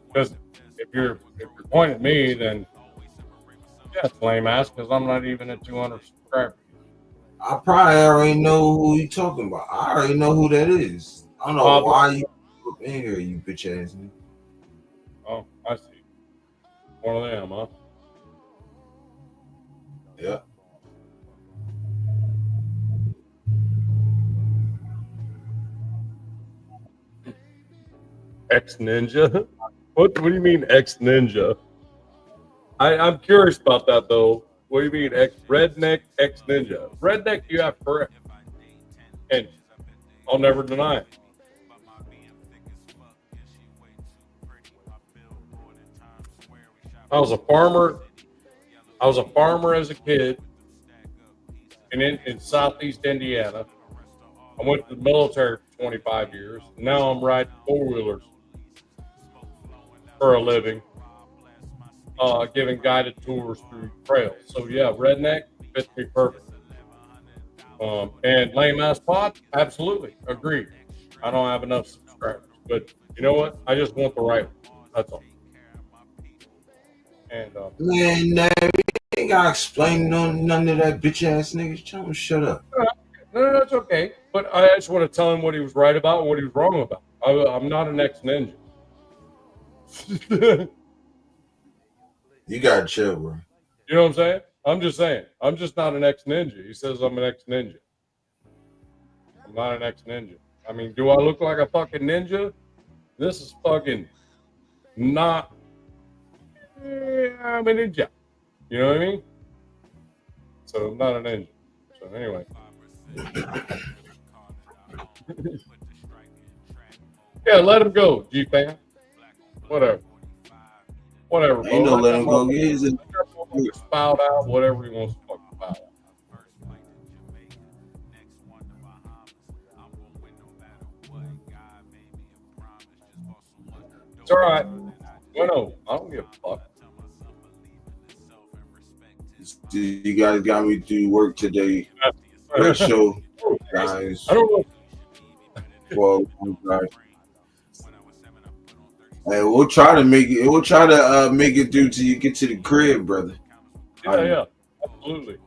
Because if you're pointing at me, then yeah, it's lame ass because I'm not even at 200 subscribers. I probably already know who you talking about. I already know who that is. I don't know Pablo. why you up in here, you bitch ass nigga. Oh, I see. One of them, huh? Yeah. X Ninja? What do you mean X Ninja? I'm curious about that though. What do you mean redneck X Ninja? Redneck you have correct. And I'll never deny it. I was a farmer as a kid in Southeast Indiana. I went to the military for 25 years. Now I'm riding 4-wheelers for a living, giving guided tours through trails. So yeah, redneck fits me perfect. And lame ass pod, absolutely agreed. I don't have enough subscribers, but you know what? I just want the right one. That's all. And Man, you ain't gotta explain none of that bitch ass nigga. Tell him shut up. No, that's okay. But I just want to tell him what he was right about and what he was wrong about. I'm not an ex-ninja. You gotta chill, bro. You know what I'm saying? I'm just saying. I'm just not an ex-ninja. He says I'm an ex-ninja. I'm not an ex-ninja. I mean, do I look like a fucking ninja? This is fucking not... I'm a ninja. You know what I mean? So I'm not a ninja. So anyway. Yeah, let him go, G-Fan. Whatever. Whatever. Ain't no let him go. Spout out whatever he wants to fucking spout out. It's all right. No, I don't give a fuck. You guys got me to do work today. Great show, guys. I don't know. Well, guys. Hey, we'll try to make it. We'll try to make it through till you get to the crib, brother. Yeah, absolutely.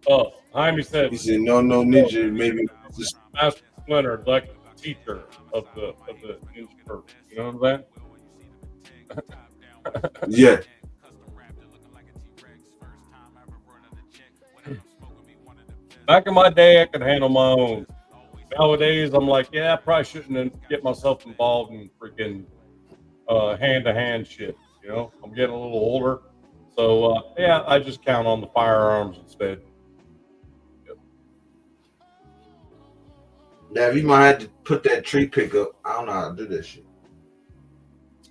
Oh, Jaime said. He said, "No, ninja. Maybe just Master Splinter, like the teacher of the ninja group. You know what I'm saying? yeah." Back in my day, I could handle my own. Nowadays, I'm like, yeah, I probably shouldn't get myself involved in freaking hand-to-hand shit. You know, I'm getting a little older, So yeah, I just count on the firearms instead. Now, if you might have to put that tree pick up, I don't know how to do that shit.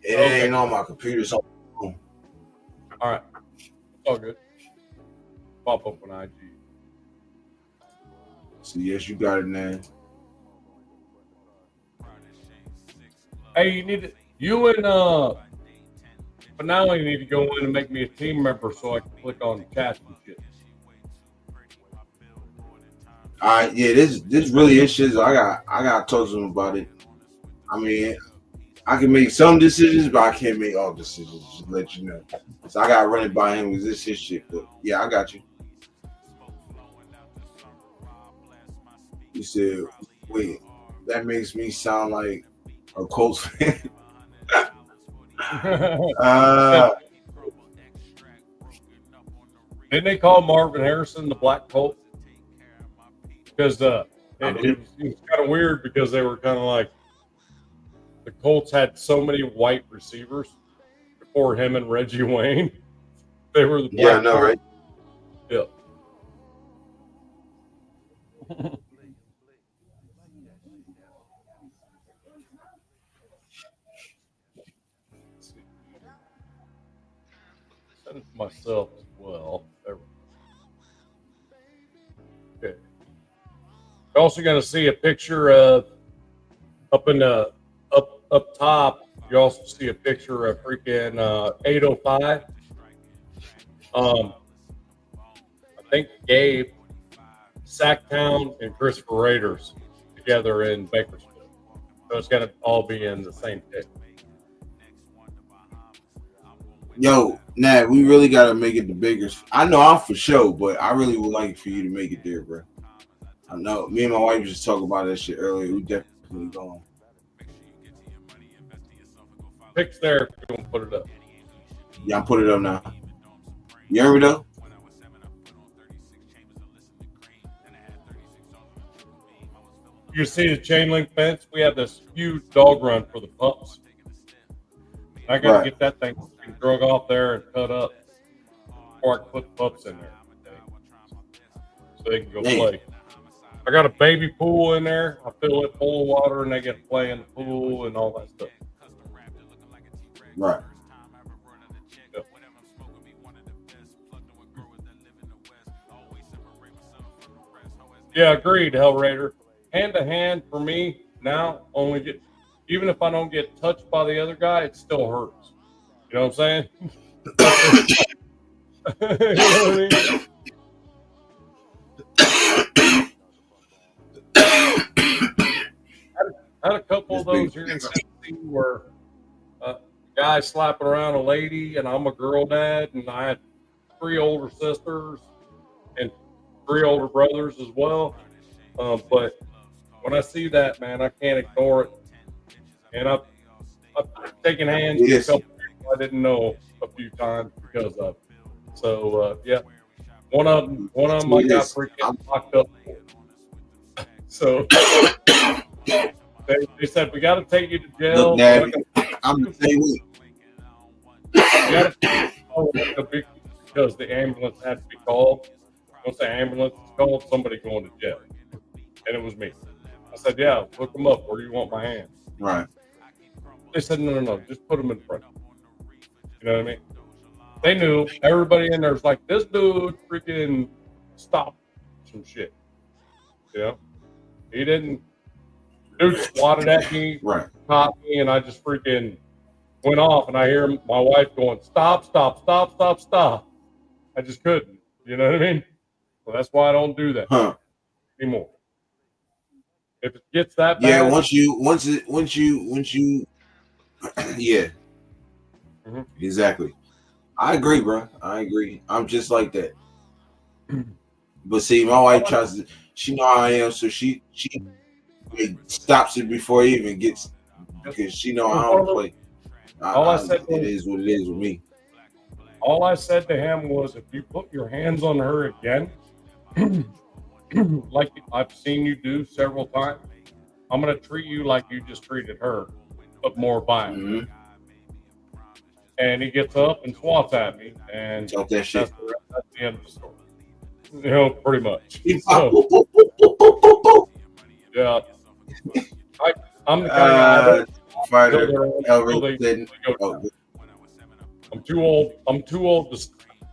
It Okay. ain't on my computer, so All right, it's all good. Pop up on IG. yes, you got it now. Hey, you and but now you need to go in and make me a team member so I can click on chat and shit. All right, yeah, this really is shit. I got to talk to him about it. I mean, I can make some decisions, but I can't make all decisions. Just to let you know. So I got to run it by him because this his shit. But yeah, I got you. You said, wait, that makes me sound like a Colts fan. Didn't they call Marvin Harrison the Black Colt? Because it was kind of weird because they were kind of like the Colts had so many white receivers before him and Reggie Wayne. They were the Black Yeah, I know, Colt. right? Yeah. Send it to myself as well. Okay. You're also going to see a picture of up in the up top. You also see a picture of freaking 805. I think Gabe, Sacktown, and Christopher Raiders together in Bakersfield. So it's going to all be in the same pick. Yo, Nat, we really gotta make it the biggest. I know I'm for sure, but I really would like for you to make it there, bro. I know. Me and my wife just talked about that shit earlier. We definitely going. Pick's there if you want to put it up. Yeah, I'm putting it up now. You heard me though? You see the chain link fence? We have this huge dog run for the pups. I got to get that thing drug off there and cut up before I can put the pups in there. So they can go play. I got a baby pool in there. I fill it full of water and they get to play in the pool and all that stuff. Right. Yep. Yeah, agreed, Hell Raider. Hand to hand for me now, even if I don't get touched by the other guy, it still hurts. You know what I'm saying? You know what I mean? I had a couple of those here in Tennessee where a guy slapping around a lady, and I'm a girl dad, and I had 3 older sisters and 3 older brothers as well. But when I see that, man, I can't ignore it. And I've taken hands with a couple people I didn't know a few times because of it. So yeah, one of them I got freaking locked up for. So they said we got to take you to jail. Look, Daddy, I'm the same way. Because the ambulance had to be called. Once the ambulance is called, somebody going to jail, and it was me. I said, "Yeah, look them up. Where do you want my hands?" Right. They said, no, just put them in front. You know what I mean? They knew. Everybody in there was like, this dude freaking stopped some shit. You know? He didn't. Dude swatted at me, right, caught me, and I just freaking went off. And I hear my wife going, stop. I just couldn't. You know what I mean? So that's why I don't do that anymore. If it gets that bad. Yeah, once you yeah. Mm-hmm. Exactly. I agree, bro. I agree. I'm just like that. But see, my wife tries to, she know how I am, so she stops it before it even gets, because she know how I don't play. It is what it is with me. All I said to him was, if you put your hands on her again, like I've seen you do several times, I'm going to treat you like you just treated her, but more violent. Mm-hmm. and he gets up and swats at me, and Talk that shit. that's the end of the story. You know, pretty much. Boop, So, boop, boop, boop, boop, boop, boop. yeah, I'm the kind of guy Fighter, until they didn't. go Oh, down. I'm too old.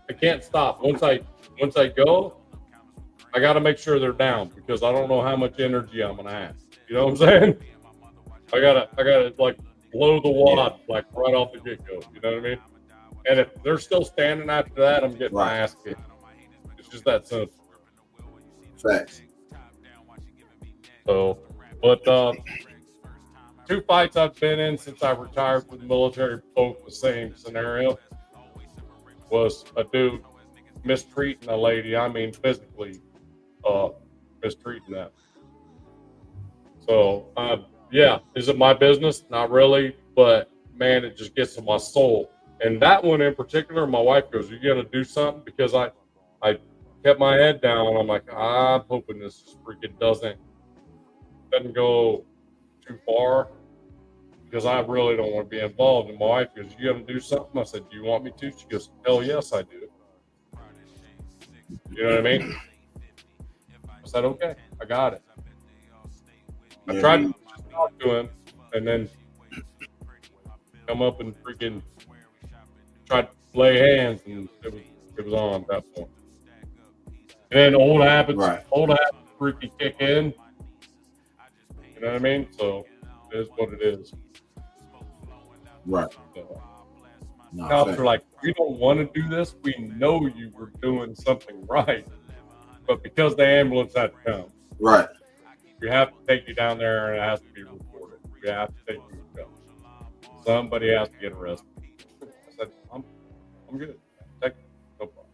I can't stop. Once I go, I got to make sure they're down because I don't know how much energy I'm gonna have. You know what I'm saying? I gotta like blow the wad like right off the get go. You know what I mean? And if they're still standing after that, I'm getting my ass kicked. It's just that simple. facts. So, but 2 fights I've been in since I retired from the military, both the same scenario. Was a dude mistreating a lady. I mean, physically mistreating them. So, yeah, is it my business? Not really, but man, it just gets to my soul. And that one in particular, my wife goes, "You gonna do something?" Because I kept my head down. I'm like, I'm hoping this freaking doesn't go too far because I really don't want to be involved. And my wife goes, "You gonna do something?" I said, "Do you want me to?" She goes, "Hell yes, I do." You know what I mean? I said, "Okay, I got it." I tried to talk to him and then come up and freaking try to lay hands, and it was on at that point. And then old habits freaking kick in. You know what I mean? So it is what it is. Right. So, No, cops facts. are like, "We don't want to do this. We know you were doing something right, but because the ambulance had to come, Right. we have to take you down there, and it has to be reported. We have to take you to go. Somebody has to get arrested." I said, I'm good. Take it. No problem.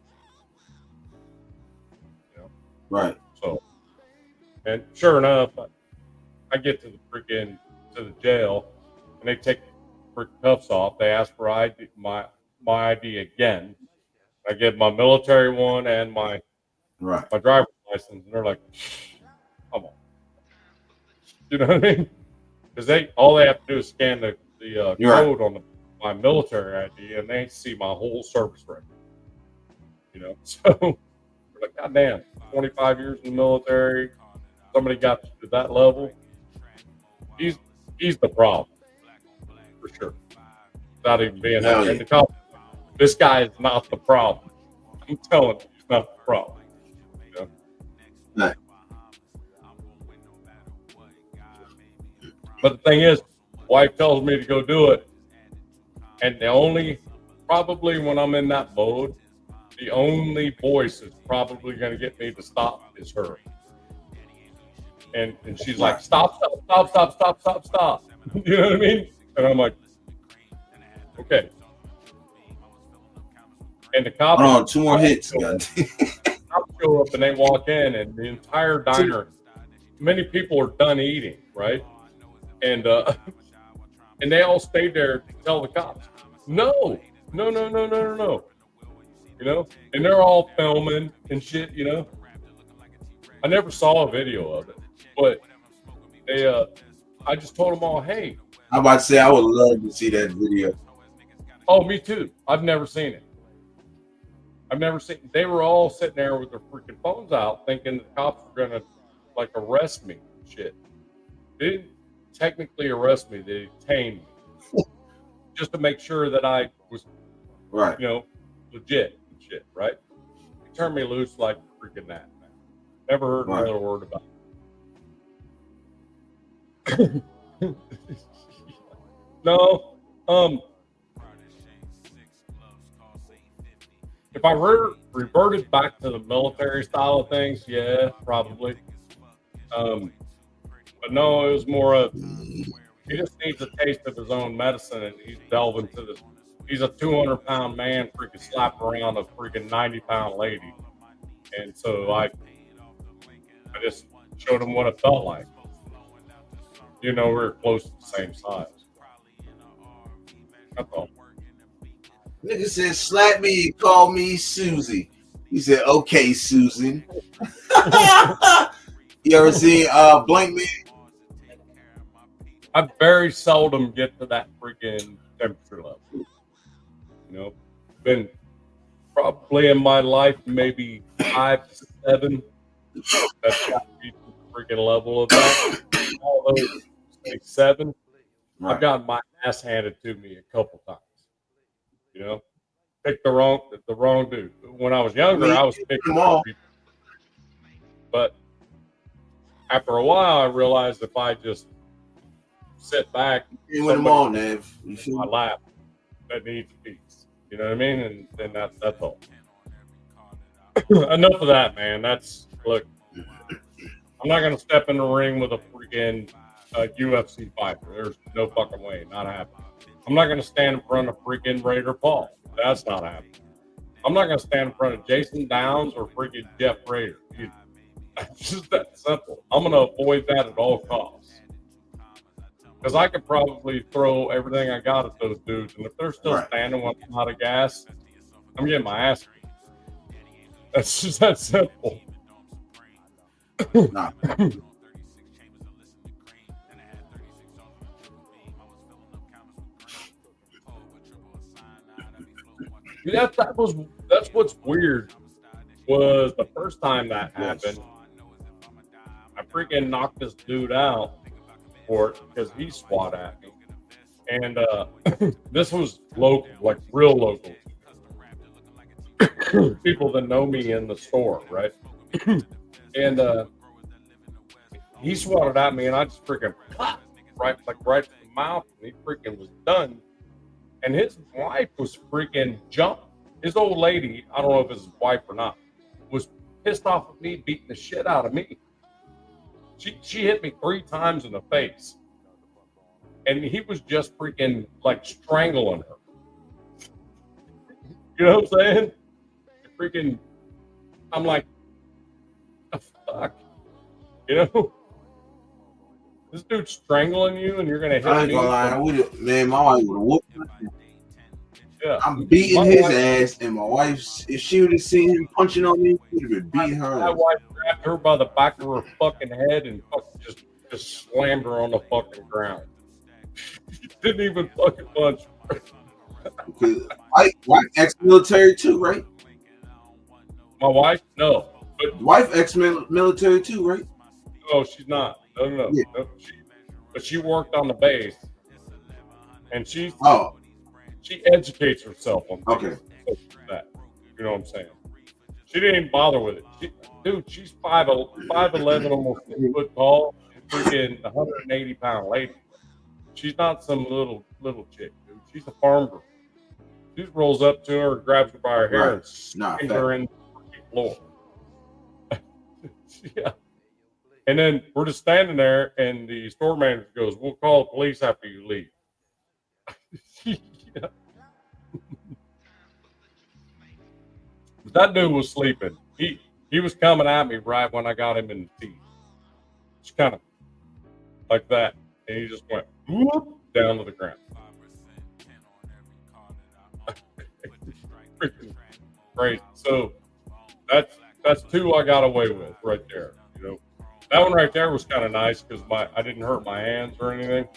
You know? Right. So, and sure enough, I get to the jail, and they take the cuffs off. They ask for ID, my ID again. I give my military one and my driver's license, and they're like, "Come on," you know what I mean? Because all they have to do is scan the code on my military ID, and they see my whole service record. You know, so we're like, "God damn, 25 years in the military, somebody got to that level." He's the problem for sure. Without even being and the cop, this guy is not the problem. I'm telling you, he's not the problem. You know? Right. But the thing is, wife tells me to go do it, and probably when I'm in that mode, the only voice that's probably going to get me to stop is her. And she's like, "Stop, stop, stop, stop, stop, stop." You know what I mean? And I'm like, "Okay." And the cops. Hold on, 2 more hits. Cops show up and they walk in, and the entire diner, many people are done eating, right? And and they all stayed there to tell the cops, no. You know, and they're all filming and shit. You know, I never saw a video of it, but they I just told them all, "Hey." I'm about to say I would love to see that video. Oh, me too. I've never seen it. They were all sitting there with their freaking phones out, thinking the cops were gonna like arrest me and shit. They didn't technically arrest me; they detained me just to make sure that I was, you know, legit and shit. Right? They turned me loose like freaking that. Never heard another word about it. No, if I reverted back to the military style of things, yeah, probably. But no, it was more of he just needs a taste of his own medicine, and he's delving to this. He's a 200-pound man, freaking slapping around a freaking 90-pound lady, and so I just showed him what it felt like. You know, we were close to the same size. That's all. Nigga said, "Slap me and call me Susie." He said, "Okay, Susan." You ever see Blank Man? I very seldom get to that freaking temperature level. You know, been probably in my life maybe 5 to 7. That's got to be the freaking level of that. Although say 7, Right. I've gotten my ass handed to me a couple times. You know, picked the wrong dude. When I was younger, I was picking them all. people. But after a while, I realized if I just sit back, You win them all, Nav. You in feel my me? lap that needs peace. You know what I mean? And then that's all. Enough of that, man. Look. I'm not gonna step in the ring with a freaking UFC fighter. There's no fucking way. Not happening. I'm not gonna stand in front of freaking Raider Paul. That's not happening. I'm not gonna stand in front of Jason Downs or freaking Jeff Raider. It's just that simple. I'm gonna avoid that at all costs. Because I could probably throw everything I got at those dudes, and if they're still standing when I'm out of gas, I'm getting my ass beat. That's just that simple. Nah. That's what's weird. Was the first time that happened, I freaking knocked this dude out for it because he swat at me, and this was local, like real local people that know me in the store, right? And he swatted at me, and I just freaking right to the mouth, and he freaking was done. And his wife was freaking jumped. His old lady, I don't know if it's his wife or not, was pissed off at me, beating the shit out of me. She hit me 3 times in the face, and he was just freaking like strangling her. You know what I'm saying? Freaking, I'm like, the fuck, you know? This dude's strangling you, and you're gonna hit me. I ain't gonna lie, man, my wife would have whooped me. Yeah. I'm beating his ass, and my wife, if she would have seen him punching on me, she would have been beating her. My wife grabbed her by the back of her fucking head and fucking just slammed her on the fucking ground. She didn't even fucking punch her. Because wife ex-military too, right? My wife? No. But Wife ex-military too, right? no, she's not. No. Yeah. No, but she worked on the base, and she educates herself on things like that. You know what I'm saying? She didn't even bother with it. She's 5'11", almost 6 foot tall, freaking 180-pound lady. She's not some little chick, dude. She's a farm girl. She just rolls up to her, grabs her by her hair, and slams her in the floor. Yeah. And then we're just standing there, and the store manager goes, "We'll call the police after you leave." Yeah. But that dude was sleeping. He was coming at me right when I got him in the teeth. Just kind of like that. And he just went whoop, down to the ground. Freaking crazy. So that's 2 I got away with right there. You know, that one right there was kind of nice because I didn't hurt my hands or anything.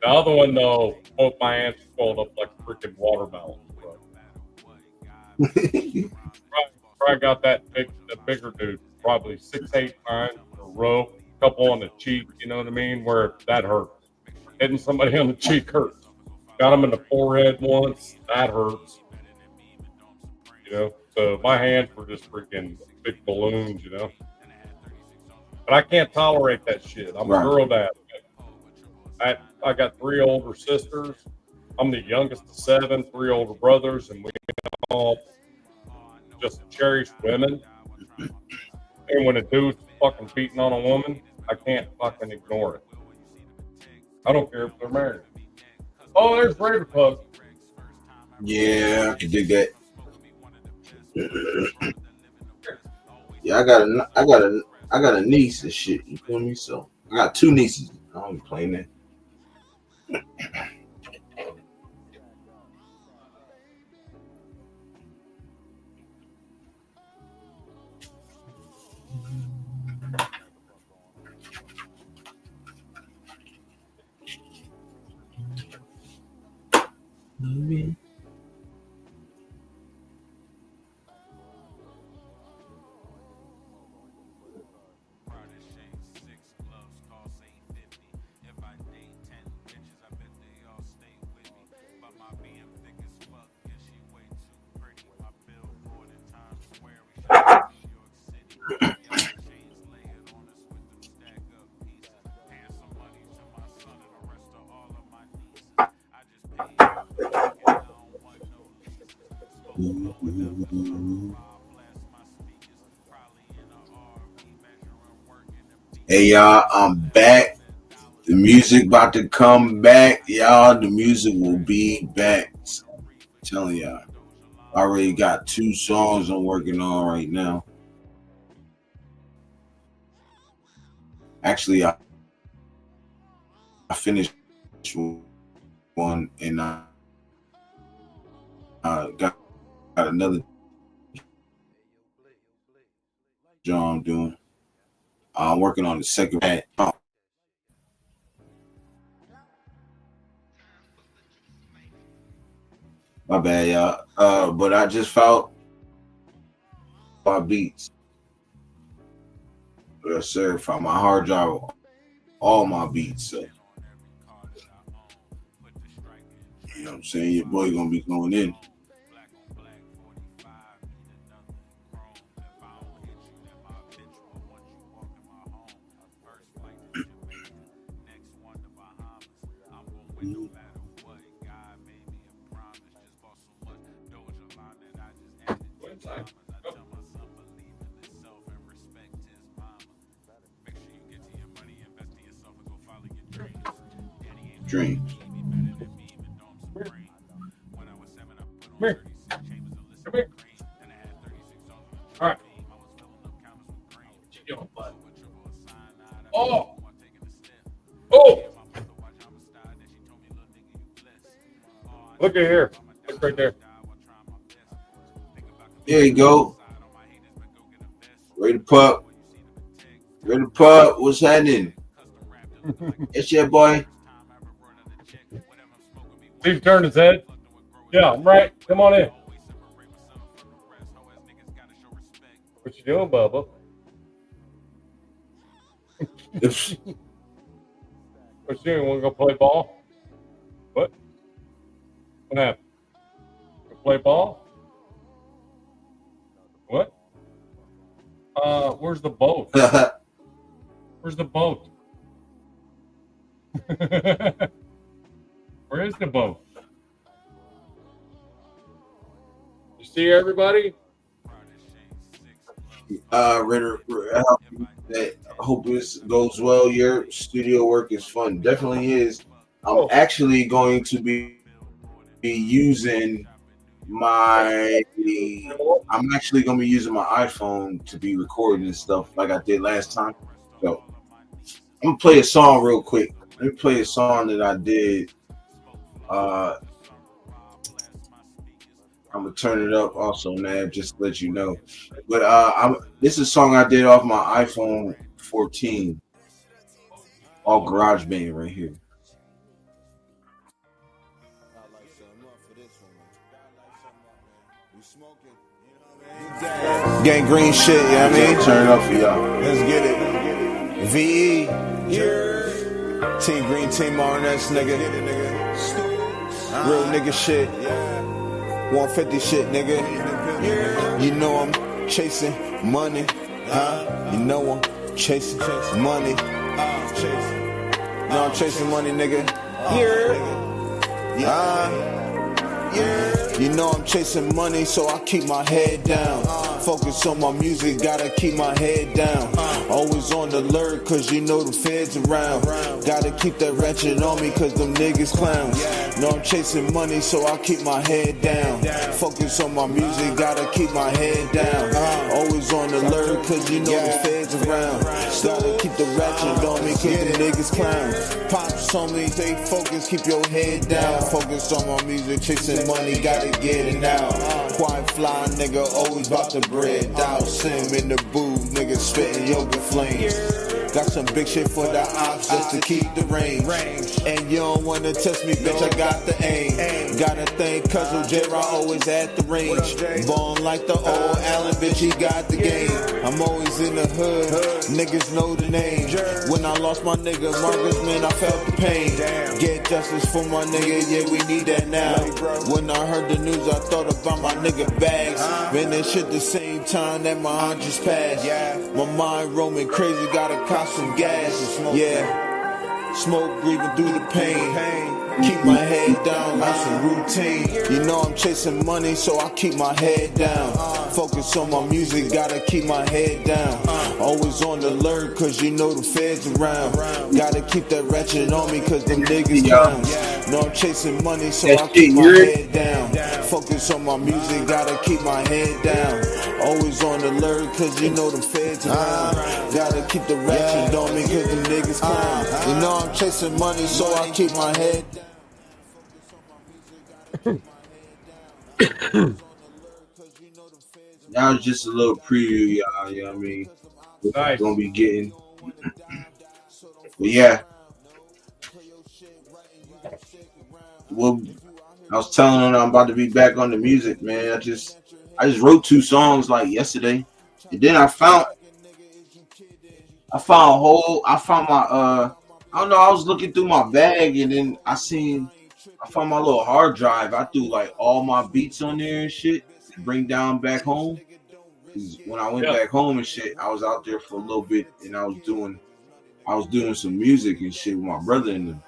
The other one though, both my hands swelled up like freaking watermelons. Probably got the bigger dude, probably 6-8 times in a row, a couple on the cheek, you know what I mean, where that hurts. Hitting somebody on the cheek hurts. Got him in the forehead once, that hurts. You know, so my hands were just freaking big balloons, you know. But I can't tolerate that shit. I'm a girl dad. I got 3 older sisters. I'm the youngest of 7, 3 older brothers, and we all just cherish women. And when a dude's fucking beating on a woman, I can't fucking ignore it. I don't care if they're married. Oh, there's Raider Pug. Yeah, I can dig that. Yeah, I got a niece and shit. You feel me? So I got 2 nieces. I don't be playing that. Hey y'all, I'm back. The music about to come back, y'all. The music will be back. I'm telling y'all. I already got 2 songs I'm working on right now. Actually, I finished one and I got another job I'm doing. I'm working on the second part. My bad, y'all. But I just found my beats. Yes, sir. Found my hard drive, all my beats. So. You know what I'm saying? Your boy gonna be going in. Dreams. Come here. Come here. All right. Oh. Oh. Look at here. Look right there. There you go. Ready to pup. Ready to pup. What's happening? It's your boy. Steve turned his head. Yeah, I'm right. Come on in. What you doing, Bubba? What you doing? Want to go play ball? What? What happened? Go play ball? What? Where's the boat? Where's the boat? Where is the boat? You see everybody? I hope this goes well. Your studio work is fun. Definitely is. I'm actually going to be using my iPhone to be recording and stuff like I did last time. So I'm gonna play a song real quick. Let me play a song that I did. I'm gonna turn it up also, Nav, just to let you know. But this is a song I did off my iPhone 14. All GarageBand right here. Gang green shit, you know what I mean? Turn it up for y'all. Let's get it. VE. Team Green, Team RNS, nigga. Real nigga shit. 150 shit, nigga. You know I'm chasing money, huh? You know I'm chasing money. No, I'm chasing money, nigga. You know I'm chasing money, so I keep my head down. Focus on my music, gotta keep my head down. Always on the alert, cause you know the feds around. Gotta keep that ratchet on me, cause them niggas clowns. Know I'm chasing money, so I keep my head down. Focus on my music, gotta keep my head down. Always on the alert, cause you know the feds around. Gotta keep the ratchet on me, cause them niggas clowns. Pops on me, stay focused, keep your head down. Focus on my music, chasing money, gotta get it out. Quiet fly, nigga, always about to bread out. Sim in the booth, nigga, spitting yoga flames. Got some big shit for the ops just to keep the range. And you don't wanna test me, bitch, I got the aim. Gotta thank Cuzzo J-Ra always at the range. Born like the old Allen, bitch, he got the game. I'm always in the hood, niggas know the name. When I lost my nigga Marcus, man, I felt the pain. Get justice for my nigga, yeah, we need that now. When I heard the news, I thought about my nigga bags. Man, that shit the same time that my aunt just passed. My mind roaming crazy, gotta cop some gas, yeah. Smoke breathing through the pain. Keep my head down like some routine. You know I'm chasing money, so I keep my head down. Focus on my music, gotta keep my head down. Always on the alert, cause you know the feds around. Gotta keep that ratchet on me, cause them niggas clowns. Know I'm chasing money, so I keep my head down. Focus on my music, gotta keep my head down. Always on the alert, cause you know the feds around. Gotta keep the ratchet on me, cause them niggas clowns. You know I'm chasing money, so I keep my head down. That was just a little preview, y'all. You know what I mean? What Nice. we're gonna be getting. But yeah. Well, I was telling them I'm about to be back on the music, man. I just wrote 2 songs like yesterday. And then I found my I don't know, I was looking through my bag and then I found my little hard drive. I threw like all my beats on there and shit to bring down back home. When I went back home and shit, I was out there for a little bit and I was doing some music and shit with my brother in them.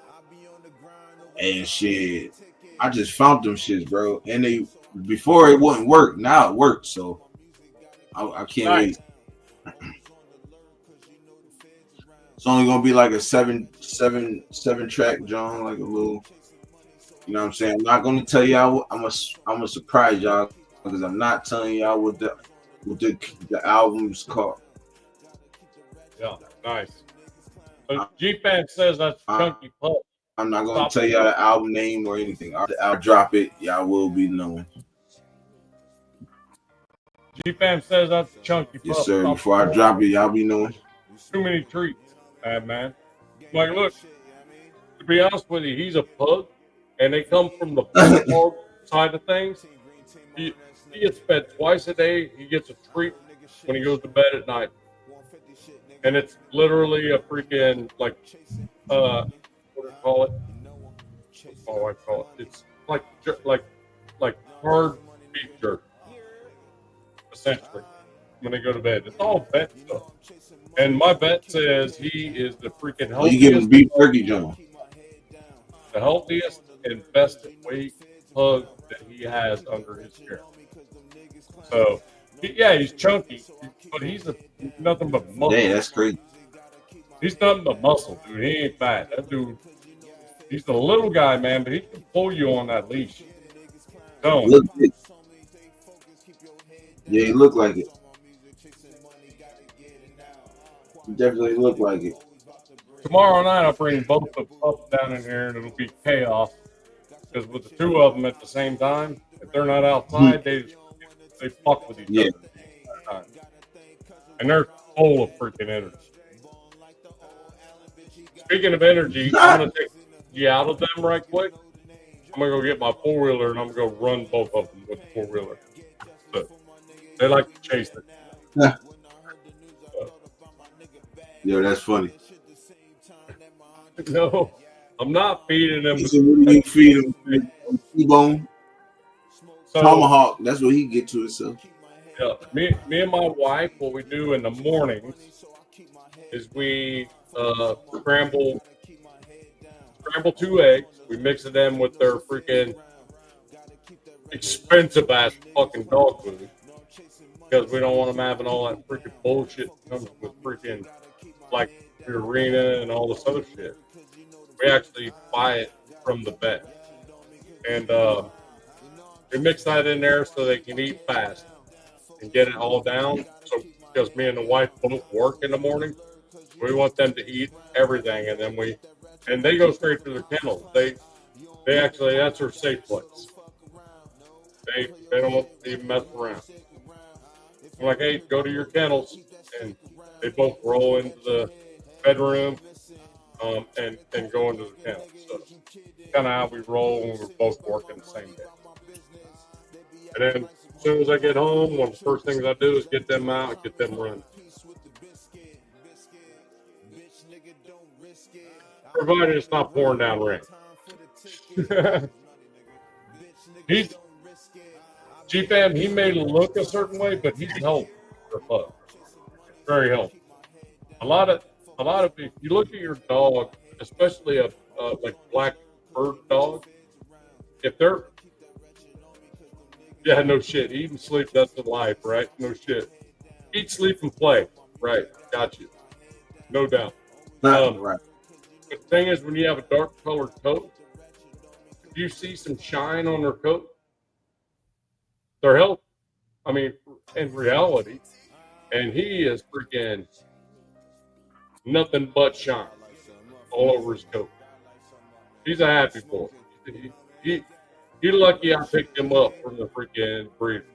And shit, I just found them shits, bro. And before it wouldn't work, now it works. So I can't wait. It's only gonna be like a seven track, John, like a little. You know what I'm saying? I'm not gonna tell y'all. I'm gonna surprise y'all because I'm not telling y'all what the album's called. Yeah, nice. So G-Fan says that's Chunky Pup. I'm not gonna tell y'all the album name or anything. I'll drop it. Y'all will be knowing. G-Fan says that's Chunky Pup. Yes, sir. Before I drop it, y'all be knowing. Too many treats, man. Like, look, to be honest with you, he's a pug, and they come from the pug side of things. He gets fed twice a day. He gets a treat when he goes to bed at night. And it's literally a freaking, like, what do you call it? Oh, I call it. It's like hard beef jerky, essentially, when they go to bed. It's all vet stuff. And my vet says he is the freaking healthiest. You give him beef jerky, John. The healthiest and best weight pug that he has under his care. So, he's chunky, but he's nothing but muscle. Yeah, that's crazy. He's nothing but muscle, dude. He ain't fat. That dude, he's the little guy, man, but he can pull you on that leash. Look it. Yeah, he looked like it. He definitely looked like it. Tomorrow night, I'll bring both of them up down in here, and it'll be chaos. Because with the 2 of them at the same time, if they're not outside, they fuck with each other. And they're full of freaking energy. Speaking of energy, I'm going to take you out of them right quick. I'm going to go get my 4-wheeler, and I'm going to go run both of them with the 4-wheeler. So, they like to chase it. Yo, that's funny. No, I'm not feeding them. So what do you feed him? T-bone? So, Tomahawk. That's what he get to himself. Yeah, me and my wife, what we do in the mornings is we scramble 2 eggs. We mix it in with their freaking expensive ass fucking dog food because we don't want them having all that freaking bullshit that comes with freaking like Purina and all this other shit. We actually buy it from the vet, and we mix that in there so they can eat fast and get it all down. So because me and the wife both work in the morning, we want them to eat everything, and they go straight to their kennels. They actually, that's their safe place. They don't even mess around. I'm like, hey, go to your kennels, and they both roll into the bedroom and go into the kennels. So kind of how we roll when we're both working the same day. And then as soon as I get home, one of the first things I do is get them out and get them running. Provided it's not pouring down rain. He's G-Fam, he may look a certain way, but he's healthy for a pug. Very healthy. A lot of if you look at your dog especially a like black bird dog, if they're no shit, eat and sleep, that's the life, right? No shit. Eat, sleep, and play. Right. Got you. No doubt. Right. The thing is, when you have a dark colored coat, if you see some shine on their coat, they're healthy. I mean, in reality, and he is freaking nothing but shine all over his coat. He's a happy boy. He lucky I picked him up from the freaking breeder.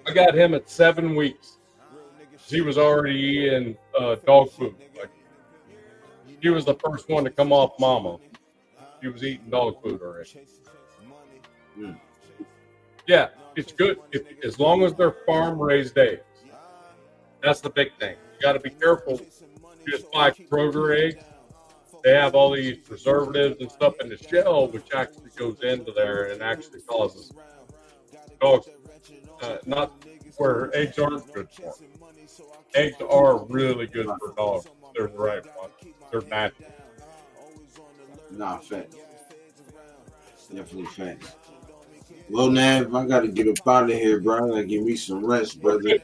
I got him at 7 weeks. He was already eating dog food. Like, he was the first one to come off mama. He was eating dog food already. Yeah, it's good as long as they're farm raised eggs. That's the big thing. You got to be careful. You just buy Kroger eggs. They have all these preservatives and stuff in the shell, which actually goes into there and actually causes dogs not where eggs aren't good for them. Eggs are really good for dogs. They're the right one. They're natural. Nah, facts. Definitely facts. Well, Nav, I got to get up out of here, bro. I got to give me some rest, brother.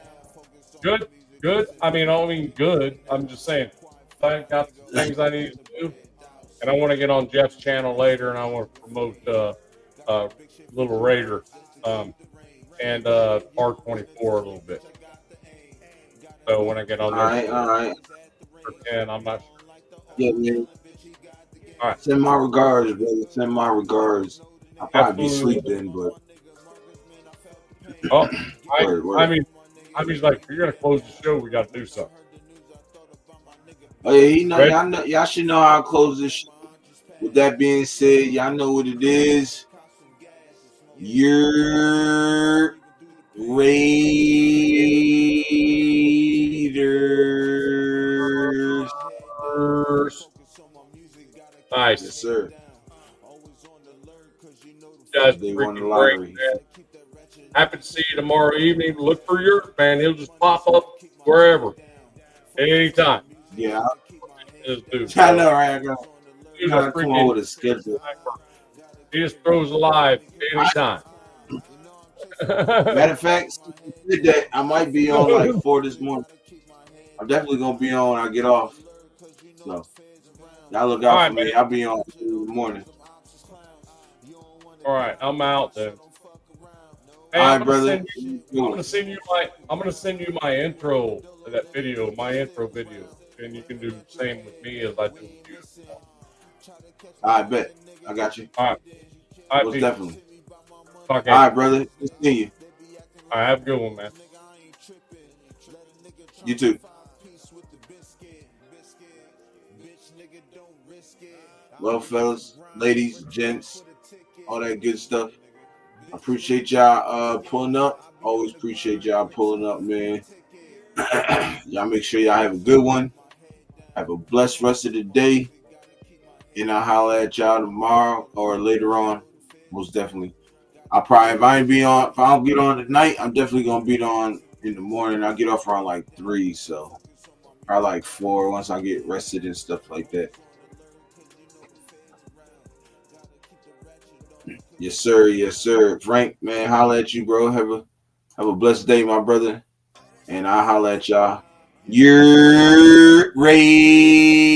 Good. I mean, good. I'm just saying, I got some things I need to do, and I want to get on Jeff's channel later, and I want to promote Little Raider and R24 a little bit. So when I get on there, All right. and I'm not sure. Yeah, man. All right. Send my regards, brother. Send my regards. I'll probably be sleeping, but. Oh, Word. I mean, like, if you're gonna close the show, we got to do something. Oh yeah, y'all should know how to close this show. With that being said, y'all know what it is. Yurp Raiders. Nice. Yes, sir. Guys, They won the freaking lottery. great, man. Happy to see you tomorrow evening. Look for Yurp, man. He'll just pop up wherever, anytime. Yeah. This dude, I know, right? I he's gotta a come on with a schedule. He just throws alive anytime. Matter of fact, since you did that, I might be on like 4 this morning. I'm definitely gonna be on when I get off. So y'all look out for me. I'll be on in the morning. All right, I'm out then. Hey, All right, brother. I'm gonna send you my intro to that video, my intro video, and you can do the same with me as I do with you. I bet. I got you. All right, most peace. definitely. All right, brother. Good seeing you. All right, have a good one, man. You too. Well, fellas, ladies, gents, all that good stuff. I appreciate y'all pulling up. Always appreciate y'all pulling up, man. Y'all make sure y'all have a good one. Have a blessed rest of the day. And I'll holler at y'all tomorrow or later on. Most definitely. If I don't get on tonight, I'm definitely gonna be on in the morning. I'll get off around like 3, so probably like 4 once I get rested and stuff like that. Yes, sir. Yes, sir. Frank, man, holla at you, bro. Have a blessed day, my brother. And I'll holla at y'all. Yurp Raiders.